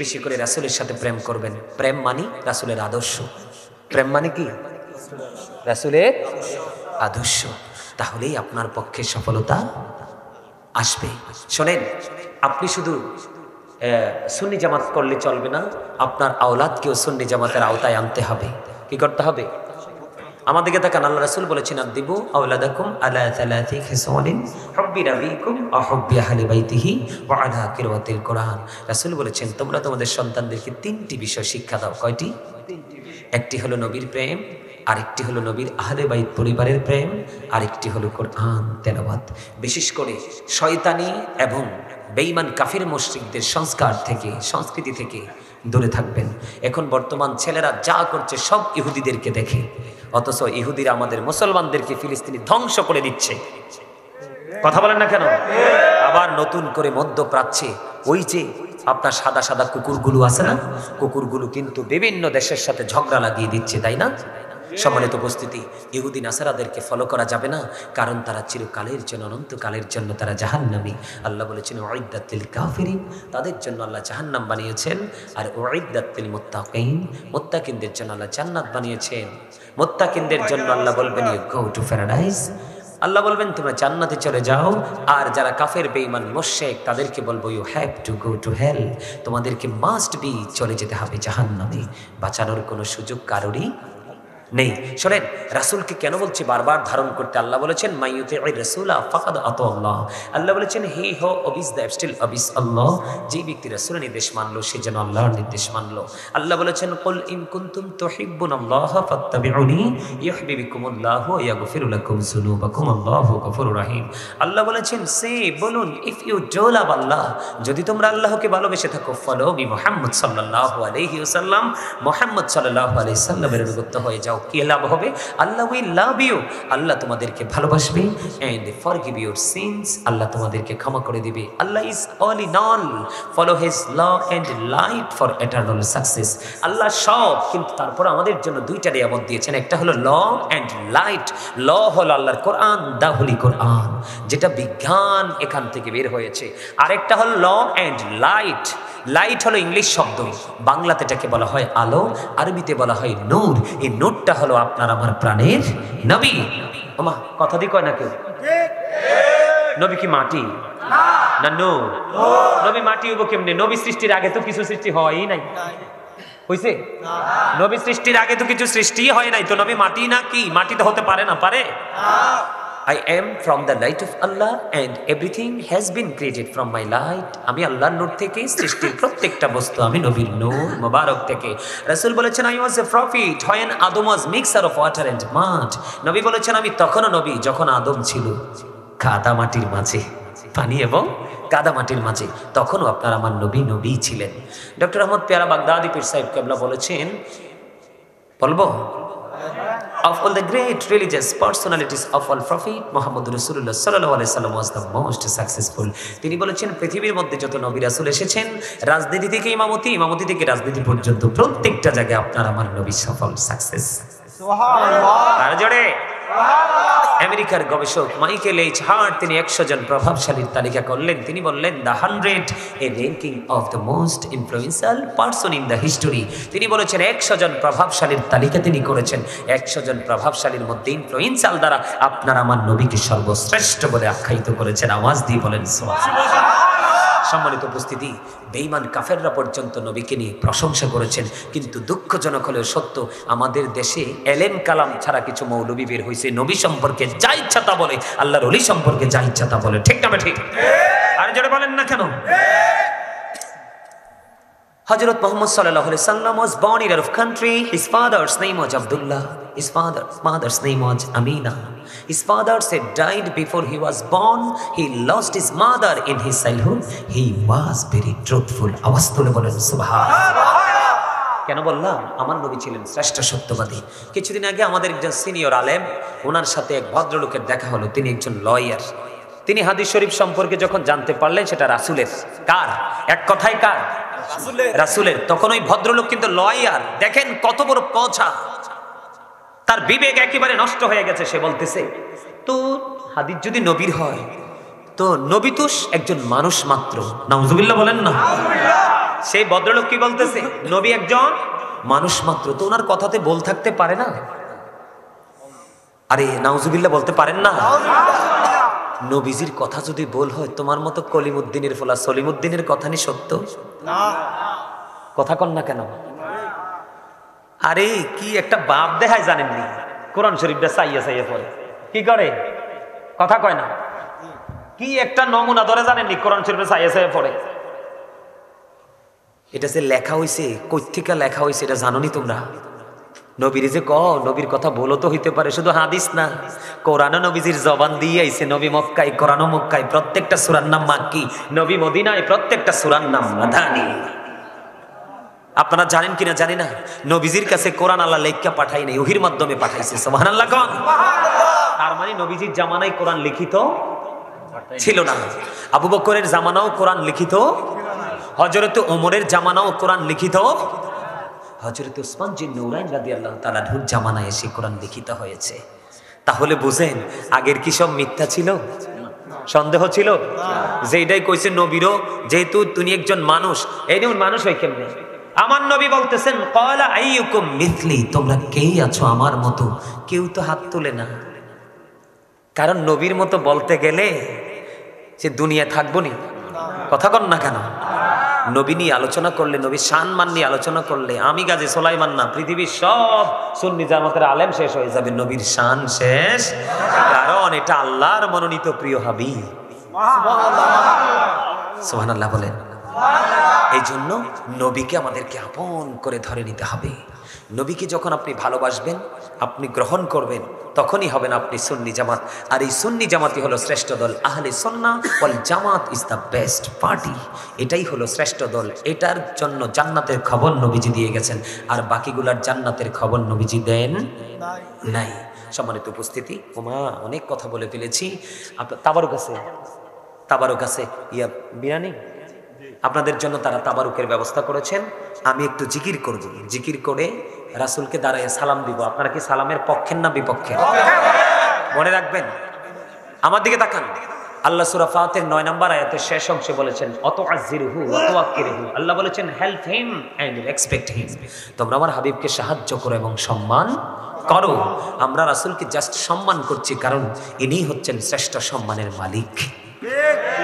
বেশি করে রাসূলের সাথে প্রেম করবেন। প্রেম মানে রাসূলের আদর্শ। প্রেম মানে কি? রাসূলের আদর্শ। তাহলেই আপনার পক্ষে সফলতা আসবে। শোনেন, আপনি শুধু সুন্নি জামাত করলে চলবে না, আপনার আওলাদকেও সুন্নি জামাতের আওতায় আনতে হবে। কি করতে হবে? আমাদেরকে তাকান, আল্লাহ রাসূল বলেছেন, আদিবু আওলাদাকুম আলা সালাতি খিসালিন হুব্বি রাবিকুম ওয়া হুব্বি আহলি বাইতিহি ওয়া আলা কিরাতিল কোরআন। রাসূল বলেছেন, তোমরা তোমাদের সন্তানদেরকে তিনটি বিষয় শিক্ষা দাও। কয়টি? একটি হলো নবীর প্রেম, আরেকটি হলো নবীর আহলে বাইত পরিবারের প্রেম, আরেকটি হলো কোরআন তেলাওয়াত। বিশেষ করে শয়তানি এবং বেঈমান কাফির মুশরিকদের সংস্কৃতি থেকে দূরে থাকবেন। এখন বর্তমান ছেলেরা যা করছে সব ইহুদিদেরকে দেখে, অথচ ইহুদিরা আমাদের মুসলমানদেরকে ফিলিস্তিনি ধ্বংস করে দিচ্ছে। কথা বলেন না কেন? আবার নতুন করে মধ্যপ্রাচ্যে ওই যে আপনার সাদা সাদা কুকুরগুলো আছে না, কুকুরগুলো কিন্তু বিভিন্ন দেশের সাথে ঝগড়া লাগিয়ে দিচ্ছে, তাই না? সম্মানিত উপস্থিতি, ইহুদি নাসারাদেরকে ফলো করা যাবে না, কারণ তারা চিরকালের জন্য, অনন্তকালের জন্য তারা জাহান্নামী। আল্লাহ বলেছেন উইদ্দাত লিল কাফিরিন, তাদের জন্য আল্লাহ জাহান্নাম বানিয়েছেন। আর উইদ্দাত লিল মুত্তাকিন, মুত্তাকিনদের জন্য আল্লাহ জান্নাত বানিয়েছেন। মুত্তাকিনদের জন্য আল্লাহ বলবেন ইউ গো টু প্যারাডাইস, আল্লাহ বলবেন তোমরা জান্নাতে চলে যাও। আর যারা কাফের বেঈমান মুশরিক তাদেরকে বলবো you have to go to hell, তোমাদেরকে মাস্ট বি চলে যেতে হবে জাহান্নামে। বাঁচানোর কোনো সুযোগ কারোরই নেই। শোনেন, রাসূলকে কেন বলছি বারবার ধারণ করতে? আল্লাহ বলেছেন মাইয়ুতির রাসূলা ফাকাদ আতাল্লাহ। আল্লাহ বলেছেন হি হো অবিস দ্য স্টিল অবিস আল্লাহ, যে ব্যক্তি রাসূলের নির্দেশ মানলো সে যেন আল্লাহর নির্দেশ মানলো। আল্লাহ বলেছেন কুল ইন কুনতুম তুহিব্বুনাল্লাহ ফাত্তাবিউনি ইউহিব্বুকুমুল্লাহু ওয়া ইয়াগফির লাকুম যুনুবাকুম আল্লাহু গফুরুর রহিম। আল্লাহ বলেছেন সে বলুন, ইফ ইউ ডু লাভ আল্লাহ, যদি তোমরা আল্লাহকে ভালোবেসে থাকো, ফলো মি মুহাম্মদ সাল্লাল্লাহু আলাইহি ওয়াসাল্লাম, মুহাম্মদ সাল্লাল্লাহু আলাইহি সাল্লামের অনুগত হয়ে যাও। কি লাভ হবে? আল্লাহ উইল লাভ ইউ, আল্লাহ তোমাদেরকে ভালোবাসবে। And forgive your sins, Allah তোমাদেরকে ক্ষমা করে দিবে। Allah is all in all, follow his law and light for eternal success. Allah সব, কিন্তু তারপর আমাদের জন্য দুইটা নিয়ামত দিয়েছেন, একটা হলো ল এন্ড লাইট। ল হলো আল্লাহর কোরআন, দা হোলি কোরআন, যেটা বিজ্ঞান এখান থেকে বের হয়েছে। আরেকটা হলো ল এন্ড লাইট। লাইট হলো ইংলিশ শব্দ, বাংলাতে এটাকে বলা হয় আলো, আরবিতে বলা হয় নূর। এই নূরটা হলো আপনার আমার প্রাণের নবী। ওমা, কথা দি কয় না কেউ? নবী কি মাটি না নূর? নবী মাটি হইব কেমনে? নবী সৃষ্টির আগে তো কিছু সৃষ্টি হয়ই নাই, হইছে? নবী সৃষ্টির আগে তো কিছু সৃষ্টি হয় নাই, তো নবী মাটি না কি? মাটি তো হতে পারে না, পারে? I am from the light of Allah and everything has been created from my light. আমি আল্লাহর নূর থেকে সৃষ্টির প্রত্যেকটা বস্তু, আমি নবীর নূর মোবারক থেকে। রাসূল বলেছেন I was a prophet when Adam was mixture of water and mud. নবী বলেছেন আমি তখনও নবী যখন আদম ছিল কাদা মাটির মাঝে, পানি এবং কাদা মাটির মাঝে, তখনও আপনার আমার নবী ছিলেন। ডক্টর আহমদ পেয়ারা বাগদাদি পীর সাহেব কেবলা বলেছেন, বলবো, of all the great religious personalities of all prophet Muhammad Rasulullah sallallahu alaihi wasallam was the most successful. তিনি বলেছেন পৃথিবীর মধ্যে যত নবী রাসূল এসেছেন, রাজনীতি থেকে ইমামতি থেকে রাজনীতি পর্যন্ত প্রত্যেকটা জায়গায় আপনার আমার নবী সফল, সাকসেস। সুবহানাল্লাহ। আর জোরে আমেরিকার গবেষক মাইকেল এইচ হার্ট তিনি 100 জন প্রভাবশালীর তালিকা করলেন। তিনি বললেন the 100 A ranking of the most influential person in the history. তিনি বলেছেন 100 জন প্রভাবশালীর তালিকা তিনি করেছেন। 100 জন প্রভাবশালীর মধ্যে ইনফ্লুয়েন্সিয়াল দ্বারা আপনার আমার নবীকে সর্বশ্রেষ্ঠ বলে আখ্যায়িত করেছেন। আওয়াজ দিয়ে বলেন সুবহানাল্লাহ। সম্মানিত উপস্থিতি, বেঈমান কাফেররা পর্যন্ত নবীকে নিয়ে প্রশংসা করেছেন। কিন্তু দুঃখজনক হলেও সত্য, আমাদের দেশে এলেম কালাম ছাড়া কিছু মৌলবী বের হয়েছে, নবী সম্পর্কে যা ইচ্ছা তা বলে, আল্লাহর ওলি সম্পর্কে যা ইচ্ছা তা বলে। ঠিক না ঠিক? আর জোরে বলেন না কেন? Hazrat Muhammad sallallahu alaihi wasallam was born in Arab country. His father's name was Abdullah. His mother's name was Amina. His father said died before he was born. He lost his mother in his childhood. He was very truthful. আওয়াজ তুলে বলেন সুবহানাল্লাহ। কেন বললাম? আমার নবী ছিলেন শ্রেষ্ঠ সত্যবাদী। কিছুদিন আগে আমাদের একজন সিনিয়র আলেম, ওনার সাথে এক ভদ্রলোকের দেখা হলো। তিনি একজন লয়ার। তিনি হাদিস শরীফ সম্পর্কে যখন জানতে পারলেন সেটা রাসূলের। কার? এক কথায় কার? রাসূলের। তখন ওই ভদ্রলোক কিন্তু লয়ার। দেখেন কত বড় পচা, তার বিবেক একেবারে নষ্ট হয়ে গেছে। সে বলতেছে, তো হাদিস যদি নবীর হয় তো নবী তো একজন মানুষ মাত্র। নাউজুবিল্লাহ বলেন না। সেই ভদ্রলোক কি বলতেছে? নবী একজন মানুষ মাত্র, তো ওনার কথাতে বল থাকতে পারে না? আরে নাউজুবিল্লাহ বলতে পারেন না? নবীজির কথা যদি বল হয়, তোমার মতো কলিমুদ্দিনের ফলা সলিমুদ্দিনের কথা নি সত্য? কথা কন না কেন? আরে কি একটা বাপ দেখায় জানেননি? কোরআন শরীফটা চাইয়া চাইয়া পড়ে। কি করে? কথা কয় না। কি একটা নমুনা ধরে জানেননি? কোরআন শরীফটা চাইয়া চাইয়া পড়ে। এটা যে লেখা হইছে, কৈথিকা লেখা হইছে, এটা জানোনি তোমরা? নবীর যে নবীর কথা বলো তো হইতে পারে, শুধু হাদিস না, কোরআনও নবীজির জবান দিয়ে আইছে। নবী মক্কায়, কোরআনও মক্কায়, প্রত্যেকটা সূরার নাম মাক্কি। নবী মদিনায়, প্রত্যেকটা সূরার নাম মাদানী। আপনারা জানেন কিনা জানি না, নবীজির কাছে কোরআন আল্লাহ লেখা পাঠাই নাই, ওহির মাধ্যমে পাঠাইছে। সুবহানাল্লাহ কোন? তার মানে নবীজির জামানায় কোরআন লিখিত ছিল না। আবু বকরের জামানাও কোরআন লিখিত, হযরত ওমরের জামানাও কোরআন লিখিত, হযরত উসমান জিন নূরাইন রাদিয়াল্লাহু তাআলা আনহুর জামানায় এসে কোরআন লিখিত হয়েছে। তাহলে বুঝেন আগের কি সব মিথ্যা ছিল? সন্দেহ ছিল? যে এটাই কইছে নবীরও, যেহেতু তুমি একজন মানুষ, এই নিয়ে মানুষ হয় কেমনে? আমার নবী বলতেছেন, ক্বালা আইয়ুকুম মিথলি, তোমরা কেই আছো আমার মতো? কেউ তো হাত তোলে না। কারণ নবীর মতো বলতে গেলে সে দুনিয়া থাকবো নি। কথা কন না কেন? নবী নিয়ে আলোচনা করলে, নবী সম্মান নিয়ে আলোচনা করলে, আমি গাজী সুলাইমান না, পৃথিবীর সব সুন্নি জামাতের আলেম শেষ হয়ে যাবে, নবীর শান শেষ। কারণ এটা আল্লাহর মনোনীত প্রিয় হাবিব। সুবহানাল্লাহ বলেন। এই জন্য নবীকে আমাদেরকে আপন করে ধরে নিতে হবে। নবীকে যখন আপনি ভালোবাসবেন, আপনি গ্রহণ করবেন, তখনই হবেন আপনি সুন্নি জামাত। আর এই সুন্নি জামাতই হলো শ্রেষ্ঠ দল। আহলে সুন্নাহ ওয়াল জামাত ইজ দ্য বেস্ট পার্টি। এটাই হলো শ্রেষ্ঠ দল। এটার জন্য জান্নাতের খবর নবীজি দিয়ে গেছেন, আর বাকিগুলার জান্নাতের খবর নবীজি দেন নাই। সম্মানিত উপস্থিতি, ওমা অনেক কথা বলে ফেলেছি। আপনার তাবারুক আছে ইয়া বিরানি, আপনাদের জন্য তারা তাবারুকের ব্যবস্থা করেছেন। আমি একটু জিকির করব, জিকির করে রাসূলকে দাঁড়ায় সালাম দিব। আপনারা কি সালামের পক্ষের না বিপক্ষের? মনে রাখবেন। আমার দিকে তাকান। আল্লাহ সূরা ফাতির 9 নম্বর আয়াতের শেষ অংশে বলেছেন, অতুআযিরহু ওয়া তুওয়াক্কিরহু। আল্লাহ বলেছেন, help him and respect him. তোমরা আমার হাবিবকে সাহায্য করো এবং সম্মান করো। আমরা রাসূলকে জাস্ট সম্মান করছি কারণ ইনি হচ্ছেন শ্রেষ্ঠ সম্মানের মালিক।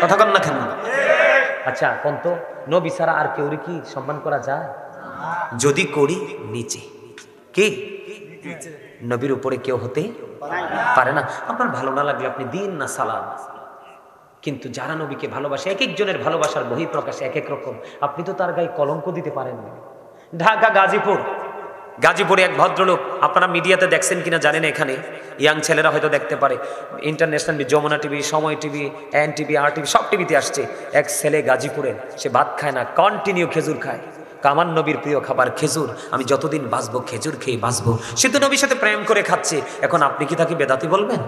কথা কন না কেন? আচ্ছা কোন তো নবী ছাড়া আর কেউ কি সম্মান করা যায়? যদি করি নিচে, কি নবীর উপরে কেউ হতে পারে না। আপনার ভালো না লাগলে আপনি দিন না সালাম, কিন্তু যারা নবীকে ভালোবাসে, এক একজনের ভালোবাসার বহিঃপ্রকাশ এক এক রকম। আপনি তো তার গায়ে কলঙ্ক দিতে পারেন না। ঢাকা গাজীপুরে এক ভদ্রলোক, আপনারা মিডিয়াতে দেখছেন কিনা জানেন, এখানে ইয়াং ছেলেরা হয়তো দেখতে পারে, ইন্টারন্যাশনাল যমুনা টিভি, সময় টিভি, এন টিভি, আর টিভি, সব টিভিতে আসছে। এক ছেলে গাজীপুরের, সে ভাত খায় না, কন্টিনিউ খেজুর খায়। আমার নবীর প্রিয় খাবার খেজুর, আমি যতদিন বাঁচবো খেজুর খেয়ে বাঁচবো। সে তো নবীর সাথে প্রেম করে খাচ্ছে। এখন আপনি কি তাকে বেদাতি বলবেন?